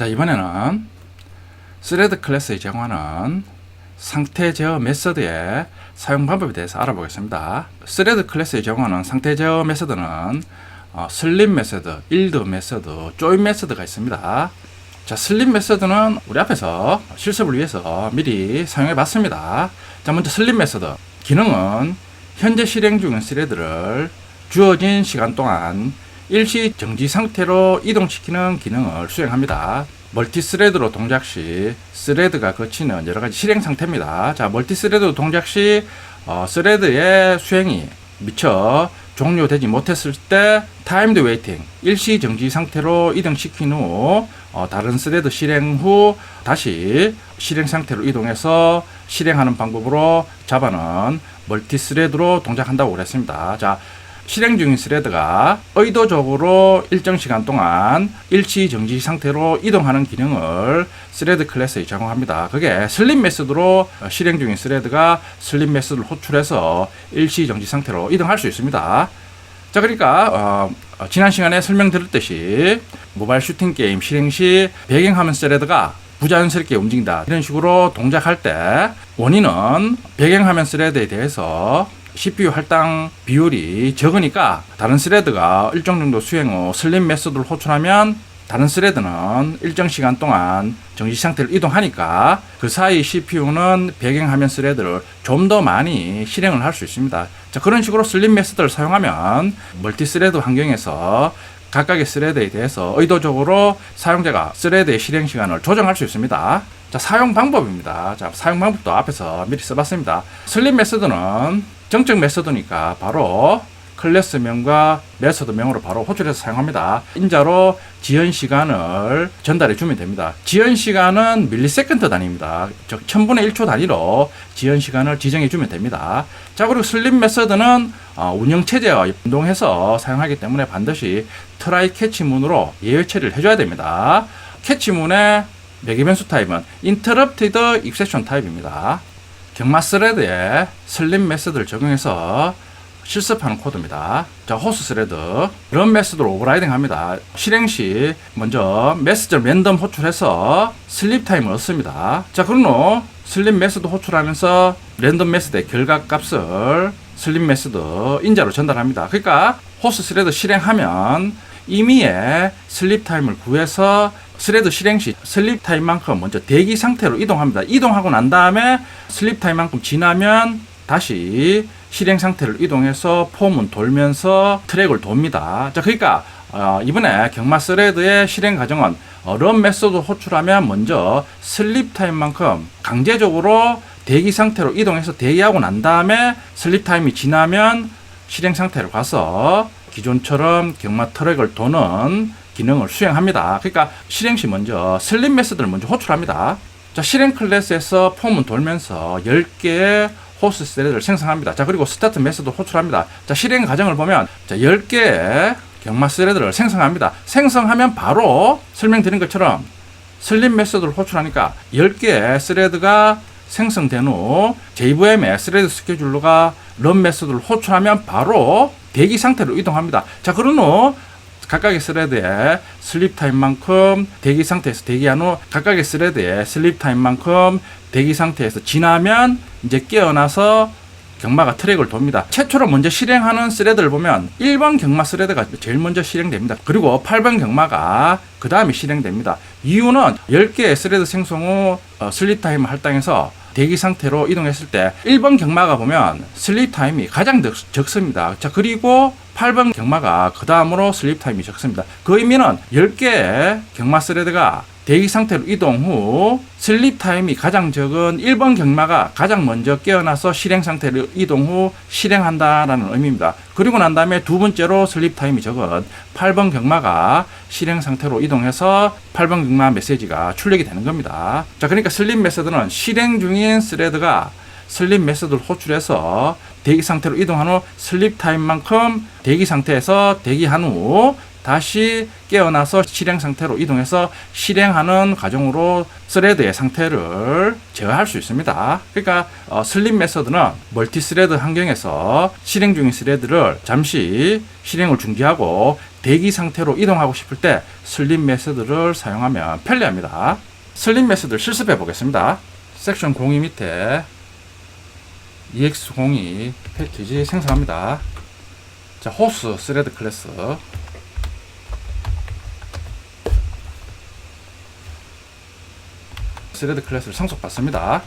자, 이번에는 스레드 클래스에 제공하는 상태 제어 메서드의 사용 방법에 대해서 알아보겠습니다. 스레드 클래스에 제공하는 상태 제어 메서드는 슬립 메서드, 일드 메서드, 조인 메서드가 있습니다. 자, 슬립 메서드는 우리 앞에서 실습을 위해서 미리 사용해 봤습니다. 자, 먼저 슬립 메서드 기능은 현재 실행 중인 스레드를 주어진 시간 동안 일시 정지 상태로 이동시키는 기능을 수행합니다. 멀티스레드로 동작 시 스레드가 거치는 여러가지 실행 상태입니다. 자, 멀티스레드로 동작 시 스레드의 수행이 미처 종료되지 못했을 때 타임드 웨이팅, 일시 정지 상태로 이동시킨 후 다른 스레드 실행 후 다시 실행 상태로 이동해서 실행하는 방법으로 자바는 멀티스레드로 동작한다고 그랬습니다. 자, 실행 중인 스레드가 의도적으로 일정 시간 동안 일시 정지 상태로 이동하는 기능을 스레드 클래스에 제공합니다. 그게 슬립 메서드로 실행 중인 스레드가 슬립 메서드를 호출해서 일시 정지 상태로 이동할 수 있습니다. 자, 그러니까 지난 시간에 설명드렸듯이 모바일 슈팅 게임 실행 시 배경화면 스레드가 부자연스럽게 움직인다, 이런 식으로 동작할 때 원인은 배경화면 스레드에 대해서 CPU 할당 비율이 적으니까 다른 스레드가 일정 정도 수행 후 슬립 메서드를 호출하면 다른 스레드는 일정 시간 동안 정지 상태로 이동하니까 그 사이 CPU는 배경화면 스레드를 좀 더 많이 실행을 할 수 있습니다. 자, 그런 식으로 슬립 메서드를 사용하면 멀티 스레드 환경에서 각각의 스레드에 대해서 의도적으로 사용자가 스레드의 실행 시간을 조정할 수 있습니다. 자, 사용 방법입니다. 자, 사용 방법도 앞에서 미리 써봤습니다. 슬립 메서드는 정적 메서드니까 바로 클래스명과 메서드명으로 바로 호출해서 사용합니다. 인자로 지연 시간을 전달해 주면 됩니다. 지연 시간은 밀리세컨드 단위입니다. 즉 1000분의 1초 단위로 지연 시간을 지정해 주면 됩니다. 자, 그리고 슬립 메서드는 운영 체제와 연동해서 사용하기 때문에 반드시 트라이 캐치문으로 예외 처리를 해줘야 됩니다. 캐치문의 매개 변수 타입은 interrupted exception 타입입니다. 경마 스레드에 슬립 메서드를 적용해서 실습하는 코드입니다. 자, 호스 스레드 런 메서드로 오버라이딩 합니다. 실행 시 먼저 메시지를 랜덤 호출해서 슬립 타임을 얻습니다. 자, 그런 후 슬립 메서드 호출하면서 랜덤 메서드의 결과 값을 슬립 메서드 인자로 전달합니다. 그러니까 호스 스레드 실행하면 임의의 슬립 타임을 구해서 스레드 실행 시 슬립 타임만큼 먼저 대기 상태로 이동합니다. 이동하고 난 다음에 슬립 타임만큼 지나면 다시 실행 상태를 이동해서 폼은 돌면서 트랙을 돕니다. 자, 그러니까 이번에 경마 스레드의 실행 과정은 런 메서드 호출하면 먼저 슬립 타임만큼 강제적으로 대기 상태로 이동해서 대기하고 난 다음에 슬립 타임이 지나면 실행 상태로 가서 기존처럼 경마 트랙을 도는 기능을 수행합니다. 그러니까 실행 시 먼저 슬립 메서드를 먼저 호출합니다. 자, 실행 클래스에서 폼은 돌면서 10개의 호스 스레드를 생성합니다. 자, 그리고 스타트 메서드 호출합니다. 자, 실행 과정을 보면 자, 10개의 경마 스레드를 생성합니다. 생성하면 바로 설명드린 것처럼 슬립 메서드를 호출하니까 10개의 스레드가 생성된 후 JVM의 스레드 스케줄러가 런 메서드를 호출하면 바로 대기 상태로 이동합니다. 자, 그런 후 각각의 스레드의 슬립 타임만큼 대기 상태에서 대기한 후 각각의 스레드의 슬립 타임만큼 대기 상태에서 지나면 이제 깨어나서 경마가 트랙을 돕니다. 최초로 먼저 실행하는 스레드를 보면 1번 경마 스레드가 제일 먼저 실행됩니다. 그리고 8번 경마가 그 다음에 실행됩니다. 이유는 10개의 스레드 생성 후 슬립 타임을 할당해서 대기 상태로 이동했을 때 1번 경마가 보면 슬립 타임이 가장 적습니다. 자, 그리고 8번 경마가 그 다음으로 슬립 타임이 적습니다. 그 의미는 10개의 경마 스레드가 대기 상태로 이동 후 슬립 타임이 가장 적은 1번 경마가 가장 먼저 깨어나서 실행 상태로 이동 후 실행한다라는 의미입니다. 그리고 난 다음에 두 번째로 슬립 타임이 적은 8번 경마가 실행 상태로 이동해서 8번 경마 메시지가 출력이 되는 겁니다. 자, 그러니까 슬립 메서드는 실행 중인 스레드가 슬립 메서드를 호출해서 대기 상태로 이동한 후 슬립 타임만큼 대기 상태에서 대기한 후 다시 깨어나서 실행 상태로 이동해서 실행하는 과정으로 스레드의 상태를 제어할 수 있습니다. 그러니까 슬립 메서드는 멀티 스레드 환경에서 실행 중인 스레드를 잠시 실행을 중지하고 대기 상태로 이동하고 싶을 때 슬립 메서드를 사용하면 편리합니다. 슬립 메서드를 실습해 보겠습니다. 섹션 02 밑에 EX02 패키지 생성합니다. 자, 호스 스레드 클래스 스레드 클래스를 상속받습니다.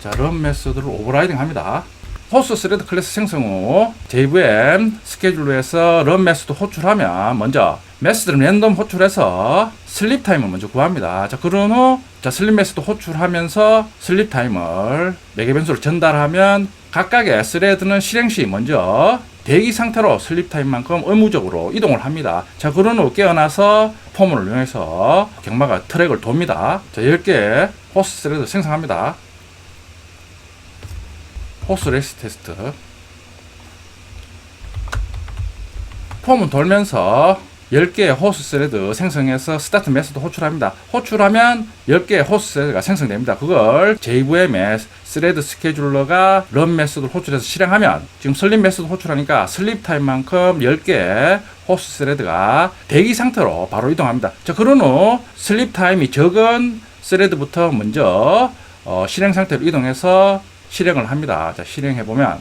자, 런 메서드를 오버라이딩 합니다. 호스 스레드 클래스 생성 후 JVM 스케줄러에서 런 메서드 호출하면 먼저 메서드를 랜덤 호출해서 슬립 타임을 먼저 구합니다. 자, 그런 후 슬립 메서드 호출하면서 슬립 타임을 매개 변수를 전달하면 각각의 스레드는 실행 시 먼저 대기 상태로 슬립 타임만큼 의무적으로 이동을 합니다. 자, 그런 후 깨어나서 포문을 이용해서 경마가 트랙을 돕니다. 자, 10개의 호스 스레드 생성합니다. 호스 레이스 테스트. 폼은 돌면서 10개의 호스 스레드 생성해서 스타트 메서드 호출합니다. 호출하면 10개의 호스 스레드가 생성됩니다. 그걸 JVM의 스레드 스케줄러가 런 메서드를 호출해서 실행하면 지금 슬립 메서드 호출하니까 슬립 타임만큼 10개의 호스 스레드가 대기 상태로 바로 이동합니다. 자, 그런 후 슬립 타임이 적은 스레드부터 먼저 실행 상태로 이동해서 실행을 합니다. 자, 실행해보면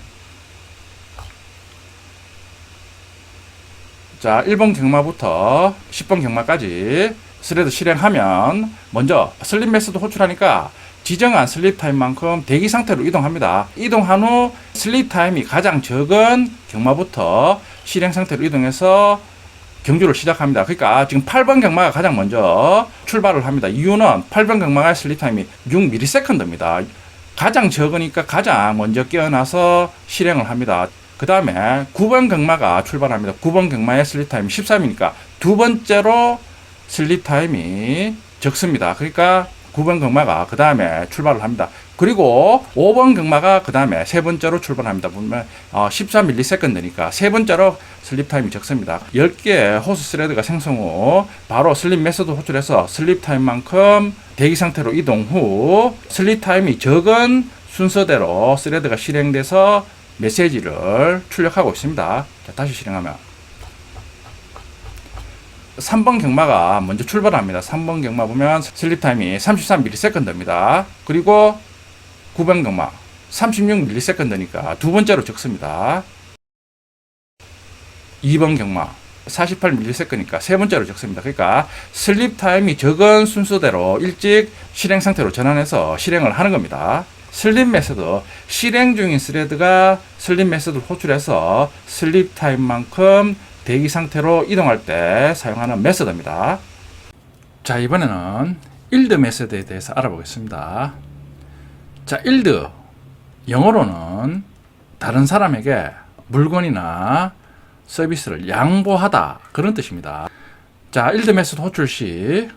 자, 1번 경마부터 10번 경마까지 스레드 실행하면 먼저 슬립 메서드 호출하니까 지정한 슬립 타임만큼 대기 상태로 이동합니다. 이동한 후 슬립 타임이 가장 적은 경마부터 실행 상태로 이동해서 경주를 시작합니다. 그러니까 지금 8번 경마가 가장 먼저 출발을 합니다. 이유는 8번 경마의 슬립 타임이 6ms입니다. 가장 적으니까 가장 먼저 깨어나서 실행을 합니다. 그 다음에 9번 경마가 출발합니다. 9번 경마의 슬립 타임이 13이니까 두 번째로 슬립 타임이 적습니다. 그러니까 9번 경마가 그 다음에 출발을 합니다. 그리고 5번 경마가 그 다음에 세 번째로 출발합니다. 보면 14ms니까 세 번째로 슬립 타임이 적습니다. 10개의 호스 스레드가 생성 후 바로 슬립 메서드 호출해서 슬립 타임만큼 대기 상태로 이동 후 슬립 타임이 적은 순서대로 스레드가 실행돼서 메시지를 출력하고 있습니다. 자, 다시 실행하면 3번 경마가 먼저 출발합니다. 3번 경마 보면 슬립 타임이 33ms입니다. 그리고 9번 경마 36ms니까 두 번째로 적습니다. 2번 경마 48ms니까 세 번째로 적습니다. 그러니까 슬립 타임이 적은 순서대로 일찍 실행 상태로 전환해서 실행을 하는 겁니다. 슬립 메서드, 실행 중인 스레드가 슬립 메서드를 호출해서 슬립 타임만큼 대기 상태로 이동할 때 사용하는 메서드입니다. 자, 이번에는 일드 메서드에 대해서 알아보겠습니다. 자, 일드, 영어로는 다른 사람에게 물건이나 서비스를 양보하다, 그런 뜻입니다. 자, 일드 메서드 호출 시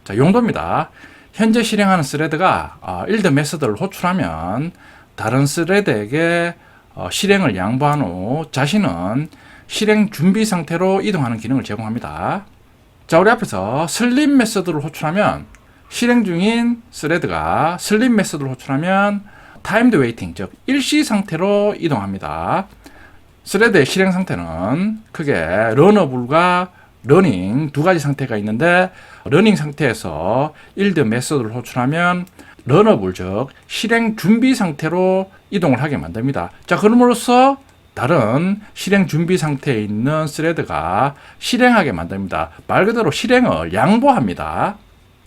자, 용도입니다. 현재 실행하는 스레드가 일드 메서드를 호출하면 다른 스레드에게 실행을 양보한 후 자신은 실행 준비 상태로 이동하는 기능을 제공합니다. 자, 우리 앞에서 슬립 메서드를 호출하면 실행 중인 스레드가 슬립 메서드를 호출하면 타임드 웨이팅, 즉 일시 상태로 이동합니다. 스레드의 실행 상태는 크게 러너블과 러닝 두 가지 상태가 있는데, 러닝 상태에서 일드 메서드를 호출하면 러너블, 즉 실행 준비 상태로 이동을 하게 만듭니다. 자, 그럼으로써 다른 실행 준비 상태에 있는 스레드가 실행하게 만듭니다. 말 그대로 실행을 양보합니다.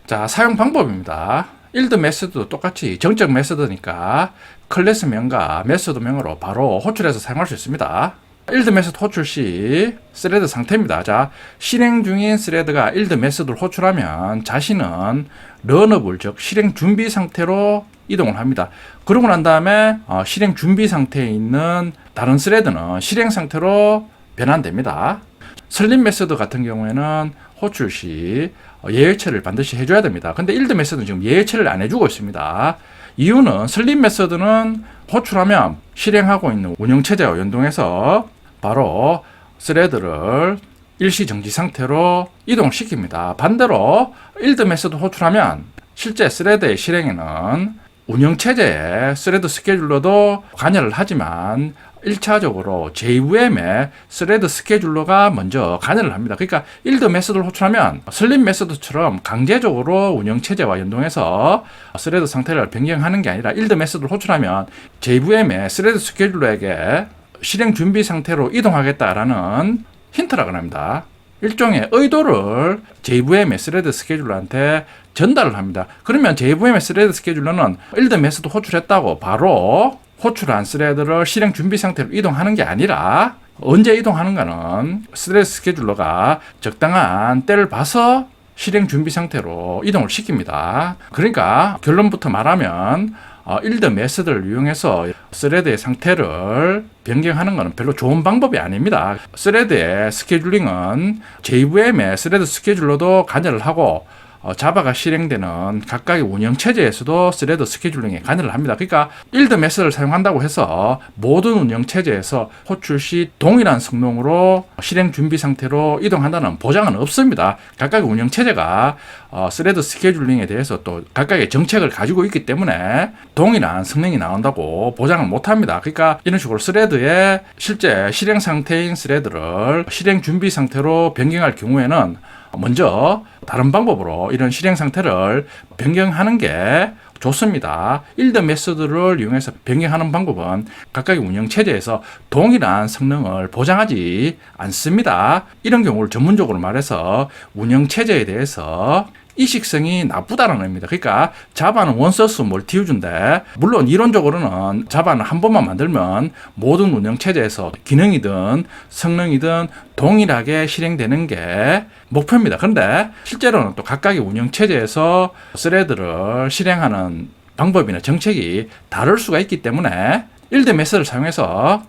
자, 사용 방법입니다. 일드 메서드도 똑같이 정적 메서드니까 클래스명과 메서드명으로 바로 호출해서 사용할 수 있습니다. 일드 메서드 호출 시 스레드 상태입니다. 자, 실행 중인 스레드가 일드 메서드를 호출하면 자신은 러너블, 즉 실행 준비 상태로 이동을 합니다. 그러고 난 다음에 실행 준비 상태에 있는 다른 스레드는 실행 상태로 변환됩니다. 슬립 메서드 같은 경우에는 호출 시 예외처리를 반드시 해줘야 됩니다. 근데 일드 메서드는 지금 예외처리를 안 해주고 있습니다. 이유는 슬립 메서드는 호출하면 실행하고 있는 운영체제와 연동해서 바로 스레드를 일시 정지 상태로 이동을 시킵니다. 반대로 일드 메서드 호출하면 실제 스레드의 실행에는 운영체제에 스레드 스케줄러도 관여를 하지만 1차적으로 JVM의 스레드 스케줄러가 먼저 관여를 합니다. 그러니까 일드 메서드를 호출하면 슬립 메서드처럼 강제적으로 운영체제와 연동해서 스레드 상태를 변경하는 게 아니라 일드 메서드를 호출하면 JVM의 스레드 스케줄러에게 실행 준비 상태로 이동하겠다라는 힌트라고 합니다. 일종의 의도를 JVM의 스레드 스케줄러한테 전달을 합니다. 그러면 JVM의 스레드 스케줄러는 일드 메서드 호출했다고 바로 호출한 스레드를 실행 준비 상태로 이동하는 게 아니라 언제 이동하는가는 스레드 스케줄러가 적당한 때를 봐서 실행 준비 상태로 이동을 시킵니다. 그러니까 결론부터 말하면 일드 메서드를 이용해서 스레드의 상태를 변경하는 것은 별로 좋은 방법이 아닙니다. 스레드의 스케줄링은 JVM의 스레드 스케줄러도 관여를 하고 자바가 실행되는 각각의 운영체제에서도 스레드 스케줄링에 관여를 합니다. 그러니까 일드 메서드를 사용한다고 해서 모든 운영체제에서 호출 시 동일한 성능으로 실행 준비 상태로 이동한다는 보장은 없습니다. 각각의 운영체제가 스레드 스케줄링에 대해서 또 각각의 정책을 가지고 있기 때문에 동일한 성능이 나온다고 보장을 못합니다. 그러니까 이런 식으로 스레드의 실제 실행 상태인 스레드를 실행 준비 상태로 변경할 경우에는 먼저 다른 방법으로 이런 실행 상태를 변경하는 게 좋습니다. 일드 메서드를 이용해서 변경하는 방법은 각각의 운영체제에서 동일한 성능을 보장하지 않습니다. 이런 경우를 전문적으로 말해서 운영체제에 대해서 이식성이 나쁘다는 의미입니다. 그러니까 자바는 원소스 멀티유즈인데 물론 이론적으로는 자바는 한 번만 만들면 모든 운영체제에서 기능이든 성능이든 동일하게 실행되는 게 목표입니다. 그런데 실제로는 또 각각의 운영체제에서 스레드를 실행하는 방법이나 정책이 다를 수가 있기 때문에 일드 메서드를 사용해서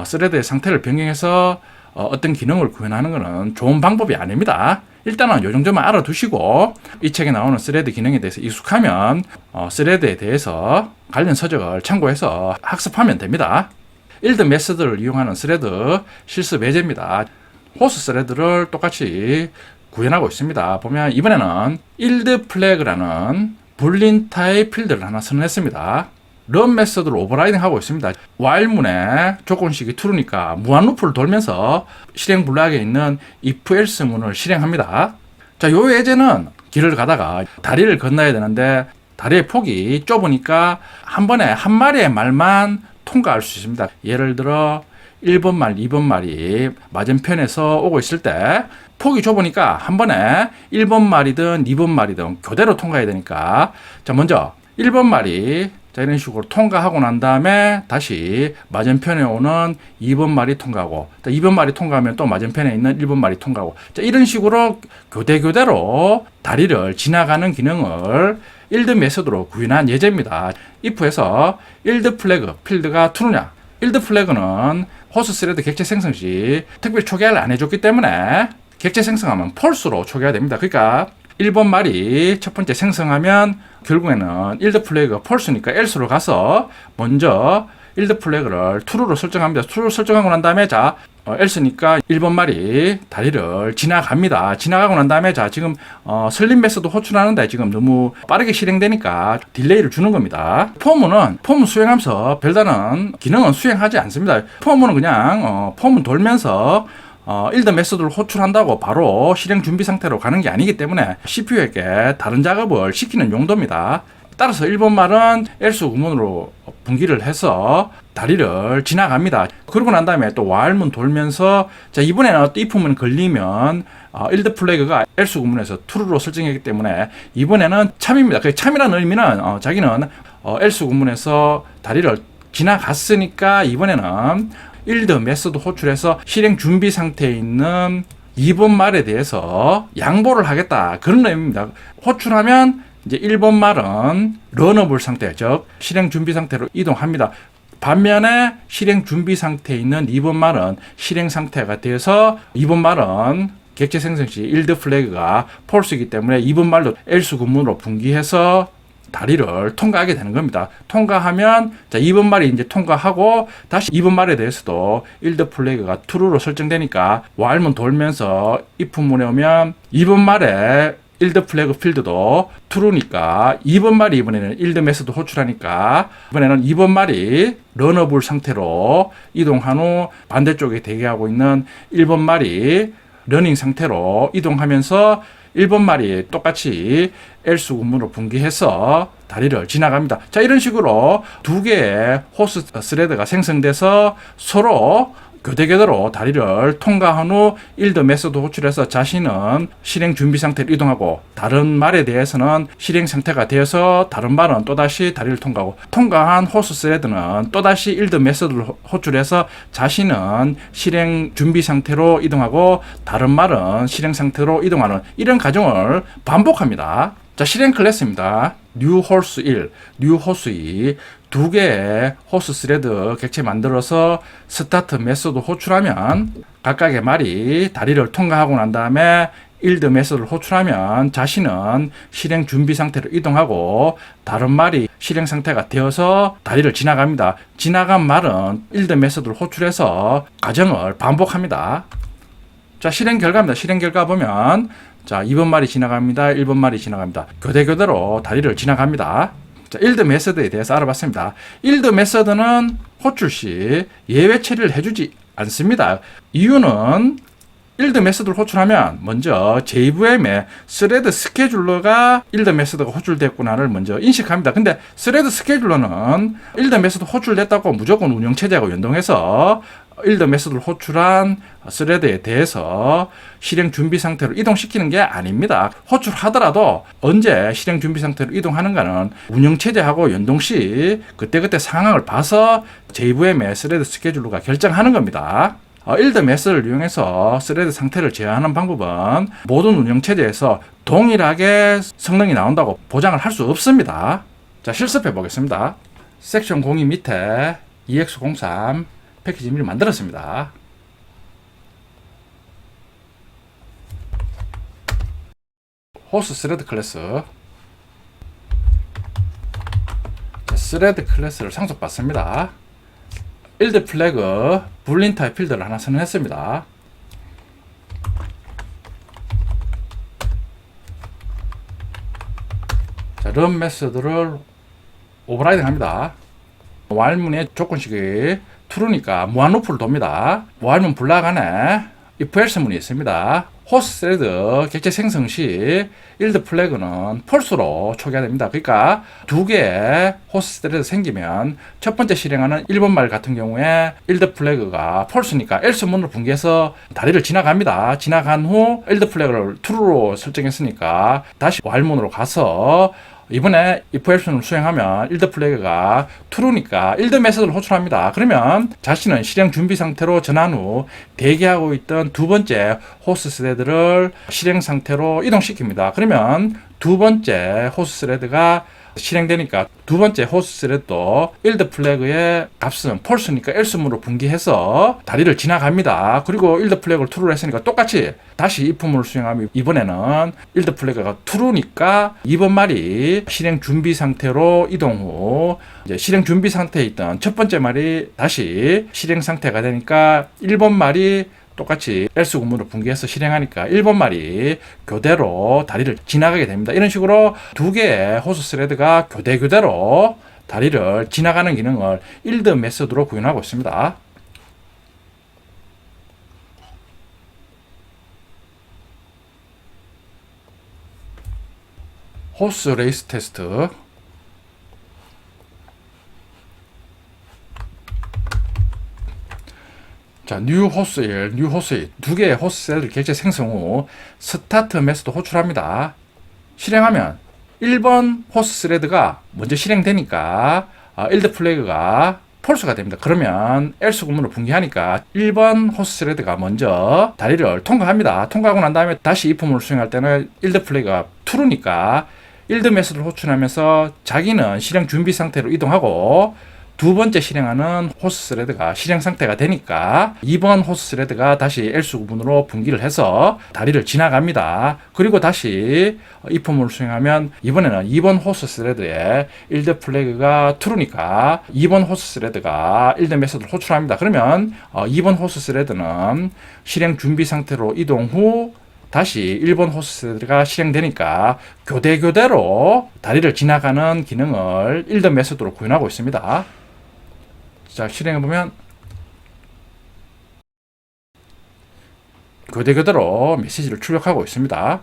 스레드의 상태를 변경해서 어떤 기능을 구현하는 것은 좋은 방법이 아닙니다. 일단은 요 정도만 알아두시고 이 책에 나오는 스레드 기능에 대해서 익숙하면 스레드에 대해서 관련 서적을 참고해서 학습하면 됩니다. 일드 메서드를 이용하는 스레드 실습 예제입니다. 호스 스레드를 똑같이 구현하고 있습니다. 보면 이번에는 일드 플래그라는 불린 타입 필드를 하나 선언했습니다. 런 메서드를 오버라이딩 하고 있습니다. while문에 조건식이 true니까 무한 루프를 돌면서 실행 블록에 있는 if else 문을 실행합니다. 자, 요 예제는 길을 가다가 다리를 건너야 되는데 다리의 폭이 좁으니까 한 번에 한 마리의 말만 통과할 수 있습니다. 예를 들어 1번 말, 2번 말이 맞은편에서 오고 있을 때 폭이 좁으니까 한 번에 1번 말이든 2번 말이든 교대로 통과해야 되니까 자, 먼저 1번 말이 자, 이런 식으로 통과하고 난 다음에 다시 맞은편에 오는 2번 말이 통과하고 2번 말이 통과하면 또 맞은편에 있는 1번 말이 통과하고 자, 이런 식으로 교대로 다리를 지나가는 기능을 일드 메서드로 구현한 예제입니다. if에서 일드 플래그 필드가 true냐 일드 플래그는 호스 스레드 객체 생성 시 특별히 초기화를 안 해줬기 때문에 객체 생성하면 false로 초기화 됩니다. 그러니까 1번 말이 첫 번째 생성하면 결국에는 일드 플래그가 false니까 else로 가서 먼저 일드 플래그를 true로 설정합니다. true로 설정하고 난 다음에 자 else니까 1번 말이 다리를 지나갑니다. 지나가고 난 다음에 자 지금 슬립 메서드 호출하는데 지금 너무 빠르게 실행되니까 딜레이를 주는 겁니다. 폼은 수행하면서 별다른 기능은 수행하지 않습니다. 폼은 그냥 폼은 돌면서 일드 메서드를 호출한다고 바로 실행 준비 상태로 가는 게 아니기 때문에 CPU에게 다른 작업을 시키는 용도입니다. 따라서 1번 말은 else 구문으로 분기를 해서 다리를 지나갑니다. 그러고 난 다음에 또 while문 돌면서 자 이번에는 또 if문 걸리면 일드 플래그가 else 구문에서 true로 설정했기 때문에 이번에는 참입니다. 그 참이라는 의미는 자기는 else 구문에서 다리를 지나갔으니까 이번에는 일드 메서드 호출해서 실행 준비 상태에 있는 2번 말에 대해서 양보를 하겠다. 그런 의미입니다. 호출하면 이제 1번 말은 런어블 상태, 즉 실행 준비 상태로 이동합니다. 반면에 실행 준비 상태에 있는 2번 말은 실행 상태가 돼서 2번 말은 객체 생성 시 일드 플래그가 false이기 때문에 2번 말도 else 구문으로 분기해서 다리를 통과하게 되는 겁니다. 통과하면 자 2번 말이 이제 통과하고 다시 2번 말에 대해서도 일드 플래그가 true로 설정되니까 while문 돌면서 if문에 오면 2번 말에 일드 플래그 필드도 true니까 2번 말이 이번에는 일드 메서드 호출하니까 이번에는 2번 말이 런어블 상태로 이동한 후 반대쪽에 대기하고 있는 1번 말이 러닝 상태로 이동하면서 1번 말이 똑같이 else 구문으로 분기해서 다리를 지나갑니다. 자, 이런 식으로 두 개의 호스 스레드가 생성돼서 서로 교대교대로 다리를 통과한 후 일드 메소드 호출해서 자신은 실행 준비 상태로 이동하고 다른 말에 대해서는 실행 상태가 되어서 다른 말은 또다시 다리를 통과하고 통과한 호스 스레드는 또다시 일드 메소드를 호출해서 자신은 실행 준비 상태로 이동하고 다른 말은 실행 상태로 이동하는 이런 과정을 반복합니다. 자, 실행 클래스입니다. new horse 1, new horse 2 두 개의 호스 스레드 객체 만들어서 스타트 메소드 호출하면 각각의 말이 다리를 통과하고 난 다음에 일드 메소드를 호출하면 자신은 실행 준비 상태로 이동하고 다른 말이 실행 상태가 되어서 다리를 지나갑니다. 지나간 말은 일드 메소드를 호출해서 과정을 반복합니다. 자, 실행 결과입니다. 실행 결과 보면 자, 2번 말이 지나갑니다. 1번 말이 지나갑니다. 교대교대로 다리를 지나갑니다. 자, 일드 메서드에 대해서 알아봤습니다. 일드 메서드는 호출 시 예외 처리를 해주지 않습니다. 이유는 일드 메서드를 호출하면 먼저 JVM의 스레드 스케줄러가 일드 메서드가 호출됐구나를 먼저 인식합니다. 근데 스레드 스케줄러는 일드 메서드 호출됐다고 무조건 운영체제하고 연동해서 일드 메소드를 호출한 스레드에 대해서 실행 준비 상태로 이동시키는 게 아닙니다. 호출하더라도 언제 실행 준비 상태로 이동하는가는 운영체제하고 연동 시 그때그때 상황을 봐서 JVM의 스레드 스케줄러가 결정하는 겁니다. 일드 메소드를 이용해서 스레드 상태를 제어하는 방법은 모든 운영체제에서 동일하게 성능이 나온다고 보장을 할 수 없습니다. 자, 실습해 보겠습니다. 섹션 02 밑에 EX03 패키지 미리 만들었습니다. 호스 스레드 클래스. 자, 스레드 클래스를 상속받습니다. 일드 플래그 불린 타입 필드를 하나 선언했습니다. 자, 런 메서드를 오버라이딩 합니다. while문의 조건식이 true니까 무한 루프를 돕니다. while문 불락안에 if else 문이 있습니다. 호스 스레드 객체 생성 시 일드 플래그는 false로 초기화됩니다. 그러니까 두 개의 호스 스레드 생기면 첫 번째 실행하는 1번 말 같은 경우에 일드 플래그가 false니까 else 문으로 분기해서 다리를 지나갑니다. 지나간 후 일드 플래그를 true로 설정했으니까 다시 while 문으로 가서 이번에 if else를 수행하면 일드 플래그가 true니까 일드 메서드를 호출합니다. 그러면 자신은 실행 준비 상태로 전환 후 대기하고 있던 두 번째 호스 스레드를 실행 상태로 이동시킵니다. 그러면 두 번째 호스 스레드가 실행되니까 두 번째 호스 스레드도 일드 플래그의 값은 false니까 else문으로 분기해서 다리를 지나갑니다. 그리고 일드 플래그를 true로 했으니까 똑같이 다시 if문을 수행하면 이번에는 일드 플래그가 true니까 2번 말이 실행 준비 상태로 이동 후 이제 실행 준비 상태에 있던 첫 번째 말이 다시 실행 상태가 되니까 1번 말이 똑같이 else 구문으로 분기해서 실행하니까 1번 말이 교대로 다리를 지나가게 됩니다. 이런 식으로 두 개의 호스 스레드가 교대로 다리를 지나가는 기능을 일드 메서드로 구현하고 있습니다. 호스 레이스 테스트. 자, 뉴 호스 1, 뉴 호스 2 두 개의 호스 셀을 객체 생성 후 스타트 메소드 호출합니다. 실행하면 1번 호스 스레드가 먼저 실행되니까 일드 플래그가 false가 됩니다. 그러면 else 구문을 분기하니까 1번 호스 스레드가 먼저 다리를 통과합니다. 통과하고 난 다음에 다시 if문을 수행할 때는 일드 플래그가 true니까 일드 메소드를 호출하면서 자기는 실행 준비 상태로 이동하고 두 번째 실행하는 호스 스레드가 실행 상태가 되니까 2번 호스 스레드가 다시 else 구문으로 분기를 해서 다리를 지나갑니다. 그리고 다시 if문을 수행하면 이번에는 2번 호스 스레드의 일드 플래그가 true니까 2번 호스 스레드가 일드 메소드를 호출합니다. 그러면 2번 호스 스레드는 실행 준비 상태로 이동 후 다시 일본 호스트 스레드가 실행되니까 교대로 다리를 지나가는 기능을 일드 메소드로 구현하고 있습니다. 자, 실행해보면 교대로 메시지를 출력하고 있습니다.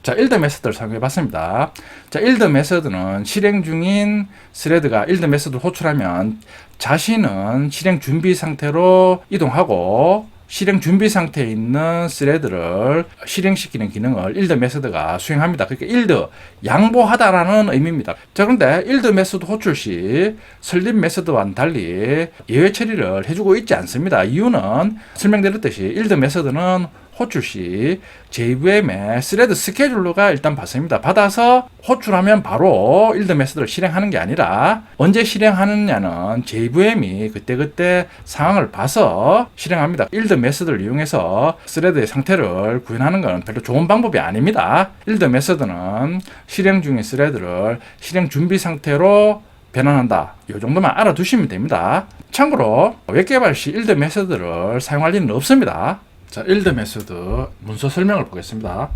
자, 일드 메서드를 사용해 봤습니다. 자, 일드 메서드는 실행 중인 스레드가 일드 메서드를 호출하면 자신은 실행 준비 상태로 이동하고 실행 준비 상태에 있는 스레드를 실행시키는 기능을 일드 메서드가 수행합니다. 그러니까 일드, 양보하다라는 의미입니다. 자, 그런데 일드 메서드 호출 시 설립 메서드와는 달리 예외 처리를 해주고 있지 않습니다. 이유는 설명드렸듯이 일드 메서드는 호출 시 JVM의 스레드 스케줄러가 일단 받습니다. 받아서 호출하면 바로 일드 메서드를 실행하는 게 아니라 언제 실행하느냐는 JVM이 그때그때 상황을 봐서 실행합니다. 일드 메서드를 이용해서 스레드의 상태를 구현하는 건 별로 좋은 방법이 아닙니다. 일드 메서드는 실행 중인 스레드를 실행 준비 상태로 변환한다. 이 정도만 알아두시면 됩니다. 참고로 웹 개발 시 일드 메서드를 사용할 일은 없습니다. 자, 일드 메소드 문서 설명을 보겠습니다.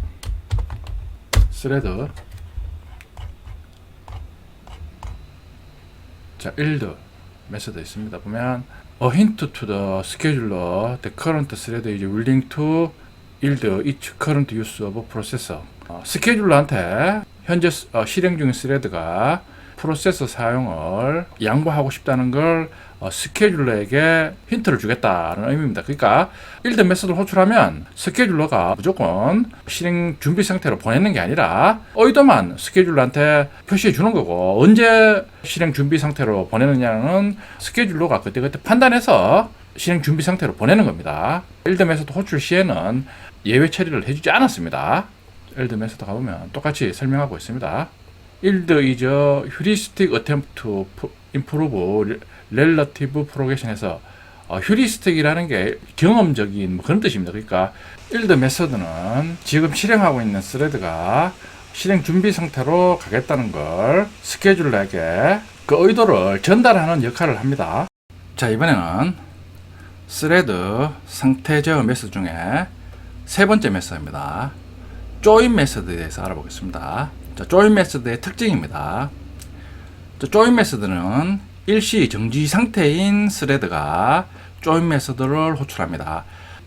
스레드. 자, 일드 메소드 있습니다. 보면 A hint to the scheduler, the current thread is willing to yield each current use of processor. 스케줄러한테 현재 실행 중인 스레드가 프로세서 사용을 양보하고 싶다는 걸 스케줄러에게 힌트를 주겠다는 의미입니다. 그러니까 일드 메소드를 호출하면 스케줄러가 무조건 실행 준비 상태로 보내는 게 아니라 의도만 스케줄러한테 표시해 주는 거고, 언제 실행 준비 상태로 보내느냐는 스케줄러가 그때그때 판단해서 실행 준비 상태로 보내는 겁니다. 일드 메소드 호출 시에는 예외 처리를 해주지 않았습니다. 일드 메소드 가보면 똑같이 설명하고 있습니다. Yield is a heuristic attempt to improve relative progression에서 휴리스틱이라는 게 경험적인 그런 뜻입니다. 그러니까 Yield 메서드는 지금 실행하고 있는 스레드가 실행 준비 상태로 가겠다는 걸 스케줄러에게 그 의도를 전달하는 역할을 합니다. 자, 이번에는 스레드 상태 제어 메서드 중에 세 번째 메서드입니다. 조인 메서드에 대해서 알아보겠습니다. 자, 조인 메서드의 특징입니다. 자, 조인 메서드는 일시 정지 상태인 스레드가 조인 메서드를 호출합니다.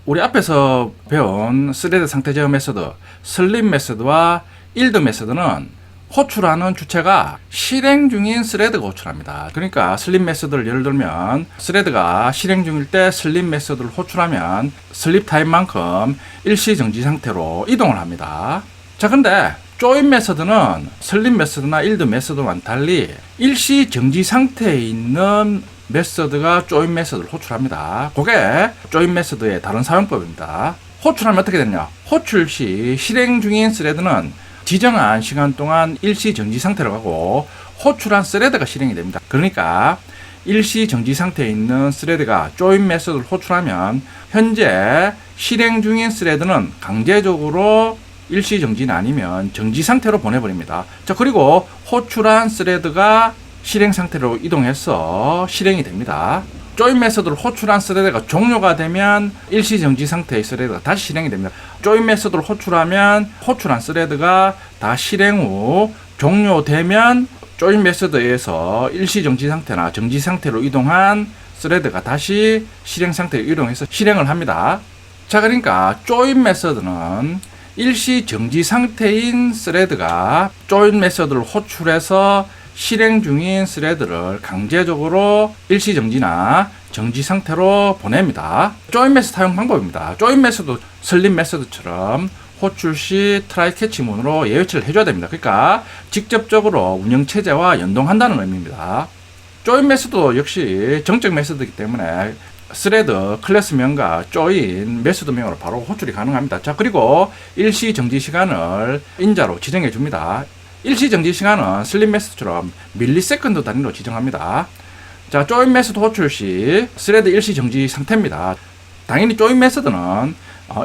우리 앞에서 배운 스레드 상태 제어 메서드, 슬립 메서드와 일드 메서드는 호출하는 주체가 실행 중인 스레드가 호출합니다. 그러니까 슬립 메서드를 예를 들면 스레드가 실행 중일 때 슬립 메서드를 호출하면 슬립 타임만큼 일시 정지 상태로 이동을 합니다. 자, 근데 조인 메서드는 슬립 메서드나 일드 메서드와는 달리 일시 정지 상태에 있는 메서드가 조인 메서드를 호출합니다. 그게 조인 메서드의 다른 사용법입니다. 호출하면 어떻게 되냐? 호출 시 실행 중인 스레드는 지정한 시간 동안 일시 정지 상태로 가고 호출한 스레드가 실행이 됩니다. 그러니까 일시 정지 상태에 있는 스레드가 조인 메서드를 호출하면 현재 실행 중인 스레드는 강제적으로 일시 정지는 아니면 정지 상태로 보내버립니다. 자, 그리고 호출한 스레드가 실행 상태로 이동해서 실행이 됩니다. 조인 메서드를 호출한 스레드가 종료가 되면 일시 정지 상태의 스레드가 다시 실행이 됩니다. 조인 메서드를 호출하면 호출한 스레드가 다 실행 후 종료되면 조인 메서드에서 일시 정지 상태나 정지 상태로 이동한 스레드가 다시 실행 상태로 이동해서 실행을 합니다. 자, 그러니까 조인 메서드는 일시 정지 상태인 스레드가 조인 메서드를 호출해서 실행 중인 스레드를 강제적으로 일시 정지나 정지 상태로 보냅니다. 조인 메서드 사용 방법입니다. 조인 메서드 슬립 메서드처럼 호출 시 트라이 캐치 문으로 예외치를 해줘야 됩니다. 그러니까 직접적으로 운영 체제와 연동한다는 의미입니다. 조인 메서드 역시 정적 메서드이기 때문에 스레드 클래스명과 조인 메서드명으로 바로 호출이 가능합니다. 자, 그리고 일시 정지 시간을 인자로 지정해 줍니다. 일시 정지 시간은 슬립 메서드처럼 밀리세컨드 단위로 지정합니다. 자, 조인 메서드 호출 시 스레드 일시 정지 상태입니다. 당연히 조인 메서드는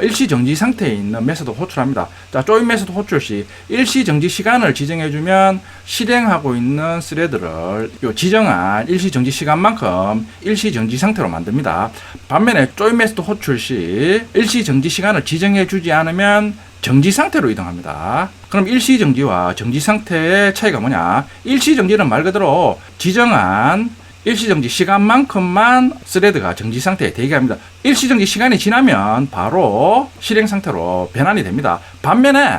일시 정지 상태에 있는 메소드를 호출합니다. 자, 조인 메소드 호출 시 일시 정지 시간을 지정해주면 실행하고 있는 스레드를 요 지정한 일시 정지 시간만큼 일시 정지 상태로 만듭니다. 반면에 조인 메소드 호출 시 일시 정지 시간을 지정해주지 않으면 정지 상태로 이동합니다. 그럼 일시 정지와 정지 상태의 차이가 뭐냐? 일시 정지는 말 그대로 지정한 일시정지 시간만큼만 스레드가 정지 상태에 대기합니다. 일시정지 시간이 지나면 바로 실행 상태로 변환이 됩니다. 반면에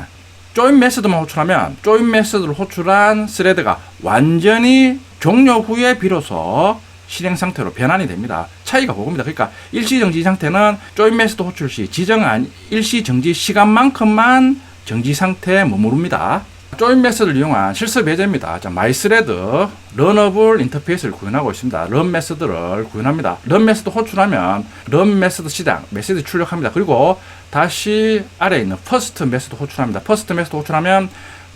조인 메소드만 호출하면 조인 메소드를 호출한 스레드가 완전히 종료 후에 비로소 실행 상태로 변환이 됩니다. 차이가 그겁니다. 그러니까 일시정지 상태는 조인 메소드 호출 시 지정한 일시정지 시간만큼만 정지 상태에 머무릅니다. 조인 메소드를 이용한 실습 예제입니다. 자, 마이스레드 런어블 인터페이스를 구현하고 있습니다. 런 메소드를 구현합니다. 런 메소드 호출하면 런 메소드 시작 메시지 출력합니다. 그리고 다시 아래에 있는 퍼스트 메소드 호출합니다. 퍼스트 메소드 호출하면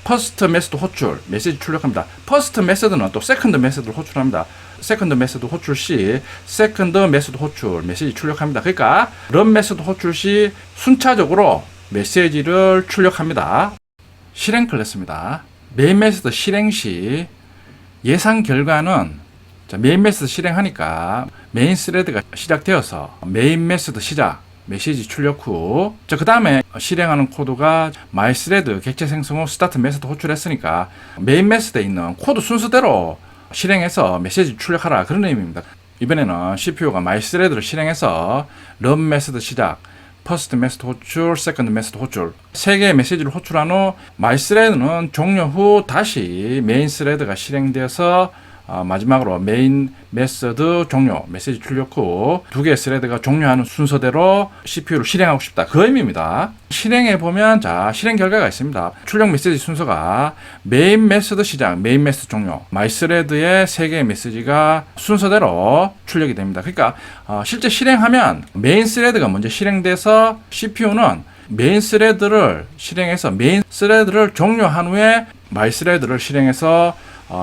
퍼스트 메소드 호출 메시지 출력합니다. 퍼스트 메소드는 또 세컨드 메소드를 호출합니다. 세컨드 메소드 호출 시 세컨드 메소드 호출 메시지 출력합니다. 그러니까 런 메소드 호출 시 순차적으로 메시지를 출력합니다. 실행 클래스입니다. 메인 메소드 실행 시 예상 결과는 메인 메소드 실행하니까 메인 스레드가 시작되어서 메인 메소드 시작 메시지 출력 후 그 다음에 실행하는 코드가 마이 스레드 객체 생성 후 스타트 메소드 호출했으니까 메인 메소드에 있는 코드 순서대로 실행해서 메시지 출력하라 그런 의미입니다. 이번에는 CPU가 마이 스레드를 실행해서 런 메소드 시작 퍼스트 메소드 호출, 세컨드 메소드 호출 세 개의 메시지를 호출한 후 마이 스레드는 종료 후 다시 메인 스레드가 실행되어서 마지막으로 메인 메소드 종료 메시지 출력 후 두 개의 스레드가 종료하는 순서대로 CPU를 실행하고 싶다 그 의미입니다. 실행해 보면 자 실행 결과가 있습니다. 출력 메시지 순서가 메인 메소드 시작 메인 메소드 종료 마이 스레드의 세 개의 메시지가 순서대로 출력이 됩니다. 그러니까 실제 실행하면 메인 스레드가 먼저 실행돼서 CPU는 메인 스레드를 실행해서 메인 스레드를 종료한 후에 마이 스레드를 실행해서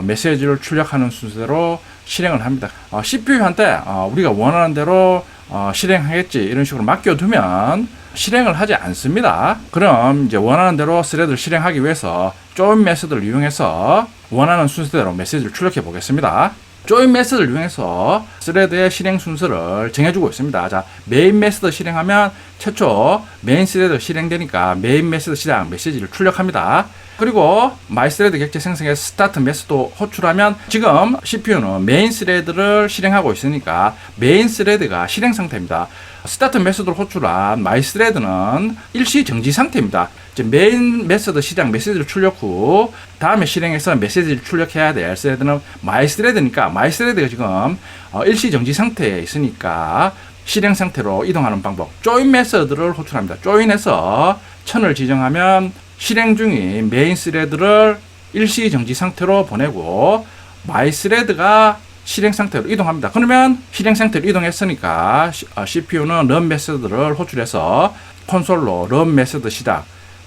메시지를 출력하는 순서대로 실행을 합니다. CPU한테 우리가 원하는 대로 실행하겠지 이런 식으로 맡겨두면 실행을 하지 않습니다. 그럼 이제 원하는 대로 스레드를 실행하기 위해서 조인 메소드를 이용해서 원하는 순서대로 메시지를 출력해 보겠습니다. 조인 메소드를 이용해서 스레드의 실행 순서를 정해주고 있습니다. 자, 메인 메소드 실행하면 최초 메인 스레드 실행되니까 메인 메소드 시작 메시지를 출력합니다. 그리고 마이 스레드 객체 생성에 스타트 메소드 호출하면 지금 CPU는 메인 스레드를 실행하고 있으니까 메인 스레드가 실행 상태입니다. 스타트 메소드를 호출한 마이 스레드는 일시 정지 상태입니다. 메인 메소드 시작 메시지를 출력 후 다음에 실행해서 메시지를 출력해야 될 스레드는 마이 스레드니까 마이 스레드가 지금 일시 정지 상태에 있으니까 실행 상태로 이동하는 방법 조인 메소드를 호출합니다. 조인해서 천을 지정하면 실행 중인 메인 스레드를 일시 정지 상태로 보내고 마이 스레드가 실행 상태로 이동합니다. 그러면 실행 상태로 이동했으니까 CPU는 런 메소드를 호출해서 콘솔로 런 메소드 시작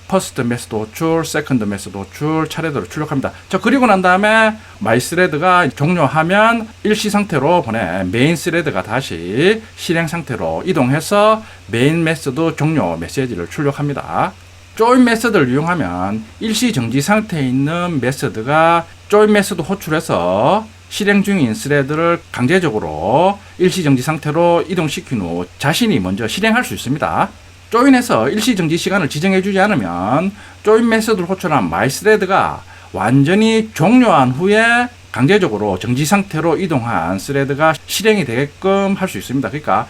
퍼스트 메소드 호출, 세컨드 메소드 호출 차례대로 출력합니다. 자, 그리고 난 다음에 마이 스레드가 종료하면 일시 상태로 보내 메인 스레드가 다시 실행 상태로 이동해서 메인 메소드 종료 메시지를 출력합니다. 조인 메소드를 이용하면 일시 정지 상태에 있는 메소드가 조인 메소드 호출해서 실행 중인 스레드를 강제적으로 일시 정지 상태로 이동시킨 후 자신이 먼저 실행할 수 있습니다. 조인해서 일시 정지 시간을 지정해주지 않으면 조인 메소드를 호출한 마이 스레드가 완전히 종료한 후에 강제적으로 정지 상태로 이동한 스레드가 실행이 되게끔 할 수 있습니다. 그러니까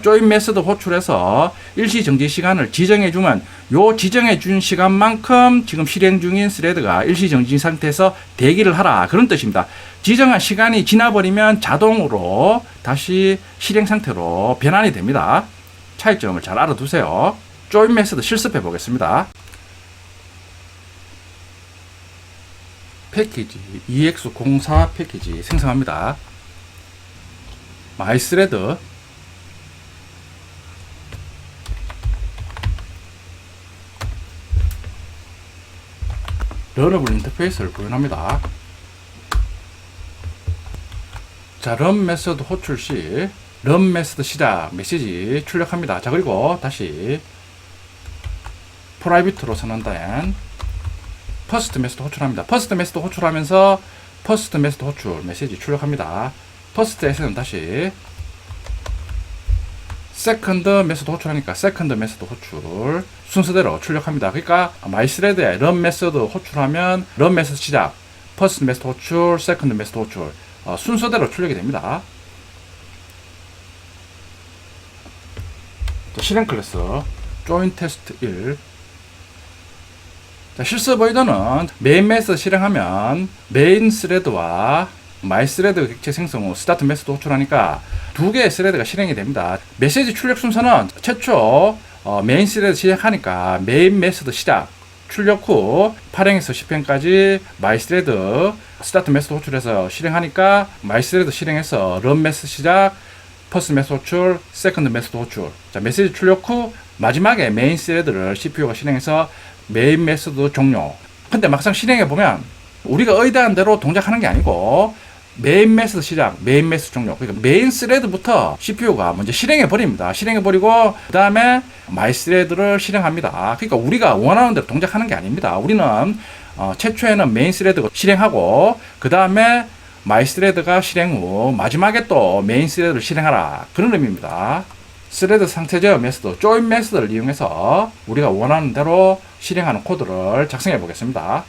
조인 메소드 호출해서 일시 정지 시간을 지정해주면 요 지정해준 시간만큼 지금 실행 중인 스레드가 일시 정지 상태에서 대기를 하라 그런 뜻입니다. 지정한 시간이 지나버리면 자동으로 다시 실행 상태로 변환이 됩니다. 차이점을 잘 알아두세요. 조인 메소드 실습해 보겠습니다. 패키지 EX04 패키지 생성합니다. 마이 스레드 런어블 인터페이스를 구현합니다. 자, 런 메소드 호출 시 런 메소드 시작 메시지 출력합니다. 자, 그리고 다시 프라이빗으로 선언된 퍼스트 메소드 호출합니다. 퍼스트 메소드 호출하면서 퍼스트 메소드 호출 메시지 출력합니다. 퍼스트에서는 다시 세컨드 메소드 호출하니까 세컨드 메소드 호출 순서대로 출력합니다. 그러니까 마이스레드에 런 메소드 호출하면 런 메소드 시작, 퍼스트 메소드 호출, 세컨드 메소드 호출 순서대로 출력이 됩니다. 자, 실행 클래스 join test 1. 자, 실습 의도는 메인 메소드 실행하면 메인 스레드와 마이 스레드 객체 생성 후 스타트 메소드 호출하니까 두 개의 스레드가 실행이 됩니다. 메시지 출력 순서는 최초 메인 스레드 시작하니까 메인 메소드 시작, 출력 후 8행에서 10행까지 마이 스레드 스타트 메소드 호출해서 실행하니까 마이 스레드 실행해서 런 메소드 시작, 퍼스트 메소드 호출, 세컨드 메소드 호출. 자, 메시지 출력 후 마지막에 메인 스레드를 CPU가 실행해서 메인 메소드 종료. 근데 막상 실행해 보면 우리가 의도한 대로 동작하는 게 아니고 메인 메소드 시작, 메인 메소드 종료. 그러니까 메인 스레드부터 CPU가 먼저 실행해 버립니다. 실행해 버리고 그 다음에 마이 스레드를 실행합니다. 그러니까 우리가 원하는 대로 동작하는 게 아닙니다. 우리는 최초에는 메인 스레드가 실행하고 그 다음에 마이 스레드가 실행 후 마지막에 또 메인 스레드를 실행하라, 그런 의미입니다. 스레드 상태 제어 메소드, 조인 메소드를 이용해서 우리가 원하는 대로 실행하는 코드를 작성해 보겠습니다.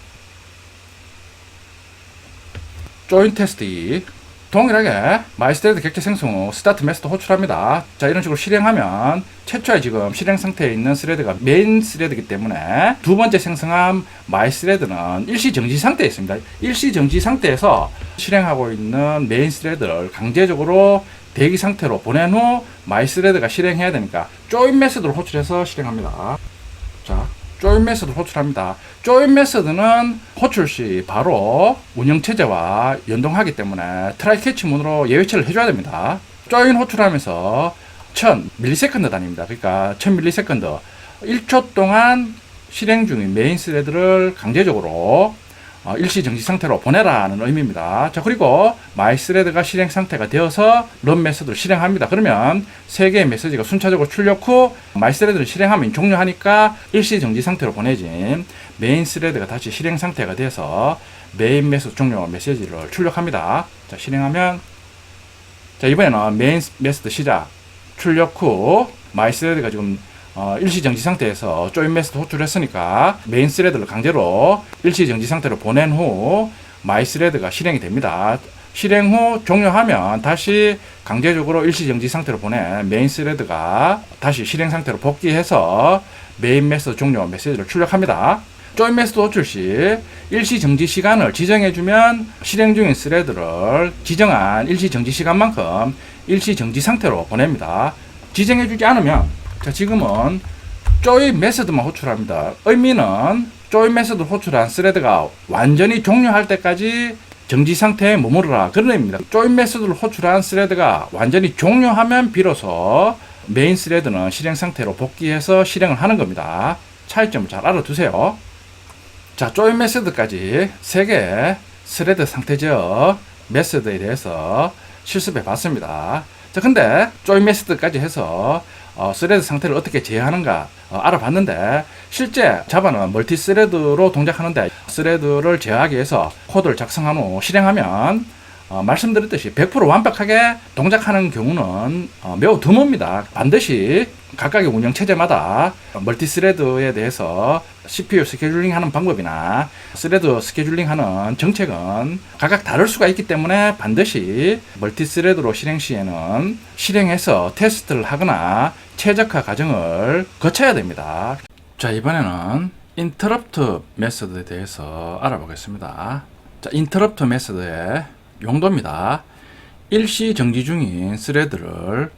조인 테스트 2. 동일하게 마이스레드 객체 생성 후 스타트 메소드 호출합니다. 자, 이런 식으로 실행하면 최초에 지금 실행 상태에 있는 스레드가 메인 스레드이기 때문에 두 번째 생성한 마이스레드는 일시 정지 상태에 있습니다. 일시 정지 상태에서 실행하고 있는 메인 스레드를 강제적으로 대기 상태로 보낸 후 마이스레드가 실행해야 되니까 조인 메소드를 호출해서 실행합니다. 자, 조인 메소드 호출합니다. 조인 메소드는 호출 시 바로 운영체제와 연동하기 때문에 트라이 캐치 문으로 예외처리를 해줘야 됩니다. 조인 호출하면서 1000ms 단위입니다. 그러니까 1000ms 1초 동안 실행 중인 메인 스레드를 강제적으로 일시 정지 상태로 보내라는 의미입니다. 자, 그리고 마이 스레드가 실행 상태가 되어서 런 메소드를 실행합니다. 그러면 세 개의 메시지가 순차적으로 출력 후 마이 스레드를 실행하면 종료하니까 일시 정지 상태로 보내진 메인 스레드가 다시 실행 상태가 돼서 메인 메소드 종료 메시지를 출력합니다. 자, 실행하면 자, 이번에는 메인 메소드 시작, 출력 후 마이 스레드가 지금 일시 정지 상태에서 조인 메소드 호출했으니까 메인 스레드를 강제로 일시 정지 상태로 보낸 후 마이 스레드가 실행이 됩니다. 실행 후 종료하면 다시 강제적으로 일시 정지 상태로 보낸 메인 스레드가 다시 실행 상태로 복귀해서 메인 메소드 종료 메시지를 출력합니다. 조인 메소드 호출 시 일시 정지 시간을 지정해주면 실행 중인 스레드를 지정한 일시 정지 시간만큼 일시 정지 상태로 보냅니다. 지정해주지 않으면 자, 지금은 조인 메소드만 호출합니다. 의미는 조인 메소드 호출한 스레드가 완전히 종료할 때까지 정지 상태에 머무르라, 그런 의미입니다. 조인 메소드를 호출한 스레드가 완전히 종료하면 비로소 메인 스레드는 실행 상태로 복귀해서 실행을 하는 겁니다. 차이점을 잘 알아두세요. 자, 조인 메소드까지 3개의 스레드 상태 제어 메소드에 대해서 실습해 봤습니다. 자, 근데 조인 메소드까지 해서 스레드 상태를 어떻게 제어하는가 알아봤는데 실제 자바는 멀티 스레드로 동작하는데 스레드를 제어하기 위해서 코드를 작성한 후 실행하면 말씀드렸듯이 100% 완벽하게 동작하는 경우는 매우 드뭅니다. 반드시 각각의 운영 체제마다 멀티 스레드에 대해서 CPU 스케줄링 하는 방법이나 스레드 스케줄링 하는 정책은 각각 다를 수가 있기 때문에 반드시 멀티 스레드로 실행 시에는 실행해서 테스트를 하거나 최적화 과정을 거쳐야 됩니다. 자, 이번에는 인터럽트 메소드에 대해서 알아보겠습니다. 자, 인터럽트 메소드의 용도입니다. 일시 정지 중인 스레드를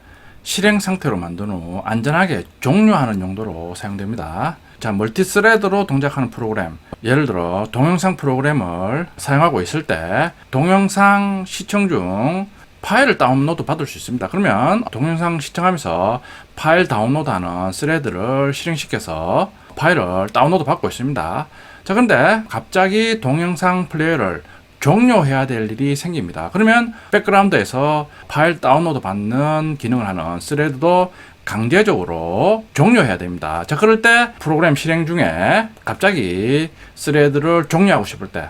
실행 상태로 만든 후 안전하게 종료하는 용도로 사용됩니다. 자, 멀티 스레드로 동작하는 프로그램, 예를 들어 동영상 프로그램을 사용하고 있을 때 동영상 시청 중 파일을 다운로드 받을 수 있습니다. 그러면 동영상 시청하면서 파일 다운로드하는 스레드를 실행시켜서 파일을 다운로드 받고 있습니다. 자, 그런데 갑자기 동영상 플레이어를 종료해야 될 일이 생깁니다. 그러면 백그라운드에서 파일 다운로드 받는 기능을 하는 스레드도 강제적으로 종료해야 됩니다. 자, 그럴 때 프로그램 실행 중에 갑자기 스레드를 종료하고 싶을 때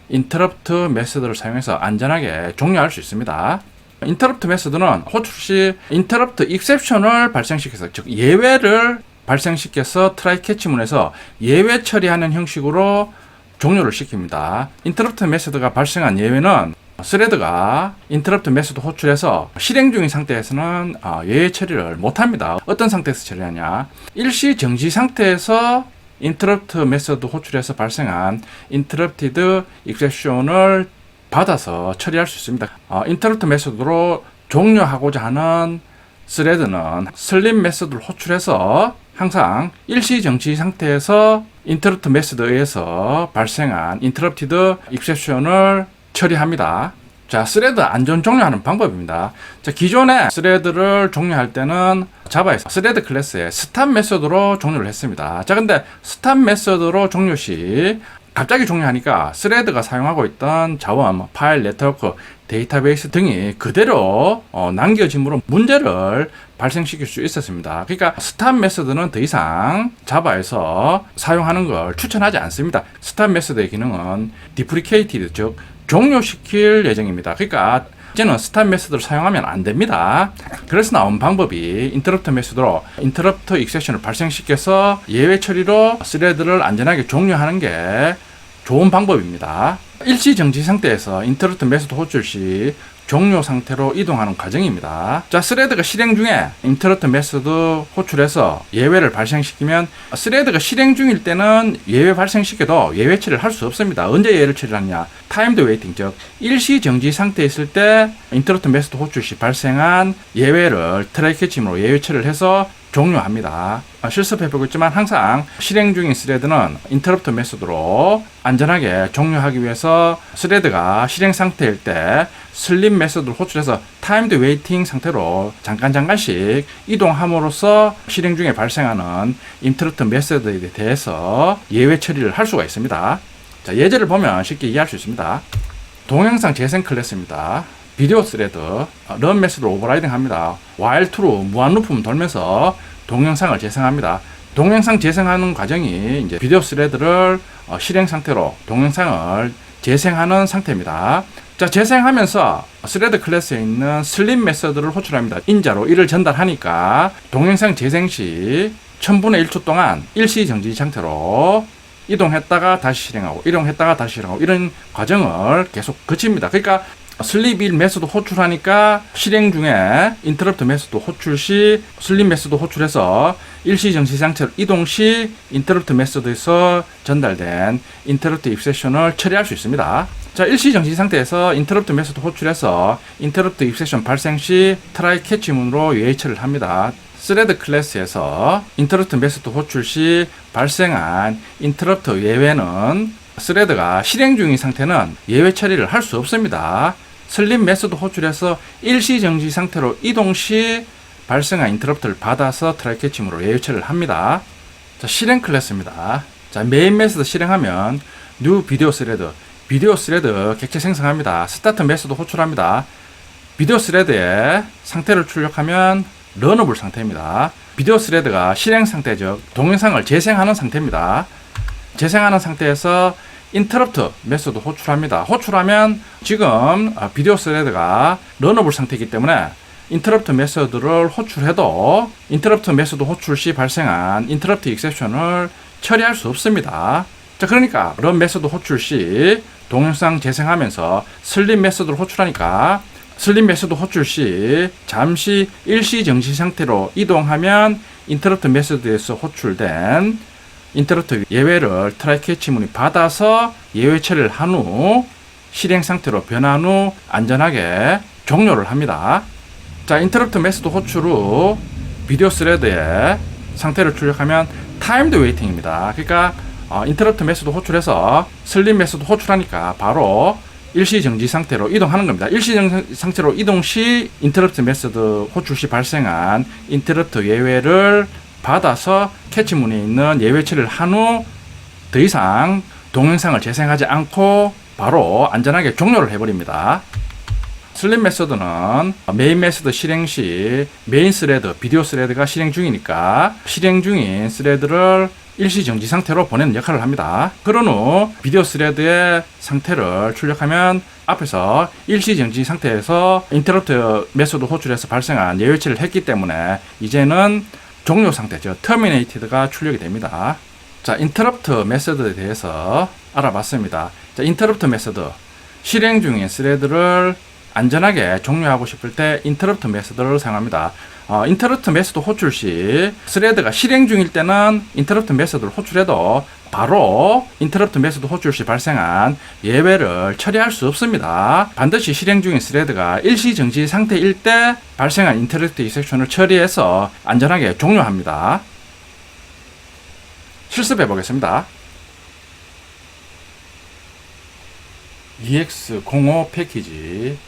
인터럽트 메서드를 사용해서 안전하게 종료할 수 있습니다. 인터럽트 메서드는 호출 시 인터럽트 익셉션을 발생시켜서, 즉 예외를 발생시켜서 트라이 캐치문에서 예외 처리하는 형식으로 종료를 시킵니다. 인터럽트 메서드가 발생한 예외는 스레드가 인터럽트 메서드 호출해서 실행 중인 상태에서는 예외 처리를 못합니다. 어떤 상태에서 처리하냐? 일시 정지 상태에서 인터럽트 메서드 호출해서 발생한 인터럽티드 익셉션을 받아서 처리할 수 있습니다. 인터럽트 메서드로 종료하고자 하는 스레드는 슬립 메서드를 호출해서 항상 일시 정지 상태에서 인터럽트 메서드에 의해서 발생한 인터럽티드 익셉션을 처리합니다. 자, 스레드 안전 종료하는 방법입니다. 자, 기존에 스레드를 종료할 때는 자바에서 스레드 클래스의 스탑 메서드로 종료를 했습니다. 자, 근데 스탑 메서드로 종료 시 갑자기 종료하니까 스레드가 사용하고 있던 자원, 파일, 네트워크, 데이터베이스 등이 그대로 남겨짐으로 문제를 발생시킬 수 있었습니다. 그러니까 스탑 메서드는 더 이상 자바에서 사용하는 걸 추천하지 않습니다. 스탑 메서드의 기능은 디프리케이티드, 즉 종료시킬 예정입니다. 그러니까 이제는 스탑 메서드를 사용하면 안 됩니다. 그래서 나온 방법이 인터럽트 메서드로 인터럽트 익셉션을 발생시켜서 예외 처리로 스레드를 안전하게 종료하는 게 좋은 방법입니다. 일시 정지 상태에서 인터럽트 메서드 호출 시 종료 상태로 이동하는 과정입니다. 자, 스레드가 실행 중에 인터럽트 메서드 호출해서 예외를 발생시키면 스레드가 실행 중일 때는 예외 발생시켜도 예외 처리를 할 수 없습니다. 언제 예외를 처리하느냐? 타임드 웨이팅, 즉 일시 정지 상태에 있을 때 인터럽트 메서드 호출 시 발생한 예외를 트라이 캐치문으로 예외 처리를 해서 종료합니다. 실습해보겠지만 항상 실행 중인 스레드는 인터럽트 메서드로 안전하게 종료하기 위해서 스레드가 실행 상태일 때 슬립 메서드를 호출해서 타임드 웨이팅 상태로 잠깐씩 이동함으로써 실행 중에 발생하는 인터럽트 메서드에 대해서 예외 처리를 할 수가 있습니다. 자, 예제를 보면 쉽게 이해할 수 있습니다. 동영상 재생 클래스입니다. 비디오 스레드, 런 메서드를 오버라이딩 합니다. while true, 무한 루프만 돌면서 동영상을 재생합니다. 동영상 재생하는 과정이 이제 비디오 스레드를 실행 상태로 동영상을 재생하는 상태입니다. 자, 재생하면서 스레드 클래스에 있는 슬립 메서드를 호출합니다. 인자로 이를 전달하니까 동영상 재생 시 1000분의 1초 동안 일시 정지 상태로 이동했다가 다시 실행하고 이동했다가 다시 실행하고 이런 과정을 계속 거칩니다. 그러니까 슬립 1 메서드 호출하니까 실행 중에 인터럽트 메서드 호출 시 슬립 메서드 호출해서 일시 정지 상태로 이동 시 인터럽트 메서드에서 전달된 인터럽트 익셉션을 처리할 수 있습니다. 자, 일시 정지 상태에서 인터럽트 메서드 호출해서 인터럽트 익셉션 발생 시 트라이 캐치문으로 예외 처리를 합니다. 스레드 클래스에서 인터럽트 메서드 호출 시 발생한 인터럽트 예외는 스레드가 실행 중인 상태는 예외 처리를 할 수 없습니다. 슬립 메서드 호출해서 일시 정지 상태로 이동 시 발생한 인터럽트를 받아서 트라이 캐치문으로 예외 처리를 합니다. 자, 실행 클래스입니다. 자, 메인 메서드 실행하면 new 비디오 스레드, 비디오 스레드 객체 생성합니다. 스타트 메서드 호출합니다. 비디오 스레드의 상태를 출력하면 러너블 상태입니다. 비디오 스레드가 실행 상태, 즉 동영상을 재생하는 상태입니다. 재생하는 상태에서 인터럽트 메서드 호출합니다. 호출하면 지금 비디오 스레드가 러너블 상태이기 때문에 인터럽트 메서드를 호출해도 인터럽트 메서드 호출 시 발생한 인터럽트 익셉션을 처리할 수 없습니다. 자, 그러니까 런 메서드 호출 시 동영상 재생하면서 슬립 메서드를 호출하니까 슬립 메서드 호출 시 잠시 일시 정지 상태로 이동하면 인터럽트 메서드에서 호출된 인터럽트 예외를 트라이 캐치문이 받아서 예외 처리를 한 후 실행 상태로 변한 후 안전하게 종료를 합니다. 자, 인터럽트 메서드 호출 후 비디오 스레드의 상태를 출력하면 타임드 웨이팅입니다. 그러니까 인터럽트 메서드 호출해서 슬립 메서드 호출하니까 바로 일시 정지 상태로 이동하는 겁니다. 일시 정지 상태로 이동 시 인터럽트 메서드 호출 시 발생한 인터럽트 예외를 받아서 캐치문에 있는 예외 처리를 한 후 더 이상 동영상을 재생하지 않고 바로 안전하게 종료를 해버립니다. 슬립 메서드는 메인 메서드 실행 시 메인 스레드, 비디오 스레드가 실행 중이니까 실행 중인 스레드를 일시 정지 상태로 보내는 역할을 합니다. 그런 후 비디오 스레드의 상태를 출력하면 앞에서 일시 정지 상태에서 인터럽트 메소드 호출해서 발생한 예외치를 했기 때문에 이제는 종료 상태죠. 터미네이티드가 출력이 됩니다. 자, 인터럽트 메소드에 대해서 알아봤습니다. 자, 인터럽트 메소드. 실행 중인 스레드를 안전하게 종료하고 싶을 때 인터럽트 메소드를 사용합니다. 인터럽트 메소드 호출 시 스레드가 실행 중일 때는 인터럽트 메소드를 호출해도 바로 인터럽트 메소드 호출 시 발생한 예외를 처리할 수 없습니다. 반드시 실행 중인 스레드가 일시 정지 상태일 때 발생한 인터럽트 익셉션을 처리해서 안전하게 종료합니다. 실습해 보겠습니다. EX05 패키지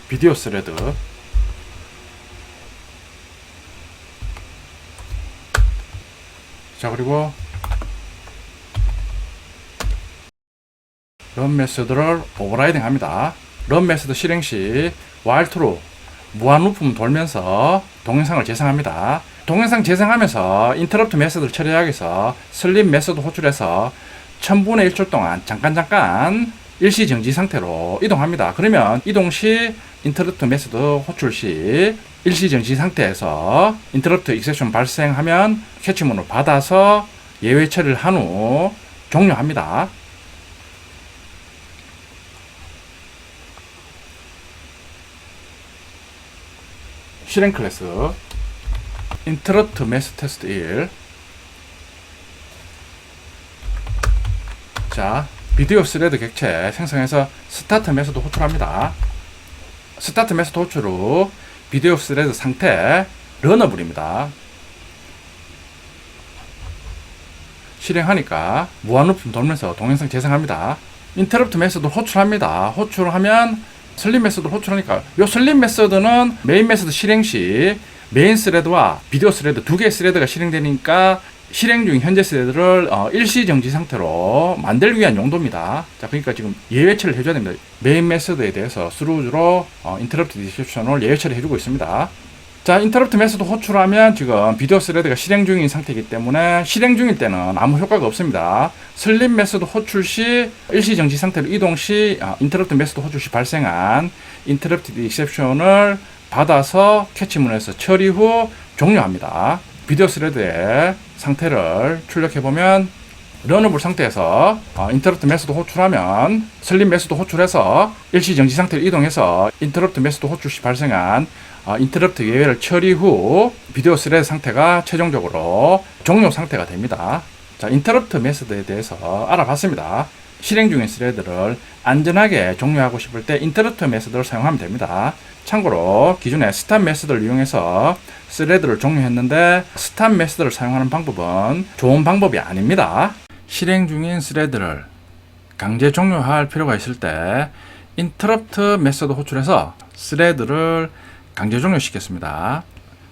비디오 스레드 자, 그리고 런 메소드를 오버라이딩 합니다. 런 메소드 실행 시 while true 무한 루프음 돌면서 동영상을 재생합니다. 동영상 재생하면서 인터럽트 메소드를 처리하기 위해서 슬립 메소드 호출해서 1000분의 1초 동안 잠깐 일시 정지 상태로 이동합니다. 그러면 이동 시 인터럽트 메소드 호출 시 일시 정지 상태에서 인터럽트 익셉션 발생하면 캐치문을 받아서 예외 처리를 한 후 종료합니다. 실행 클래스 인터럽트 메소드 테스트 1. 자, 비디오 스레드 객체 생성해서 스타트 메소드 호출합니다. 스타트 메소드 호출 후 비디오 스레드 상태 러너블입니다. 실행하니까 무한루프 돌면서 동영상 재생합니다. 인터럽트 메소드 호출합니다. 호출하면 슬립 메소드 호출하니까 이 슬립 메소드는 메인 메소드 실행 시 메인 스레드와 비디오 스레드 두 개의 스레드가 실행되니까 실행 중인 현재 스레드를 일시 정지 상태로 만들기 위한 용도입니다. 자, 그러니까 지금 예외 처리를 해줘야 됩니다. 메인 메소드에 대해서 스루즈로 인터럽트 디셉션을 예외 처리 해주고 있습니다. 자, 인터럽트 메소드 호출하면 지금 비디오 스레드가 실행 중인 상태이기 때문에 실행 중일 때는 아무 효과가 없습니다. 슬립 메소드 호출 시 일시 정지 상태로 이동 시 인터럽트 메소드 호출 시 발생한 인터럽트 익셉션을 받아서 캐치문에서 처리 후 종료합니다. 비디오 스레드의 상태를 출력해보면 러너블 상태에서 인터럽트 메소드 호출하면 슬립 메소드 호출해서 일시 정지 상태로 이동해서 인터럽트 메소드 호출 시 발생한 인터럽트 예외를 처리 후 비디오 스레드 상태가 최종적으로 종료 상태가 됩니다. 자, 인터럽트 메소드에 대해서 알아봤습니다. 실행 중인 스레드를 안전하게 종료하고 싶을 때 인터럽트 메소드를 사용하면 됩니다. 참고로 기존에 스탑 메소드를 이용해서 스레드를 종료했는데 스탑 메소드를 사용하는 방법은 좋은 방법이 아닙니다. 실행 중인 스레드를 강제 종료할 필요가 있을 때 인터럽트 메소드 호출해서 스레드를 강제 종료시켰습니다.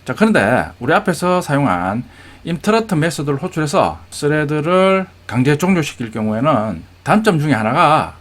자, 그런데 우리 앞에서 사용한 인터럽트 메소드를 호출해서 스레드를 강제 종료시킬 경우에는 단점 중에 하나가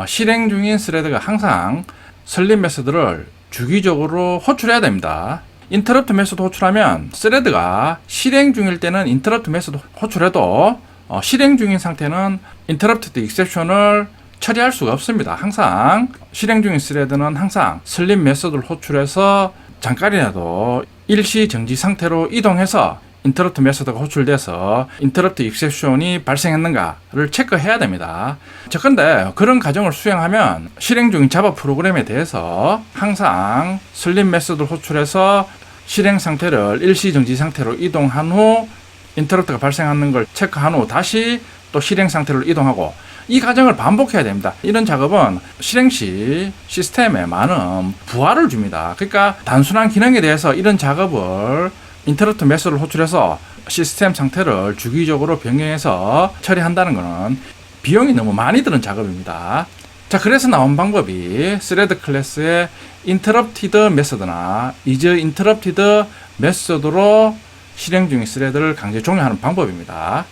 실행 중인 스레드가 항상 슬립 메소드를 주기적으로 호출해야 됩니다. 인터럽트 메소드 호출하면 스레드가 실행 중일 때는 인터럽트 메소드 호출해도 실행 중인 상태는 인터럽트 익셉션을 처리할 수가 없습니다. 항상 실행 중인 스레드는 항상 슬립 메소드를 호출해서 잠깐이라도 일시 정지 상태로 이동해서 인터럽트 메소드가 호출돼서 인터럽트 익셉션이 발생했는가를 체크해야 됩니다. 그런데 그런 과정을 수행하면 실행 중인 자바 프로그램에 대해서 항상 슬립 메소드를 호출해서 실행 상태를 일시 정지 상태로 이동한 후 인터럽트가 발생하는 걸 체크한 후 다시 또 실행 상태로 이동하고 이 과정을 반복해야 됩니다. 이런 작업은 실행 시 시스템에 많은 부하를 줍니다. 그러니까 단순한 기능에 대해서 이런 작업을 인터럽트 메소드를 호출해서 시스템 상태를 주기적으로 변경해서 처리한다는 것은 비용이 너무 많이 드는 작업입니다. 자, 자, 그래서 나온 방법이 스레드 클래스의 interrupted 메서드나 is interrupted 메서드로 실행 중인 스레드를 강제 종료하는 방법입니다.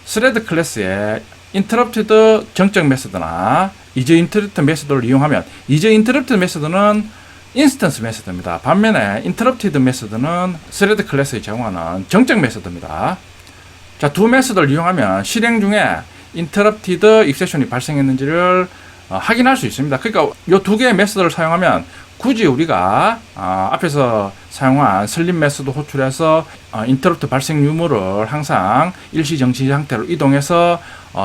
스레드 클래스의 interrupted 정적 메서드나 is interrupted 메서드를 이용하면 is interrupted 메서드는 인스턴스 메서드입니다. 반면에 interrupted 메서드는 스레드 클래스에 제공하는 정적 메서드입니다. 자, 두 메서드를 이용하면 실행 중에 interrupted exception이 발생했는지를 확인할 수 있습니다. 그러니까 이 두 개의 메서드를 사용하면 굳이 우리가 앞에서 사용한 슬립 메서드 호출해서 인터럽트 발생 유무를 항상 일시 정지 상태로 이동해서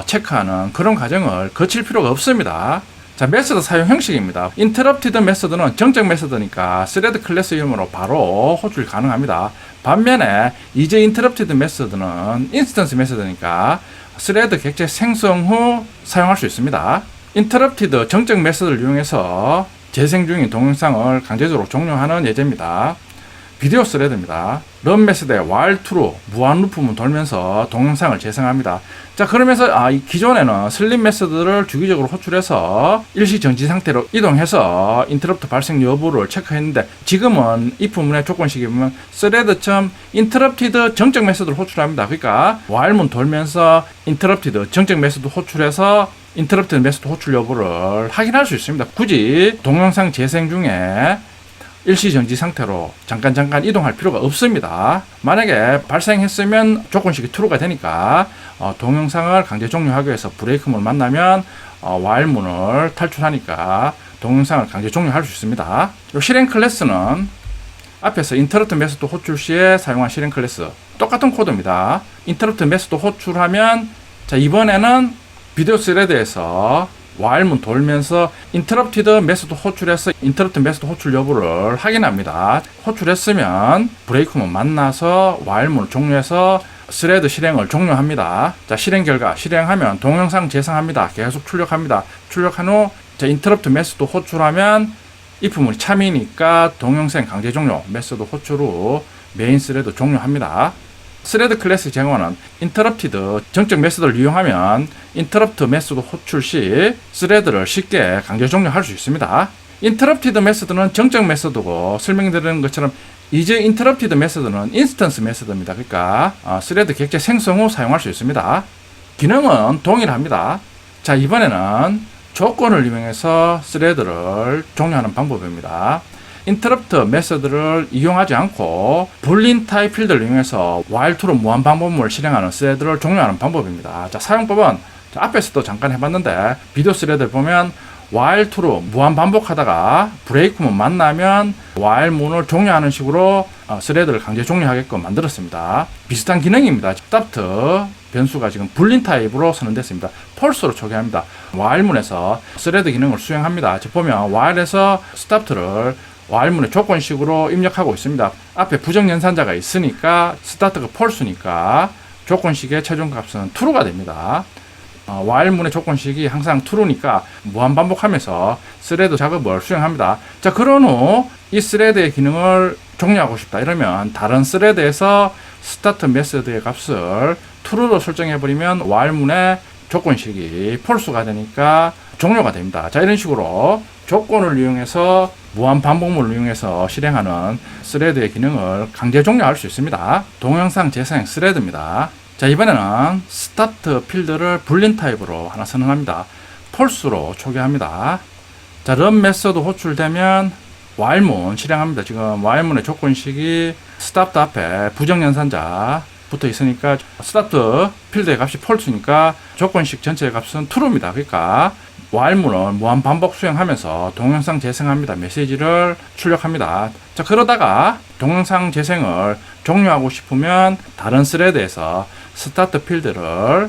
체크하는 그런 과정을 거칠 필요가 없습니다. 자, 메서드 사용 형식입니다. 인터럽티드 메서드는 정적 메서드니까 스레드 클래스 이름으로 바로 호출 가능합니다. 반면에 이제 인터럽티드 메서드는 인스턴스 메서드니까 스레드 객체 생성 후 사용할 수 있습니다. 인터럽티드 정적 메서드를 이용해서 재생 중인 동영상을 강제적으로 종료하는 예제입니다. 비디오 스레드입니다. 런 메서드의 while true 무한 루프문 돌면서 동영상을 재생합니다. 자, 그러면서 이 기존에는 슬립 메서드를 주기적으로 호출해서 일시 정지 상태로 이동해서 인터럽트 발생 여부를 체크했는데 지금은 if 문의 조건식이 보면 thread.interrupted 정적 메서드를 호출합니다. 그러니까 while문 돌면서 interrupted 정적 메서드 호출해서 인터럽트 메서드 호출 여부를 확인할 수 있습니다. 굳이 동영상 재생 중에 일시 정지 상태로 잠깐 이동할 필요가 없습니다. 만약에 발생했으면 조건식이 true가 되니까 동영상을 강제 종료하기 위해서 브레이크문을 만나면 while문을 탈출하니까 동영상을 강제 종료할 수 있습니다. 실행 클래스는 앞에서 인터럽트 메서드 호출 시에 사용한 실행 클래스 똑같은 코드입니다. 인터럽트 메서드 호출하면 자, 이번에는 비디오 스레드에서 while문 돌면서 interrupted 메서드 호출해서 interrupt 메서드 호출 여부를 확인합니다. 호출했으면 브레이크문 만나서 while문을 종료해서 스레드 실행을 종료합니다. 자, 실행 결과 실행하면 동영상 재생합니다. 계속 출력합니다. 출력한 후 interrupt 메서드 호출하면 if 문이 참이니까 동영상 강제 종료 메서드 호출 후 메인 스레드 종료합니다. 스레드 클래스 제공하는 interrupted 정적 메서드를 이용하면 interrupt 메서드 호출 시 스레드를 쉽게 강제 종료할 수 있습니다. interrupted 메서드는 정적 메서드고 설명드리는 것처럼 이제 interrupted 메서드는 인스턴스 메서드입니다. 그러니까 스레드 객체 생성 후 사용할 수 있습니다. 기능은 동일합니다. 자, 이번에는 조건을 이용해서 스레드를 종료하는 방법입니다. 인터럽트 메서드를 이용하지 않고 불린 타입 필드를 이용해서 while true 무한 반복문을 실행하는 스레드를 종료하는 방법입니다. 자, 사용법은 앞에서도 잠깐 해봤는데 비디오 스레드를 보면 while true 무한 반복하다가 브레이크문 만나면 while 문을 종료하는 식으로 스레드를 강제 종료하게끔 만들었습니다. 비슷한 기능입니다. start 변수가 지금 불린 타입으로 선언됐습니다. 펄스로 초기합니다. while 문에서 스레드 기능을 수행합니다. 보면 while에서 start를 while문의 조건식으로 입력하고 있습니다. 앞에 부정연산자가 있으니까 스타트가 펄스니까 조건식의 최종값은 true가 됩니다. while문의 조건식이 항상 true니까 무한 반복하면서 스레드 작업을 수행합니다. 자, 그런 후 이 스레드의 기능을 종료하고 싶다 이러면 다른 스레드에서 스타트 메서드의 값을 true로 설정해버리면 while문의 조건식이 false가 되니까 종료가 됩니다. 자, 이런 식으로 조건을 이용해서 무한 반복문을 이용해서 실행하는 스레드의 기능을 강제 종료할 수 있습니다. 동영상 재생 스레드입니다. 자, 이번에는 스타트 필드를 불린 타입으로 하나 선언합니다. 펄스로 초기합니다. 자, 런 메서드 호출되면 while문 실행합니다. 지금 while문의 조건식이 스타트 앞에 부정연산자 붙어 있으니까 스타트 필드의 값이 펄스니까 조건식 전체의 값은 true입니다. 그러니까 while문을 무한 반복 수행하면서 동영상 재생합니다. 메시지를 출력합니다. 자, 그러다가 동영상 재생을 종료하고 싶으면 다른 스레드에서 스타트 필드를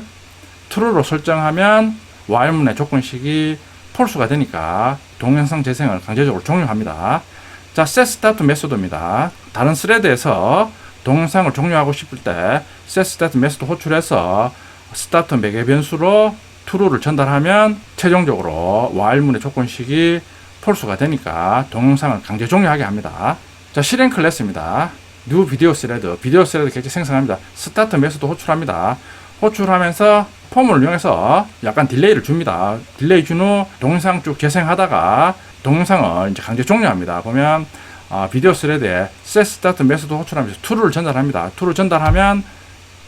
true로 설정하면 while문의 조건식이 false가 되니까 동영상 재생을 강제적으로 종료합니다. 자, set start 메소드입니다. 다른 스레드에서 동영상을 종료하고 싶을 때 set start 메소드 호출해서 스타트 매개 변수로 true를 전달하면 최종적으로 while문의 조건식이 false가 되니까 동영상을 강제 종료하게 합니다. 자, 실행 클래스입니다. new video thread, 비디오 스레드 객체 생성합니다. 스타트 메소드 호출합니다. 호출하면서 폼을 이용해서 약간 딜레이를 줍니다. 딜레이 준 후 동영상 쭉 재생하다가 동영상을 이제 강제 종료합니다. 보면 비디오 스레드에 set start 메소드 호출하면서 true를 전달합니다. true를 전달하면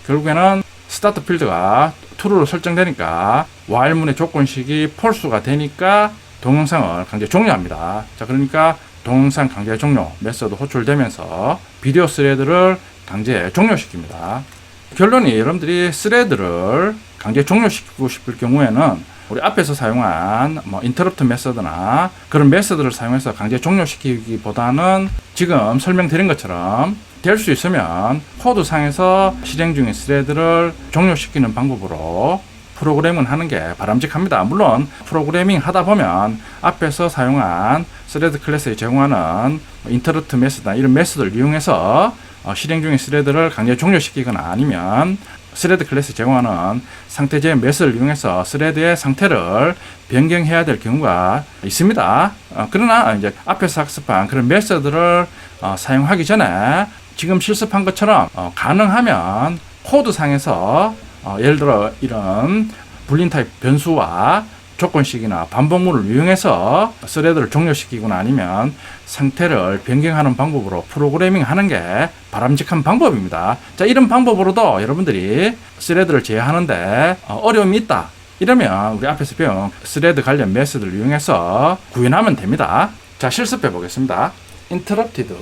결국에는 스타트 필드가 true로 설정되니까 while문의 조건식이 false가 되니까 동영상을 강제 종료합니다. 자, 그러니까 동영상 강제 종료 메소드 호출되면서 비디오 스레드를 강제 종료시킵니다. 결론이 여러분들이 스레드를 강제 종료시키고 싶을 경우에는 우리 앞에서 사용한 인터럽트 메소드나 그런 메소드를 사용해서 강제 종료시키기보다는 지금 설명드린 것처럼 될 수 있으면 코드상에서 실행 중인 스레드를 종료시키는 방법으로 프로그래밍을 하는 게 바람직합니다. 물론 프로그래밍 하다 보면 앞에서 사용한 스레드 클래스에 제공하는 인터럽트 메소드나 이런 메소드를 이용해서 실행 중인 스레드를 강제 종료시키거나 아니면 스레드 클래스 제공하는 상태 제어 메소드를 이용해서 스레드의 상태를 변경해야 될 경우가 있습니다. 그러나 이제 앞에서 학습한 그런 메소드를 사용하기 전에 지금 실습한 것처럼 가능하면 코드상에서 예를 들어 이런 불린 타입 변수와 조건식이나 반복문을 이용해서 스레드를 종료시키거나 아니면 상태를 변경하는 방법으로 프로그래밍 하는 게 바람직한 방법입니다. 자, 이런 방법으로도 여러분들이 스레드를 제어하는데 어려움이 있다. 이러면 우리 앞에서 배운 스레드 관련 메소드를 이용해서 구현하면 됩니다. 자, 실습해 보겠습니다. interrupted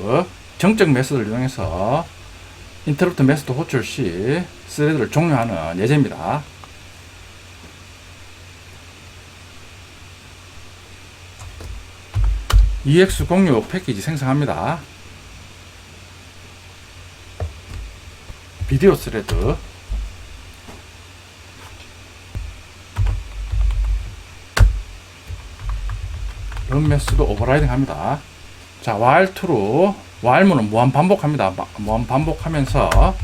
정적 메소드를 이용해서 interrupt 메소드 호출 시 스레드를 종료하는 예제입니다. EX06 패키지 생성합니다. 비디오 스레드 런 메소드 오버라이딩 합니다. 자, while true while문은 무한 반복합니다. 무한 반복하면서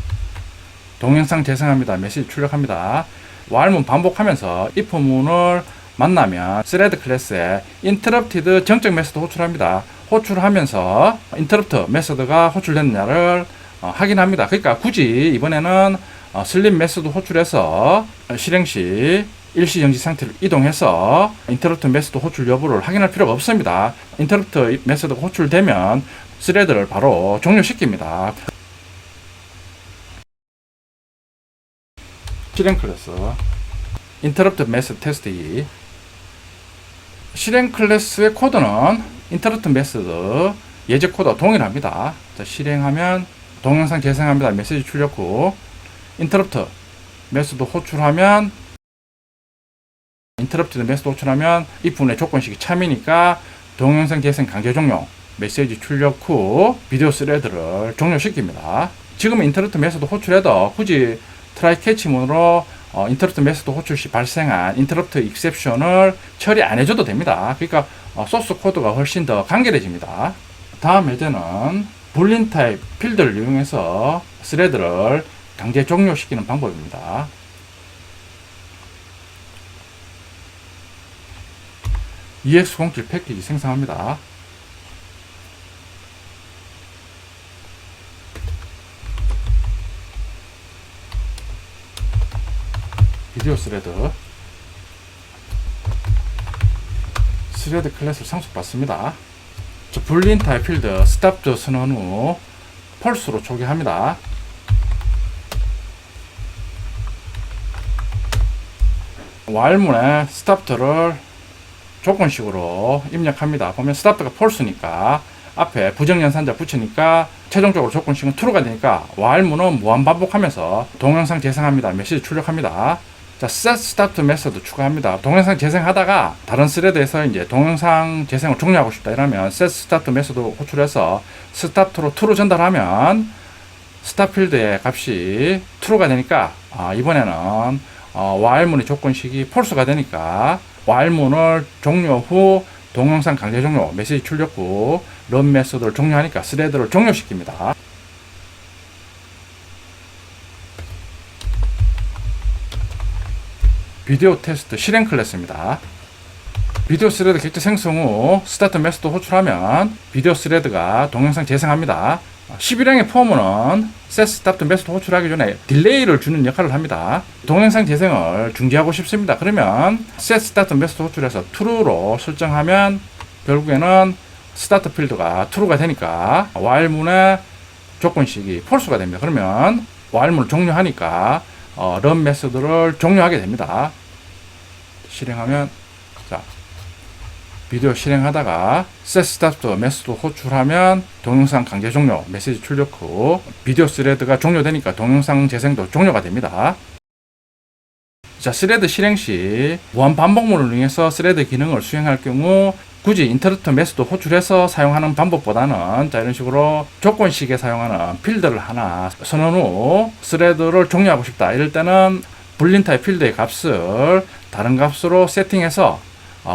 동영상 재생합니다. 메시지 출력합니다. while문 반복하면서 if문을 만나면 스레드 클래스에 interrupted 정적 메소드 호출합니다. 호출하면서 interrupt 메소드가 호출됐느냐를 확인합니다. 그러니까 굳이 이번에는 슬립 메소드 호출해서 실행 시 일시정지 상태를 이동해서 interrupt 메소드 호출 여부를 확인할 필요가 없습니다. interrupt 메소드가 호출되면 스레드를 바로 종료시킵니다. 실행 클래스 interrupt 메소드 테스트 2 실행 클래스의 코드는 interrupt 메소드 예제 코드와 동일합니다. 자, 실행하면 동영상 재생합니다. 메시지 출력 후 interrupt 메소드 호출하면 interrupted 메소드 호출하면 if문의 조건식이 참이니까 동영상 재생 강제 종료 메시지 출력 후 비디오 스레드를 종료시킵니다. 지금은 interrupt 메소드 호출해도 굳이 try catch문으로 interrupt 메소드 호출 시 발생한 interrupt exception을 처리 안 해줘도 됩니다. 그러니까 소스 코드가 훨씬 더 간결해집니다. 다음 예제는 불린 타입 필드를 이용해서 스레드를 강제 종료시키는 방법입니다. EX07 패키지 생성합니다. 비디오 스레드 클래스를 상속받습니다. 불린 타입 필드 스탑 선언 후 펄스로 초기합니다. while문에 스탑트를 조건식으로 입력합니다. 보면 스타트가 폴스니까 앞에 부정연산자 붙이니까 최종적으로 조건식은 true가 되니까 while문은 무한 반복하면서 동영상 재생합니다. 메시지 출력합니다. 자, set start 메소드 추가합니다. 동영상 재생하다가 다른 스레드에서 이제 동영상 재생을 종료하고 싶다 이러면 set start 메소드 호출해서 스타트로 true 전달하면 스탑 필드의 값이 true가 되니까 이번에는 while문의 조건식이 false가 되니까 while문을 종료 후 동영상 강제 종료 메시지 출력 후 run 메소드를 종료하니까 스레드를 종료시킵니다. 비디오 테스트 실행 클래스입니다. 비디오 스레드 객체 생성 후 스타트 메소드 호출하면 비디오 스레드가 동영상 재생합니다. 11행의 폼은 set start 메소드 호출하기 전에 딜레이를 주는 역할을 합니다. 동영상 재생을 중지하고 싶습니다. 그러면 set start 메소드 호출해서 true로 설정하면 결국에는 스타트 필드가 true가 되니까 while문의 조건식이 false가 됩니다. 그러면 while문을 종료하니까 run 메소드를 종료하게 됩니다. 실행하면 자 비디오 실행하다가 set start 메소드 호출하면 동영상 강제 종료 메시지 출력 후 비디오 스레드가 종료되니까 동영상 재생도 종료가 됩니다. 자, 스레드 실행 시 무한 반복문을 이용해서 스레드 기능을 수행할 경우 굳이 인터럽트 메소드 호출해서 사용하는 방법보다는 자 이런 식으로 조건식에 사용하는 필드를 하나 선언 후 스레드를 종료하고 싶다 이럴 때는 불린 타입 필드의 값을 다른 값으로 세팅해서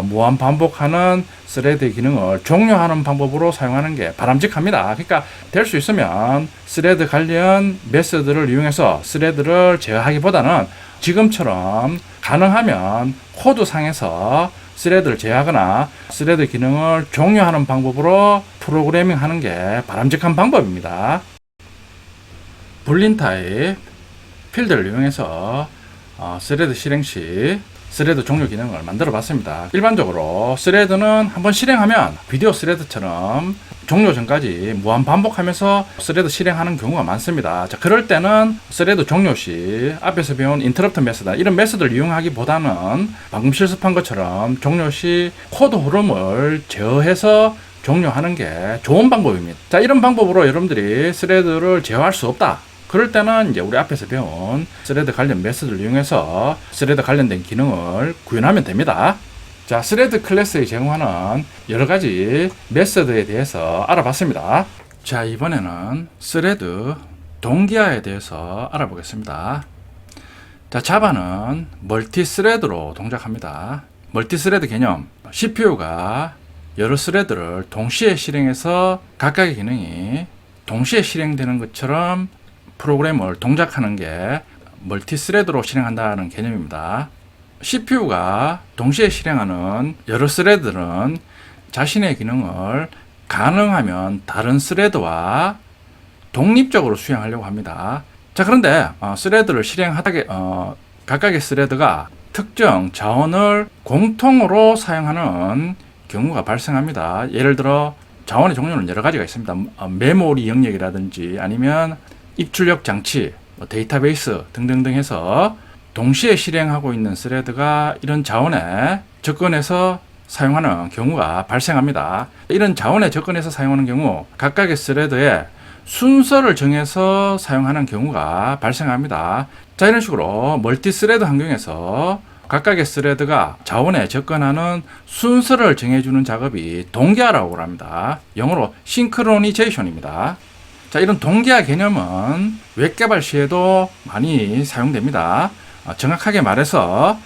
무한 반복하는 스레드 기능을 종료하는 방법으로 사용하는 게 바람직합니다. 그러니까 될 수 있으면 스레드 관련 메소드를 이용해서 스레드를 제어하기보다는 지금처럼 가능하면 코드상에서 스레드를 제어하거나 스레드 기능을 종료하는 방법으로 프로그래밍 하는 게 바람직한 방법입니다. 불린 타입 필드를 이용해서 스레드 실행 시 스레드 종료 기능을 만들어 봤습니다. 일반적으로 스레드는 한번 실행하면 비디오 스레드처럼 종료 전까지 무한 반복하면서 스레드 실행하는 경우가 많습니다. 자, 그럴 때는 스레드 종료 시 앞에서 배운 인터럽트 메소드 이런 메소드를 이용하기보다는 방금 실습한 것처럼 종료 시 코드 흐름을 제어해서 종료하는 게 좋은 방법입니다. 자, 이런 방법으로 여러분들이 스레드를 제어할 수 없다. 그럴 때는 이제 우리 앞에서 배운 스레드 관련 메소드를 이용해서 스레드 관련된 기능을 구현하면 됩니다. 자, 스레드 클래스에 제공하는 여러 가지 메소드에 대해서 알아봤습니다. 자, 이번에는 스레드 동기화에 대해서 알아보겠습니다. 자, 자바는 멀티 스레드로 동작합니다. 멀티 스레드 개념, CPU가 여러 스레드를 동시에 실행해서 각각의 기능이 동시에 실행되는 것처럼 프로그램을 동작하는 게 멀티스레드로 실행한다는 개념입니다. CPU가 동시에 실행하는 여러 스레드는 자신의 기능을 가능하면 다른 스레드와 독립적으로 수행하려고 합니다. 자, 그런데 스레드를 실행하다게 각각의 스레드가 특정 자원을 공통으로 사용하는 경우가 발생합니다. 예를 들어 자원의 종류는 여러 가지가 있습니다. 메모리 영역이라든지 아니면 입출력 장치, 데이터베이스 등등등 해서 동시에 실행하고 있는 스레드가 이런 자원에 접근해서 사용하는 경우가 발생합니다. 이런 자원에 접근해서 사용하는 경우 각각의 스레드에 순서를 정해서 사용하는 경우가 발생합니다. 자, 이런 식으로 멀티 스레드 환경에서 각각의 스레드가 자원에 접근하는 순서를 정해주는 작업이 동기화라고 합니다. 영어로 싱크로니제이션입니다. 자, 이런 동기화 개념은 웹 개발 시에도 많이 사용됩니다. 정확하게 말해서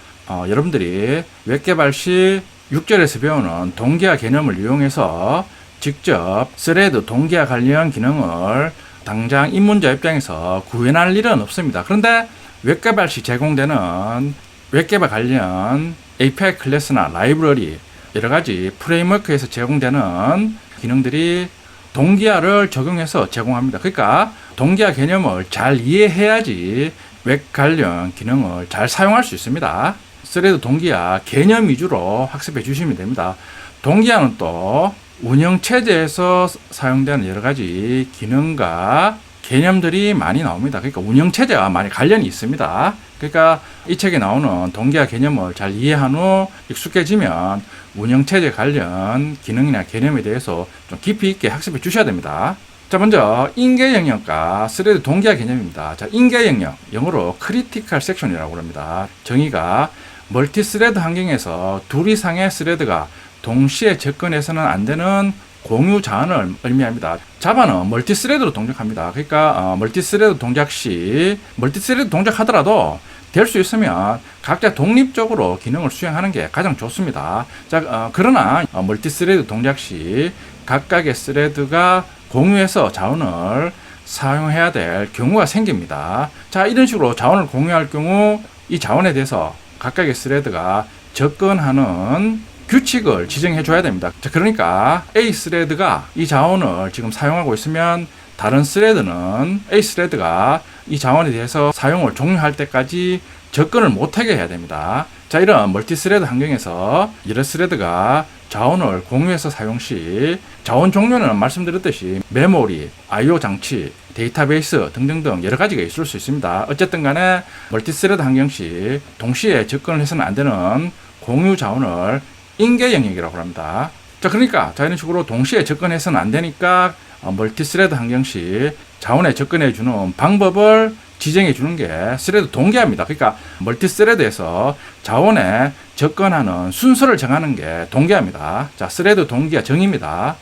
여러분들이 웹 개발 시 6절에서 배우는 동기화 개념을 이용해서 직접 스레드 동기화 관련 기능을 당장 입문자 입장에서 구현할 일은 없습니다. 그런데 웹 개발 시 제공되는 웹 개발 관련 API 클래스나 라이브러리 여러 가지 프레임워크에서 제공되는 기능들이 동기화를 적용해서 제공합니다. 그러니까 동기화 개념을 잘 이해해야지 웹 관련 기능을 잘 사용할 수 있습니다. 스레드 동기화 개념 위주로 학습해 주시면 됩니다. 동기화는 또 운영체제에서 사용되는 여러 가지 기능과 개념들이 많이 나옵니다. 그러니까 운영체제와 많이 관련이 있습니다. 그러니까 이 책에 나오는 동기화 개념을 잘 이해한 후 익숙해지면 운영체제 관련 기능이나 개념에 대해서 좀 깊이 있게 학습해 주셔야 됩니다. 자, 먼저 인계 영역과 스레드 동기화 개념입니다. 자, 인계 영역, 영어로 크리티컬 섹션이라고 합니다. 정의가 멀티 스레드 환경에서 둘 이상의 스레드가 동시에 접근해서는 안 되는 공유 자원을 의미합니다. 자바는 멀티스레드로 동작합니다. 그러니까 멀티스레드 동작 시 멀티스레드 동작하더라도 될 수 있으면 각자 독립적으로 기능을 수행하는 게 가장 좋습니다. 자, 그러나 멀티스레드 동작 시 각각의 스레드가 공유해서 자원을 사용해야 될 경우가 생깁니다. 자, 이런 식으로 자원을 공유할 경우 이 자원에 대해서 각각의 스레드가 접근하는 규칙을 지정해 줘야 됩니다. 자, 그러니까 A 스레드가 이 자원을 지금 사용하고 있으면 다른 스레드는 A 스레드가 이 자원에 대해서 사용을 종료할 때까지 접근을 못하게 해야 됩니다. 자, 이런 멀티 스레드 환경에서 여러 스레드가 자원을 공유해서 사용 시 자원 종류는 말씀드렸듯이 메모리, I/O 장치, 데이터베이스 등등등 여러 가지가 있을 수 있습니다. 어쨌든 간에 멀티 스레드 환경 시 동시에 접근을 해서는 안 되는 공유 자원을 인계 영역이라고 합니다. 자, 그러니까 이런 식으로 동시에 접근해서는 안 되니까 멀티 스레드 환경 시 자원에 접근해 주는 방법을 지정해 주는 게 스레드 동기화입니다. 그러니까 멀티 스레드에서 자원에 접근하는 순서를 정하는 게 동기화입니다. 자, 스레드 동기화 정의입니다.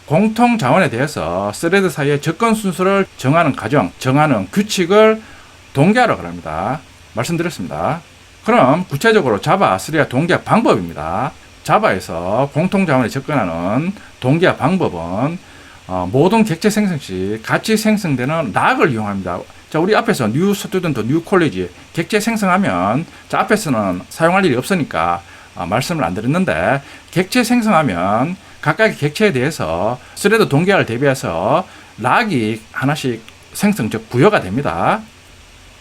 공통 자원에 대해서 스레드 사이의 접근 순서를 정하는 과정, 정하는 규칙을 동기화라고 합니다. 말씀드렸습니다. 그럼 구체적으로 자바 스레드 동기화 방법입니다. 자바에서 공통 자원에 접근하는 동기화 방법은 모든 객체 생성 시 같이 생성되는 락을 이용합니다. 자, 우리 앞에서 뉴 스튜던트, 뉴 콜리지 객체 생성하면 자, 앞에서는 사용할 일이 없으니까 말씀을 안 드렸는데 객체 생성하면 각각의 객체에 대해서 스레드 동기화를 대비해서 락이 하나씩 생성, 즉 부여가 됩니다.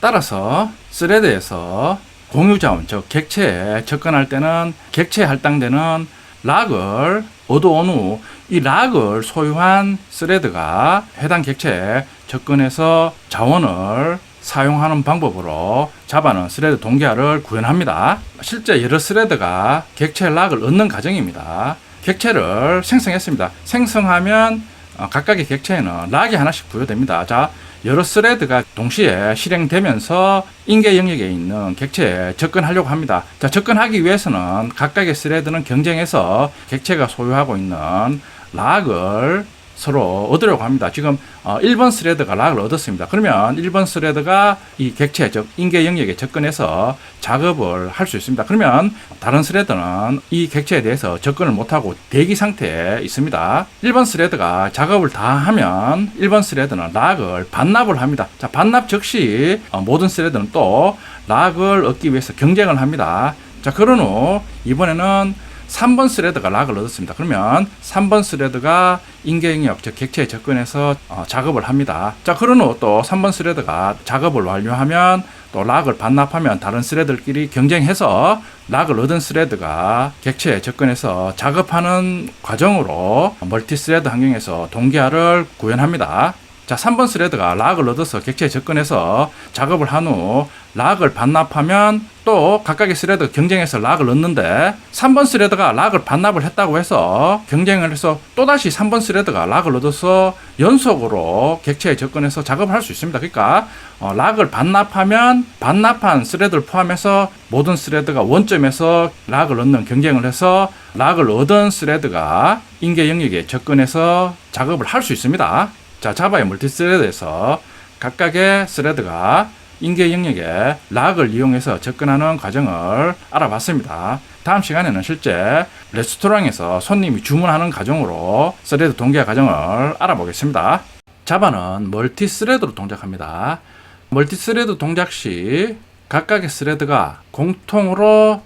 따라서 스레드에서 공유 자원, 즉 객체에 접근할 때는 객체에 할당되는 락을 얻어온 후 이 락을 소유한 스레드가 해당 객체에 접근해서 자원을 사용하는 방법으로 자바는 스레드 동기화를 구현합니다. 실제 여러 스레드가 객체 락을 얻는 과정입니다. 객체를 생성했습니다. 생성하면 각각의 객체에는 락이 하나씩 부여됩니다. 자, 여러 스레드가 동시에 실행되면서 인계 영역에 있는 객체에 접근하려고 합니다. 자, 접근하기 위해서는 각각의 스레드는 경쟁해서 객체가 소유하고 있는 락을 서로 얻으려고 합니다. 지금 1번 스레드가 락을 얻었습니다. 그러면 1번 스레드가 이 객체, 즉 인계 영역에 접근해서 작업을 할 수 있습니다. 그러면 다른 스레드는 이 객체에 대해서 접근을 못하고 대기 상태에 있습니다. 1번 스레드가 작업을 다 하면 1번 스레드는 락을 반납을 합니다. 자, 반납 즉시 모든 스레드는 또 락을 얻기 위해서 경쟁을 합니다. 자, 그런 후 이번에는 3번 스레드가 락을 얻었습니다. 그러면 3번 스레드가 인계 영역, 즉 객체에 접근해서 작업을 합니다. 자, 그런 후 또 3번 스레드가 작업을 완료하면 또 락을 반납하면 다른 스레드들끼리 경쟁해서 락을 얻은 스레드가 객체에 접근해서 작업하는 과정으로 멀티 스레드 환경에서 동기화를 구현합니다. 자, 3번 스레드가 락을 얻어서 객체에 접근해서 작업을 한 후 락을 반납하면 또 각각의 스레드가 경쟁해서 락을 얻는데 3번 스레드가 락을 반납을 했다고 해서 경쟁을 해서 또다시 3번 스레드가 락을 얻어서 연속으로 객체에 접근해서 작업을 할 수 있습니다. 그러니까 락을 반납하면 반납한 스레드를 포함해서 모든 스레드가 원점에서 락을 얻는 경쟁을 해서 락을 얻은 스레드가 인계 영역에 접근해서 작업을 할 수 있습니다. 자, 자바의 멀티 스레드에서 각각의 스레드가 인계 영역에 락을 이용해서 접근하는 과정을 알아봤습니다. 다음 시간에는 실제 레스토랑에서 손님이 주문하는 과정으로 스레드 동기화 과정을 알아보겠습니다. 자바는 멀티 스레드로 동작합니다. 멀티 스레드 동작 시 각각의 스레드가 공통으로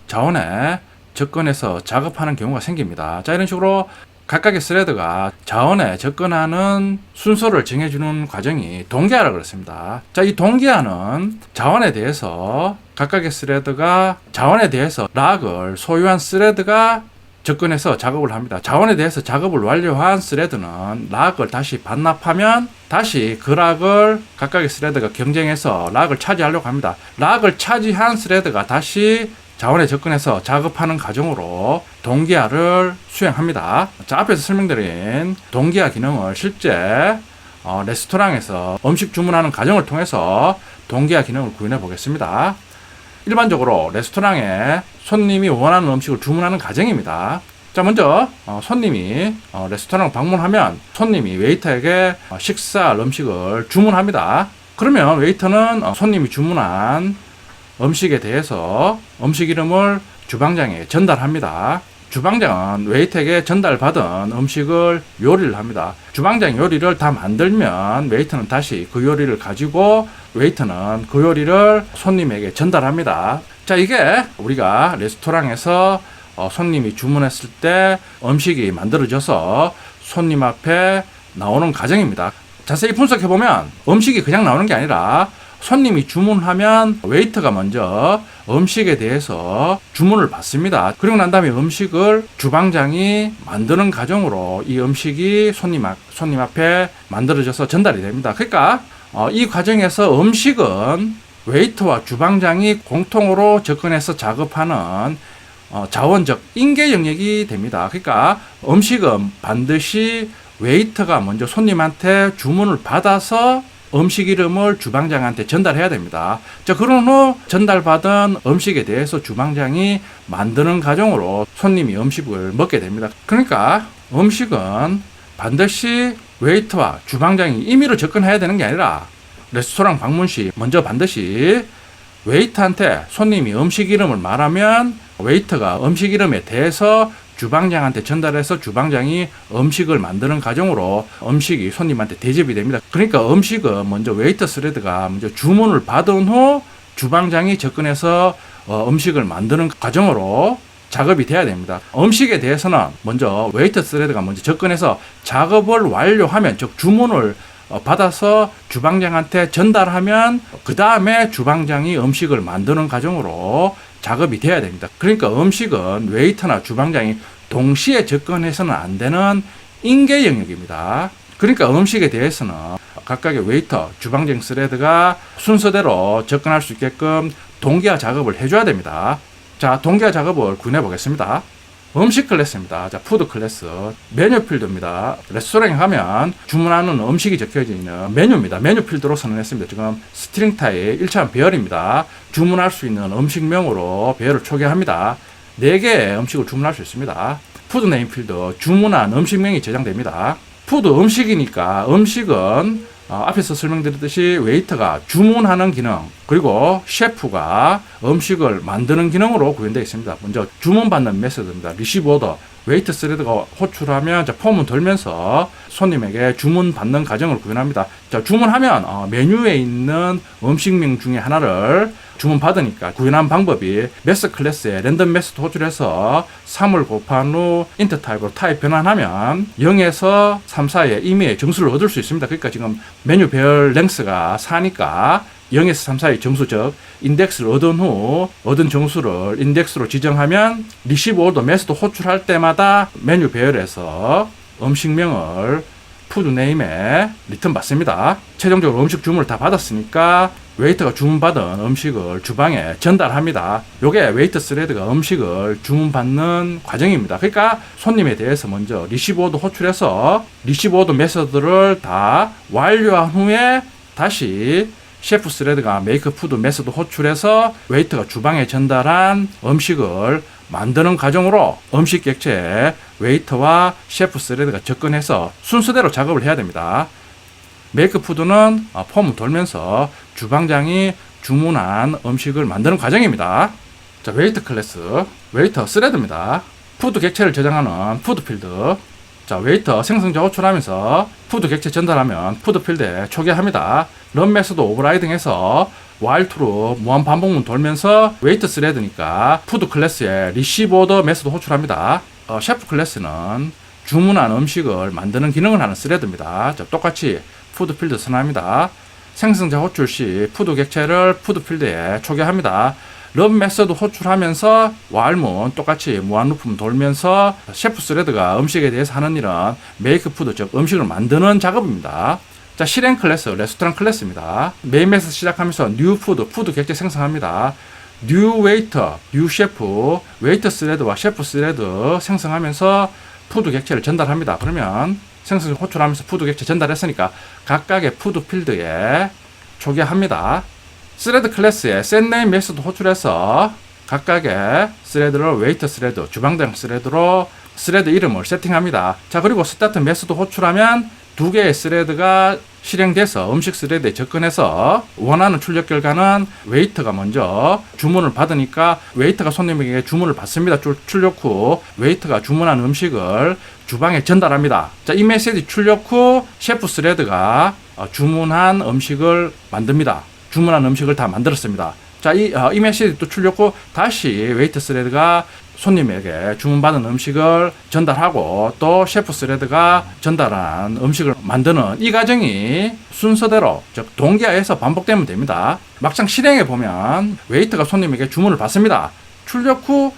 자원에 접근해서 작업하는 경우가 생깁니다. 자, 이런 식으로 각각의 스레드가 자원에 접근하는 순서를 정해주는 과정이 동기화라고 그랬습니다. 자, 이 동기화는 자원에 대해서 각각의 스레드가 자원에 대해서 락을 소유한 스레드가 접근해서 작업을 합니다. 자원에 대해서 작업을 완료한 스레드는 락을 다시 반납하면 다시 그 락을 각각의 스레드가 경쟁해서 락을 차지하려고 합니다. 락을 차지한 스레드가 다시 자원에 접근해서 작업하는 과정으로 동기화를 수행합니다. 자, 앞에서 설명드린 동기화 기능을 실제 레스토랑에서 음식 주문하는 과정을 통해서 동기화 기능을 구현해 보겠습니다. 일반적으로 레스토랑에 손님이 원하는 음식을 주문하는 과정입니다. 자, 먼저 손님이 레스토랑을 방문하면 손님이 웨이터에게 식사할 음식을 주문합니다. 그러면 웨이터는 손님이 주문한 음식에 대해서 음식 이름을 주방장에게 전달합니다. 주방장은 웨이터에게 전달받은 음식을 요리를 합니다. 주방장 요리를 다 만들면 웨이터는 다시 그 요리를 가지고 웨이터는 그 요리를 손님에게 전달합니다. 자, 이게 우리가 레스토랑에서 손님이 주문했을 때 음식이 만들어져서 손님 앞에 나오는 과정입니다. 자세히 분석해보면 음식이 그냥 나오는 게 아니라 손님이 주문하면 웨이터가 먼저 음식에 대해서 주문을 받습니다. 그리고 난 다음에 음식을 주방장이 만드는 과정으로 이 음식이 손님 앞에 만들어져서 전달이 됩니다. 그러니까 이 과정에서 음식은 웨이터와 주방장이 공통으로 접근해서 작업하는 자원적 인계 영역이 됩니다. 그러니까 음식은 반드시 웨이터가 먼저 손님한테 주문을 받아서 음식 이름을 주방장한테 전달해야 됩니다. 자, 그런 후 전달받은 음식에 대해서 주방장이 만드는 과정으로 손님이 음식을 먹게 됩니다. 그러니까 음식은 반드시 웨이터와 주방장이 임의로 접근해야 되는 게 아니라 레스토랑 방문 시 먼저 반드시 웨이터한테 손님이 음식 이름을 말하면 웨이터가 음식 이름에 대해서 주방장한테 전달해서 주방장이 음식을 만드는 과정으로 음식이 손님한테 대접이 됩니다. 그러니까 음식은 먼저 웨이터 스레드가 먼저 주문을 받은 후 주방장이 접근해서 음식을 만드는 과정으로 작업이 돼야 됩니다. 음식에 대해서는 먼저 웨이터 스레드가 먼저 접근해서 작업을 완료하면, 즉 주문을 받아서 주방장한테 전달하면 그 다음에 주방장이 음식을 만드는 과정으로 작업이 돼야 됩니다. 그러니까 음식은 웨이터나 주방장이 동시에 접근해서는 안 되는 인계 영역입니다. 그러니까 음식에 대해서는 각각의 웨이터, 주방장 스레드가 순서대로 접근할 수 있게끔 동기화 작업을 해줘야 됩니다. 자, 동기화 작업을 구현해 보겠습니다. 음식 클래스입니다. 자, 푸드 클래스. 메뉴 필드입니다. 레스토랑에 가면 주문하는 음식이 적혀져 있는 메뉴입니다. 메뉴 필드로 선언했습니다. 지금 스트링 타입 1차원 배열입니다. 주문할 수 있는 음식명으로 배열을 초기합니다. 4개의 음식을 주문할 수 있습니다. 푸드 네임 필드. 주문한 음식명이 저장됩니다. 푸드 음식이니까 음식은 앞에서 설명드렸듯이 웨이터가 주문하는 기능, 그리고 셰프가 음식을 만드는 기능으로 구현되어 있습니다. 먼저 주문받는 메소드입니다. 리시브 오더. 웨이터 스레드가 호출하면 폼을 돌면서 손님에게 주문받는 과정을 구현합니다. 자, 주문하면 메뉴에 있는 음식명 중에 하나를 주문받으니까 구현한 방법이 메스 클래스에 랜덤 메소드 호출해서 3을 곱한 후 인트 타입으로 타입 변환하면 0에서 3 사이에 임의의 점수를 얻을 수 있습니다. 그러니까 지금 메뉴 배열 랭스가 4니까 0에서 3 사이 점수, 즉 인덱스를 얻은 후 얻은 점수를 인덱스로 지정하면 리시브 오더 메소드 호출할 때마다 메뉴 배열에서 음식명을 푸드 네임에 리턴 받습니다. 최종적으로 음식 주문을 다 받았으니까 웨이터가 주문받은 음식을 주방에 전달합니다. 요게 웨이터 스레드가 음식을 주문받는 과정입니다. 그러니까 손님에 대해서 먼저 리시브 오더 호출해서 리시브 오더 메소드를 다 완료한 후에 다시 셰프 스레드가 메이크 푸드 메소드 호출해서 웨이터가 주방에 전달한 음식을 만드는 과정으로 음식 객체에 웨이터와 셰프 스레드가 접근해서 순서대로 작업을 해야 됩니다. 메이크 푸드는 폼을 돌면서 주방장이 주문한 음식을 만드는 과정입니다. 자, 웨이터 클래스, 웨이터 스레드입니다. 푸드 객체를 저장하는 푸드 필드. 자, 웨이터 생성자 호출하면서 푸드 객체 전달하면 푸드 필드에 초기합니다. 런 메소드 오버라이딩해서 while2로 무한 반복문 돌면서 웨이터 스레드니까 푸드 클래스에 리시브 오더 메소드 호출합니다. 셰프 클래스는 주문한 음식을 만드는 기능을 하는 스레드입니다. 자, 똑같이 푸드 필드 선언합니다. 생성자 호출 시 푸드 객체를 푸드 필드에 초기합니다. 런 메소드 호출하면서 while문 똑같이 무한 루프문 돌면서 셰프 스레드가 음식에 대해서 하는 일은 메이크 푸드, 즉 음식을 만드는 작업입니다. 자, 실행 클래스, 레스토랑 클래스입니다. 메인 메소드 시작하면서 뉴 푸드, 푸드 객체 생성합니다. 뉴 웨이터, 뉴 셰프, 웨이터 스레드와 셰프 스레드 생성하면서 푸드 객체를 전달합니다. 그러면 생성 호출하면서 푸드 객체 전달했으니까 각각의 푸드 필드에 초기합니다. 스레드 클래스에 셋네임 메소드 호출해서 각각의 스레드를 웨이터 스레드, 주방장 스레드로 스레드 이름을 세팅합니다. 자, 그리고 스타트 메소드 호출하면 2개의 스레드가 실행돼서 음식 스레드에 접근해서 원하는 출력 결과는 웨이터가 먼저 주문을 받으니까 웨이터가 손님에게 주문을 받습니다. 출력 후 웨이터가 주문한 음식을 주방에 전달합니다. 자, 이 메시지 출력 후 셰프 스레드가 주문한 음식을 만듭니다. 주문한 음식을 다 만들었습니다. 자, 이 메시지 또 출력 후 다시 웨이터 스레드가 손님에게 주문받은 음식을 전달하고 또 셰프 스레드가 전달한 음식을 만드는 이 과정이 순서대로 즉 동기화해서 반복되면 됩니다. 막상 실행해 보면 웨이터가 손님에게 주문을 받습니다. 출력 후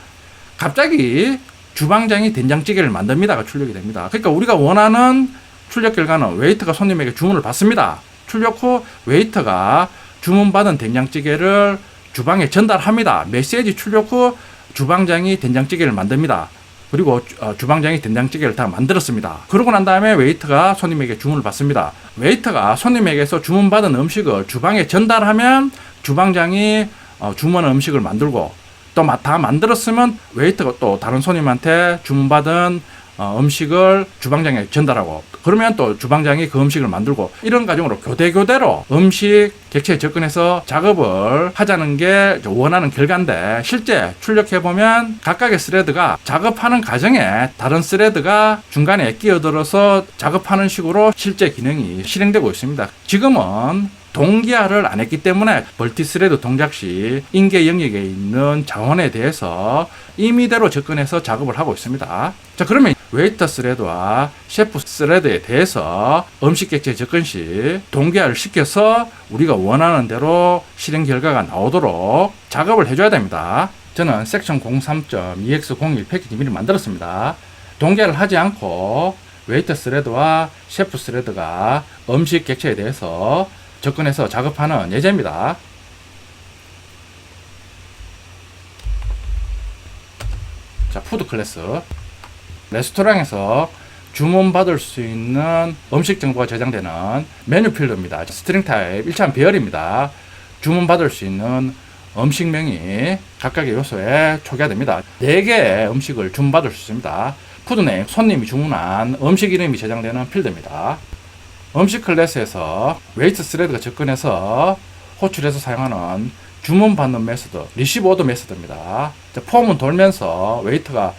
갑자기 주방장이 된장찌개를 만듭니다가 출력이 됩니다. 그러니까 우리가 원하는 출력 결과는 웨이터가 손님에게 주문을 받습니다. 출력 후 웨이터가 주문받은 된장찌개를 주방에 전달합니다. 메시지 출력 후 주방장이 된장찌개를 만듭니다. 그리고 주방장이 된장찌개를 다 만들었습니다. 그러고 난 다음에 웨이터가 손님에게 주문을 받습니다. 웨이터가 손님에게서 주문받은 음식을 주방에 전달하면 주방장이 주문한 음식을 만들고 또 다 만들었으면 웨이터가 또 다른 손님한테 주문받은 음식을 주방장에게 전달하고 그러면 또 주방장이 그 음식을 만들고 이런 과정으로 교대로 음식 객체에 접근해서 작업을 하자는 게 원하는 결과인데 실제 출력해보면 각각의 스레드가 작업하는 과정에 다른 스레드가 중간에 끼어들어서 작업하는 식으로 실제 기능이 실행되고 있습니다. 지금은 동기화를 안 했기 때문에 멀티스레드 동작 시 인계 영역에 있는 자원에 대해서 임의대로 접근해서 작업을 하고 있습니다. 자, 그러면 웨이터 스레드와 셰프 스레드에 대해서 음식 객체 접근 시 동기화를 시켜서 우리가 원하는 대로 실행 결과가 나오도록 작업을 해줘야 됩니다. 저는 섹션 03.EX01 패키지 미리 만들었습니다. 동기화를 하지 않고 웨이터 스레드와 셰프 스레드가 음식 객체에 대해서 접근해서 작업하는 예제입니다. 자, 푸드 클래스. 레스토랑에서 주문받을 수 있는 음식 정보가 저장되는 메뉴 필드입니다. 스트링 타입 1차원 배열입니다. 주문받을 수 있는 음식명이 각각의 요소에 초기화됩니다. 4개의 음식을 주문받을 수 있습니다. 푸드네임, 손님이 주문한 음식 이름이 저장되는 필드입니다. 음식 클래스에서 웨이트 스레드가 접근해서 호출해서 사용하는 주문받는 메소드, 리시브 오더 메소드입니다. 폼은 돌면서 웨이터가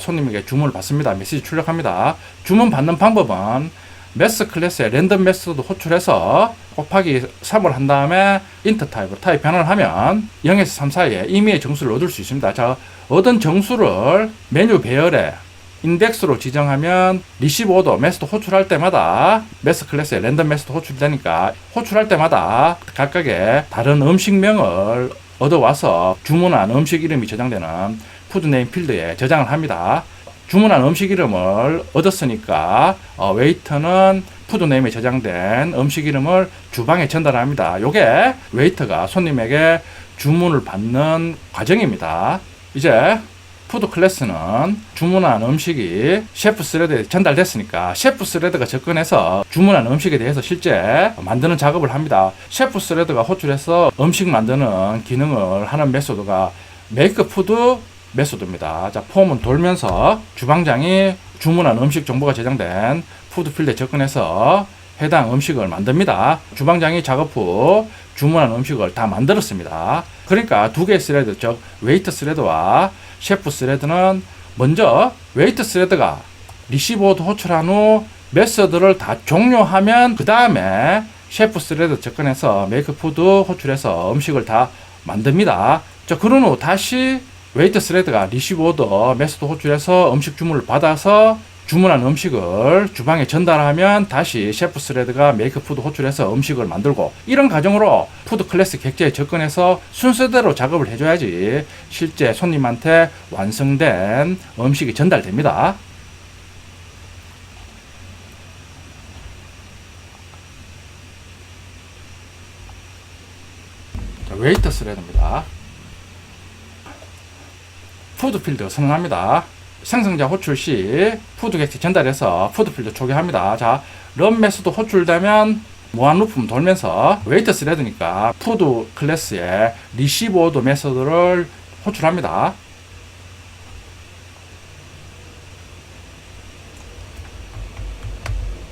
손님에게 주문을 받습니다. 메시지 출력합니다. 주문 받는 방법은 메스 클래스의 랜덤 메소드 호출해서 곱하기 3을 한 다음에 인터 타입으로 타입 변환을 하면 0에서 3 사이에 임의의 정수를 얻을 수 있습니다. 자, 얻은 정수를 메뉴 배열에 인덱스로 지정하면 리시브 오더 메소드 호출할 때마다 메스 클래스의 랜덤 메소드 호출되니까 호출할 때마다 각각의 다른 음식명을 얻어와서 주문한 음식 이름이 저장되는 푸드네임 필드에 저장을 합니다. 주문한 음식 이름을 얻었으니까 웨이터는 푸드네임에 저장된 음식 이름을 주방에 전달합니다. 요게 웨이터가 손님에게 주문을 받는 과정입니다. 이제 푸드 클래스는 주문한 음식이 셰프 스레드에 전달됐으니까 셰프 스레드가 접근해서 주문한 음식에 대해서 실제 만드는 작업을 합니다. 셰프 스레드가 호출해서 음식 만드는 기능을 하는 메소드가 메이크 푸드 메소드입니다. 자, 폼은 돌면서 주방장이 주문한 음식 정보가 저장된 푸드 필드에 접근해서 해당 음식을 만듭니다. 주방장이 작업 후 주문한 음식을 다 만들었습니다. 그러니까 두 개의 스레드, 즉 웨이터 스레드와 셰프 스레드는 먼저 웨이터 스레드가 리시버드 호출한 후 메서드를 다 종료하면 그 다음에 셰프 스레드 접근해서 메이크 푸드 호출해서 음식을 다 만듭니다. 자, 그런 후 다시 웨이터 스레드가 리시버드 메서드 호출해서 음식 주문을 받아서 주문한 음식을 주방에 전달하면 다시 셰프 스레드가 메이크 푸드 호출해서 음식을 만들고 이런 과정으로 푸드 클래스 객체에 접근해서 순서대로 작업을 해줘야지 실제 손님한테 완성된 음식이 전달됩니다. 자, 웨이터 스레드입니다. 푸드 필드 선언합니다. 생성자 호출 시 푸드 객체 전달해서 푸드 필드 초기화합니다. 자, 런 메소드 호출되면 무한 루프 돌면서 웨이터 스레드니까 푸드 클래스의 리시브 오더 메소드를 호출합니다.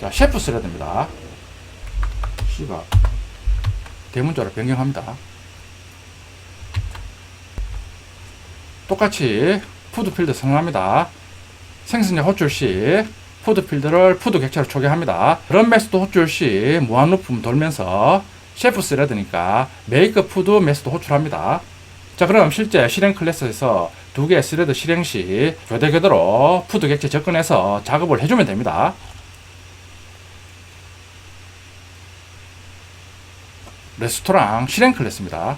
자, 셰프 스레드입니다. C가 대문자로 변경합니다. 똑같이 푸드 필드 선언합니다. 생성자 호출 시 푸드 필드를 푸드 객체로 초기화합니다. 런 메소드 호출 시 무한 루프 돌면서 셰프 스레드니까 메이크 푸드 메소드 호출합니다. 자, 그럼 실제 실행 클래스에서 두 개의 스레드 실행 시 교대교대로 푸드 객체 접근해서 작업을 해주면 됩니다. 레스토랑 실행 클래스입니다.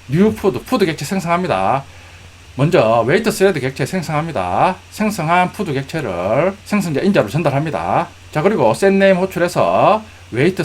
뉴 푸드 객체 생성합니다. 먼저 웨이트 스레드 객체 생성합니다. 생성한 푸드 객체를 생성자 인자로 전달합니다. 자, 그리고 셋네임 호출해서 웨이트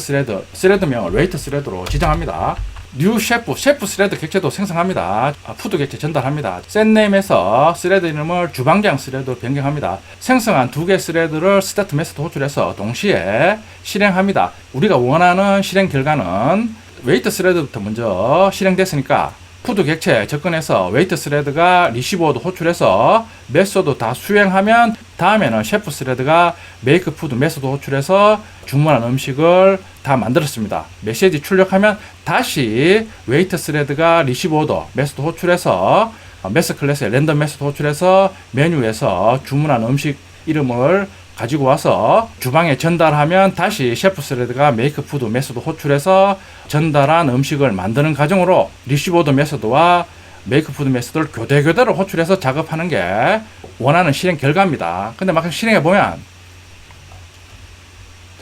스레드명을 웨이트 스레드로 지정합니다. 뉴 셰프 스레드 객체도 생성합니다. 푸드 객체 전달합니다. 셋네임에서 스레드 이름을 주방장 스레드로 변경합니다. 생성한 두 개 스레드를 스타트 메시드 호출해서 동시에 실행합니다. 우리가 원하는 실행 결과는 웨이트 스레드부터 먼저 실행됐으니까 푸드 객체 접근해서 웨이트 스레드가 리시버도 호출해서 메소드 다 수행하면 다음에는 셰프 스레드가 메이크 푸드 메소드 호출해서 주문한 음식을 다 만들었습니다. 메시지 출력하면 다시 웨이트 스레드가 리시버도 메소드 호출해서 메스 클래스에 랜덤 메소드 호출해서 메뉴에서 주문한 음식 이름을 가지고 와서 주방에 전달하면 다시 셰프 스레드가 메이크 푸드 메소드 호출해서 전달한 음식을 만드는 과정으로 리시버드 메소드와 메이크 푸드 메소드를 교대교대로 호출해서 작업하는 게 원하는 실행 결과입니다. 근데 막상 실행해 보면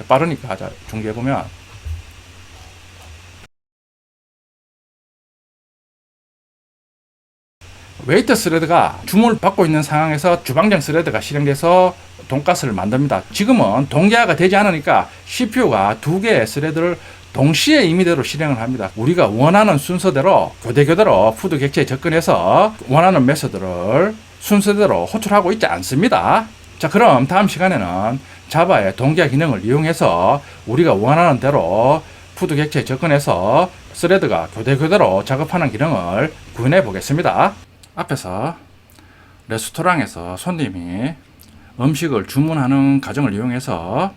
빠르니까 중계해 보면 웨이터 스레드가 주문을 받고 있는 상황에서 주방장 스레드가 실행돼서 돈가스를 만듭니다. 지금은 동기화가 되지 않으니까 CPU가 두 개의 스레드를 동시에 임의대로 실행을 합니다. 우리가 원하는 순서대로 교대교대로 푸드 객체에 접근해서 원하는 메소드를 순서대로 호출하고 있지 않습니다. 자, 그럼 다음 시간에는 자바의 동기화 기능을 이용해서 우리가 원하는 대로 푸드 객체에 접근해서 스레드가 교대교대로 작업하는 기능을 구현해 보겠습니다. 앞에서 레스토랑에서 손님이 음식을 주문하는 과정을 이용해서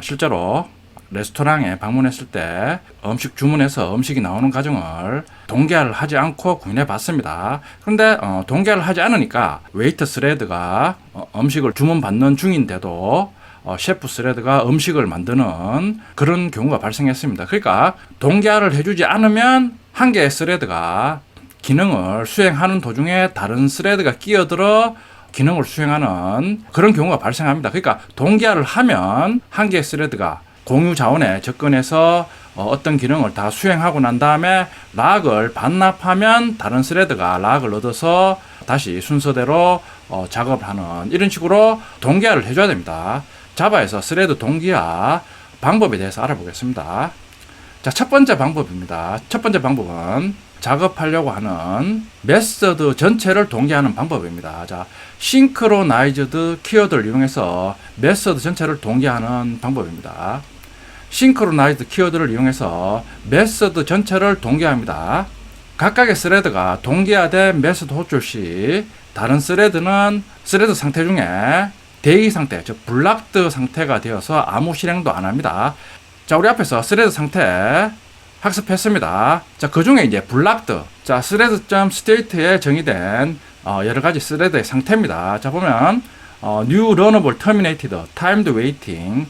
실제로 레스토랑에 방문했을 때 음식 주문해서 음식이 나오는 과정을 동기화를 하지 않고 구현해 봤습니다. 그런데 동기화를 하지 않으니까 웨이터 스레드가 음식을 주문받는 중인데도 셰프 스레드가 음식을 만드는 그런 경우가 발생했습니다. 그러니까 동기화를 해주지 않으면 한 개의 스레드가 기능을 수행하는 도중에 다른 스레드가 끼어들어 기능을 수행하는 그런 경우가 발생합니다. 그러니까 동기화를 하면 한 개의 스레드가 공유 자원에 접근해서 어떤 기능을 다 수행하고 난 다음에 락을 반납하면 다른 스레드가 락을 얻어서 다시 순서대로 작업을 하는 이런 식으로 동기화를 해줘야 됩니다. 자바에서 스레드 동기화 방법에 대해서 알아보겠습니다. 자, 첫 번째 방법입니다. 첫 번째 방법은 작업하려고 하는 메서드 전체를 동기화하는 방법입니다. 자, 싱크로나이즈드 키워드를 이용해서 메서드 전체를 동기화하는 방법입니다. 싱크로나이즈드 키워드를 이용해서 메서드 전체를 동기화합니다. 각각의 스레드가 동기화된 메서드 호출 시 다른 스레드는 스레드 상태 중에 대기 상태, 즉 블락드 상태가 되어서 아무 실행도 안 합니다. 자, 우리 앞에서 스레드 상태 학습했습니다. 자, 그 중에 이제 블락드, 자, 스레드.state에 정의된 여러 가지 스레드의 상태입니다. 자, 보면 new runnable terminated timed waiting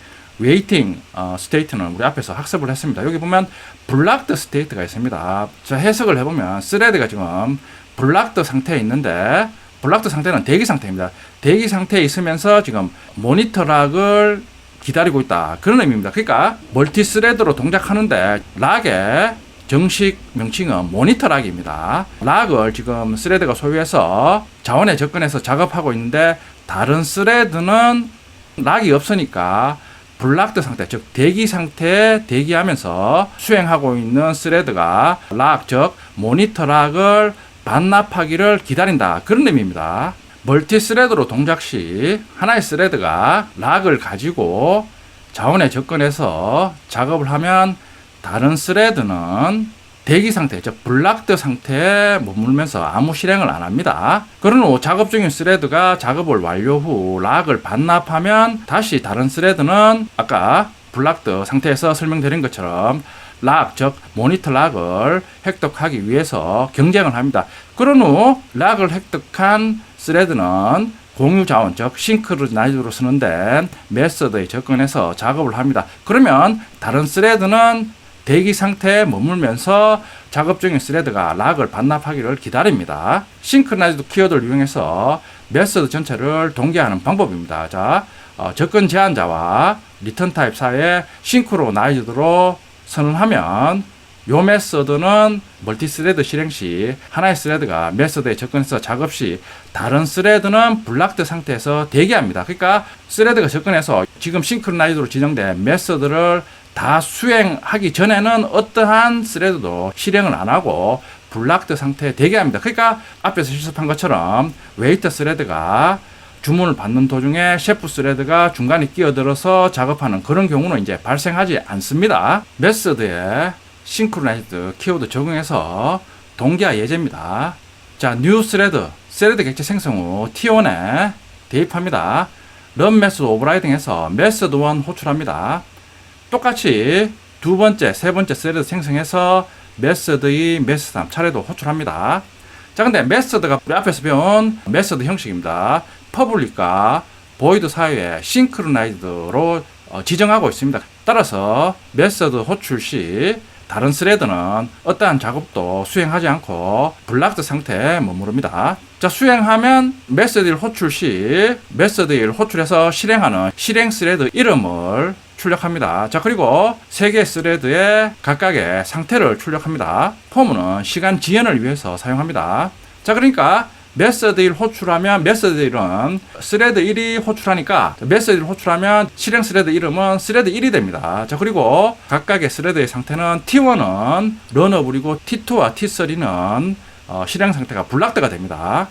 state는 우리 앞에서 학습을 했습니다. 여기 보면 블락드 state가 있습니다. 자, 해석을 해보면 스레드가 지금 블락드 상태에 있는데 블락드 상태는 대기 상태입니다. 대기 상태에 있으면서 지금 모니터 락을 기다리고 있다. 그런 의미입니다. 그러니까 멀티 스레드로 동작하는데 락의 정식 명칭은 모니터 락입니다. 락을 지금 스레드가 소유해서 자원에 접근해서 작업하고 있는데 다른 스레드는 락이 없으니까 블락드 상태, 즉 대기 상태에 대기하면서 수행하고 있는 스레드가 락, 즉 모니터 락을 반납하기를 기다린다. 그런 의미입니다. 멀티 스레드로 동작 시 하나의 스레드가 락을 가지고 자원에 접근해서 작업을 하면 다른 스레드는 대기 상태, 즉 블락드 상태에 머물면서 아무 실행을 안 합니다. 그런 후 작업 중인 스레드가 작업을 완료 후 락을 반납하면 다시 다른 스레드는 아까 블락드 상태에서 설명드린 것처럼 락, 즉 모니터 락을 획득하기 위해서 경쟁을 합니다. 그런 후 락을 획득한 스레드는 공유 자원, 즉 싱크로나이즈로 쓰는데 메서드에 접근해서 작업을 합니다. 그러면 다른 스레드는 대기 상태에 머물면서 작업 중인 스레드가 락을 반납하기를 기다립니다. 싱크로나이즈드 키워드를 이용해서 메서드 전체를 동기화하는 방법입니다. 자, 접근 제한자와 리턴 타입 사이에 싱크로나이즈드로 선언하면 요 메서드는 멀티스레드 실행 시 하나의 스레드가 메서드에 접근해서 작업 시 다른 스레드는 블락드 상태에서 대기합니다. 그러니까 스레드가 접근해서 지금 싱크로나이즈로 지정된 메서드를 다 수행하기 전에는 어떠한 스레드도 실행을 안 하고 블락드 상태에 대기합니다. 그러니까 앞에서 실습한 것처럼 웨이터 스레드가 주문을 받는 도중에 셰프 스레드가 중간에 끼어들어서 작업하는 그런 경우는 이제 발생하지 않습니다. 메서드에 싱크로나이즈드 키워드 적용해서 동기화 예제입니다. 자, 뉴 스레드 객체 생성 후 T1에 대입합니다. 런 메소드 오버라이딩해서 메소드 1 호출합니다. 똑같이 두 번째, 세 번째 스레드 생성해서 메소드 2, 메소드 3 차례도 호출합니다. 자, 근데 메소드가 우리 앞에서 배운 메소드 형식입니다. 퍼블릭과 보이드 사이에 싱크로나이즈드로 지정하고 있습니다. 따라서 메소드 호출 시 다른 스레드는 어떠한 작업도 수행하지 않고 블락드 상태에 머무릅니다. 자, 수행하면 메소드 1 호출 시 메소드 1 호출해서 실행하는 실행 스레드 이름을 출력합니다. 자, 그리고 세 개의 스레드의 각각의 상태를 출력합니다. 폼은 시간 지연을 위해서 사용합니다. 자, 그러니까 메서드 1 호출하면 메서드 1은 스레드 1이 호출하니까 메서드 1 호출하면 실행 스레드 이름은 스레드 1이 됩니다. 자, 그리고 각각의 스레드의 상태는 T1은 런어블이고 T2와 T3는 실행 상태가 블락드가 됩니다.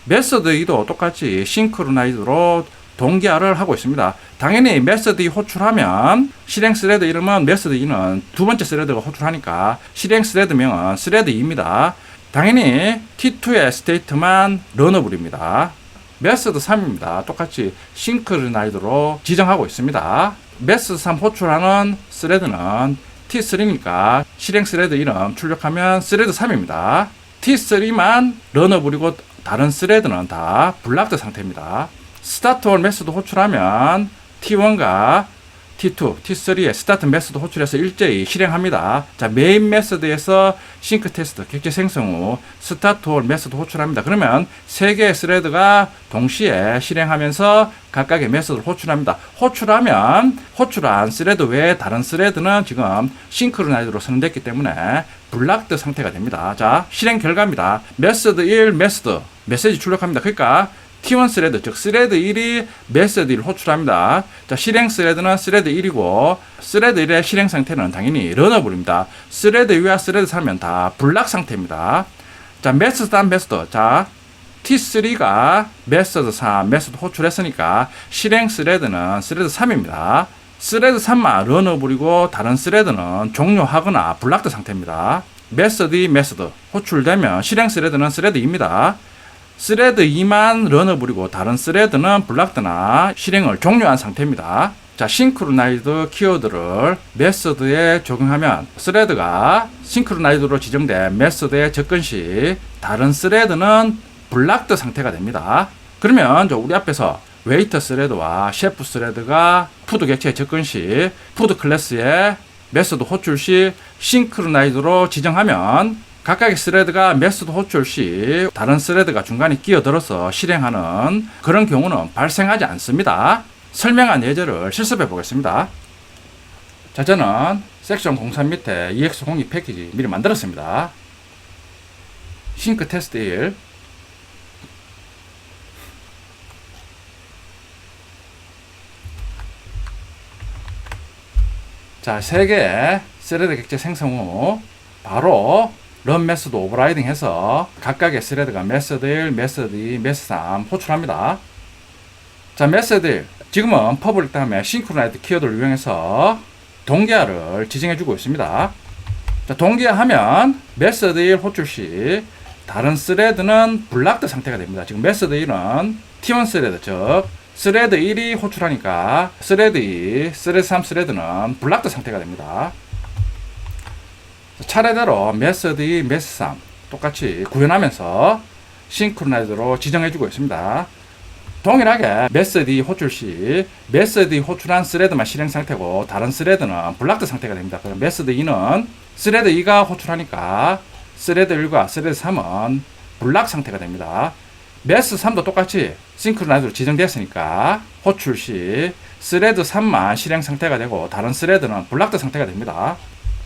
메서드 2도 똑같이 싱크로나이즈로 동기화를 하고 있습니다. 당연히 메서드 2 호출하면 실행 스레드 이름은 메서드 2는 두 번째 스레드가 호출하니까 실행 스레드명은 스레드 2입니다. 당연히 T2의 스테이트만 런어블입니다. 메서드 3입니다. 똑같이 싱크로나이즈로 지정하고 있습니다. 메서드 3 호출하는 스레드는 T3니까 실행 스레드 이름 출력하면 스레드 3입니다. T3만 런어블이고 다른 스레드는 다 블락드 상태입니다. 스타트 올 메소드 호출하면 T1과 T2, T3의 스타트 메소드 호출해서 일제히 실행합니다. 자, 메인 메소드에서 싱크 테스트 객체 생성 후 스타트 올 메소드 호출합니다. 그러면 세 개의 스레드가 동시에 실행하면서 각각의 메소드를 호출합니다. 호출하면 호출한 스레드 외에 다른 스레드는 지금 싱크로나이즈로 선언됐기 때문에 블락드 상태가 됩니다. 자, 실행 결과입니다. 메소드 1 메시지 출력합니다. 그러니까 T1 스레드, 즉 스레드 1이 메소드 1을 호출합니다. 자, 실행 스레드는 스레드 1이고 스레드 1의 실행 상태는 당연히 런어블입니다. 스레드 2와 스레드 3은 다 블락 상태입니다. 자, 메소드 다음 메소드. 자, T3가 메소드 3 메소드 호출했으니까 실행 스레드는 스레드 3입니다. 스레드 3만 런어블이고 다른 스레드는 종료하거나 블락드 상태입니다. 메소드 2 메소드 호출되면 실행 스레드는 스레드 2입니다. 스레드 2만 런어블이고 다른 스레드는 블락드나 실행을 종료한 상태입니다. 자, 싱크로나이즈드 키워드를 메소드에 적용하면 스레드가 싱크로나이즈드로 지정된 메소드에 접근 시 다른 스레드는 블락드 상태가 됩니다. 그러면 우리 앞에서 웨이터 스레드와 셰프 스레드가 푸드 객체에 접근 시 푸드 클래스에 메소드 호출 시 싱크로나이즈드로 지정하면 각각의 스레드가 메소드 호출 시 다른 스레드가 중간에 끼어들어서 실행하는 그런 경우는 발생하지 않습니다. 설명한 예제를 실습해 보겠습니다. 자, 저는 섹션 03 밑에 EX02 패키지 미리 만들었습니다. 싱크 테스트 1 자, 3개의 스레드 객체 생성 후 바로 런 메소드 오버라이딩 해서 각각의 스레드가 메소드 1, 메소드 2, 메소드 3 호출합니다. 자, 메소드 1 지금은 퍼블릭 다음에 싱크로나이즈 키워드를 이용해서 동기화를 지정해주고 있습니다. 자, 동기화하면 메소드 1 호출 시 다른 스레드는 블락드 상태가 됩니다. 지금 메소드 1은 T1 스레드, 즉 스레드 1이 호출하니까 스레드 2, 스레드 3 스레드는 블락드 상태가 됩니다. 차례대로 메소드 2, 메소드 3 똑같이 구현하면서 싱크로나이즈로 지정해주고 있습니다. 동일하게 메서드 호출 시 메서드 호출한 스레드만 실행 상태고 다른 스레드는 블락드 상태가 됩니다. 그럼 메서드 2는 스레드 2가 호출하니까 스레드 1과 스레드 3은 블락 상태가 됩니다. 메스 3도 똑같이 싱크로나이즈로 지정됐으니까 호출 시 스레드 3만 실행 상태가 되고 다른 스레드는 블락드 상태가 됩니다.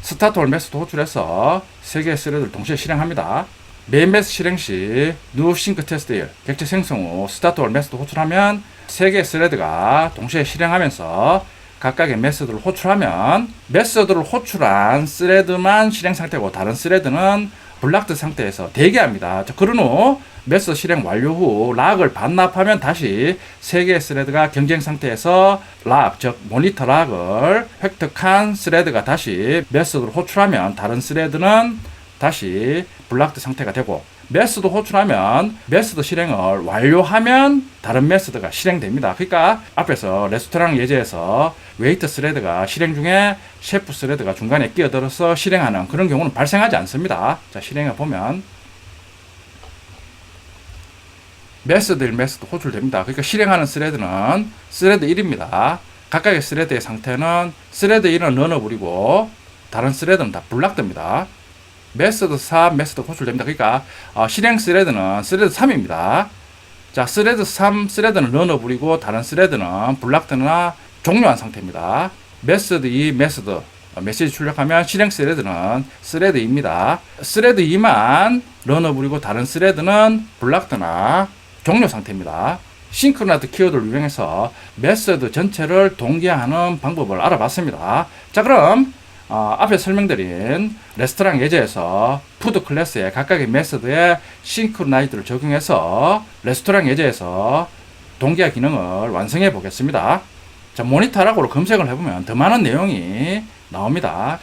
스타트 올 메스도 호출해서 3개의 스레드를 동시에 실행합니다. 메인 메스 실행 시 new sync test 1 객체 생성 후 스타트 올 메스도 호출하면 3개의 스레드가 동시에 실행하면서 각각의 메서드를 호출하면 메서드를 호출한 스레드만 실행 상태고 다른 스레드는 블락드 상태에서 대기합니다. 그런 후 메서드 실행 완료 후 락을 반납하면 다시 3개의 스레드가 경쟁 상태에서 락, 즉 모니터 락을 획득한 스레드가 다시 메서드를 호출하면 다른 스레드는 다시 블락드 상태가 되고 메서드 호출하면 메서드 실행을 완료하면 다른 메서드가 실행됩니다. 그러니까 앞에서 레스토랑 예제에서 웨이터 스레드가 실행 중에 셰프 스레드가 중간에 끼어들어서 실행하는 그런 경우는 발생하지 않습니다. 자, 실행해 보면 메서드 1, 메서드 호출됩니다. 그러니까 실행하는 스레드는 스레드 1입니다. 각각의 스레드의 상태는 스레드 1은 런어블이고 다른 스레드는 다 블락드입니다. 메서드 3, 메서드 호출됩니다. 그러니까 실행 스레드는 스레드 3입니다. 자, 스레드 3, 스레드는 런어블이고 다른 스레드는 블락드나 종료한 상태입니다. 메서드 2, 메서드 메시지 출력하면 실행 스레드는 스레드 2입니다. 스레드 2만 런어블이고 다른 스레드는 블락드나 종료 상태입니다. 싱크로나이즈 키워드를 이용해서 메서드 전체를 동기화하는 방법을 알아봤습니다. 자, 그럼 앞에 설명드린 레스토랑 예제에서 푸드 클래스의 각각의 메서드에 싱크로나이즈를 적용해서 레스토랑 예제에서 동기화 기능을 완성해 보겠습니다. 자, 모니터 락으로 검색을 해보면 더 많은 내용이 나옵니다.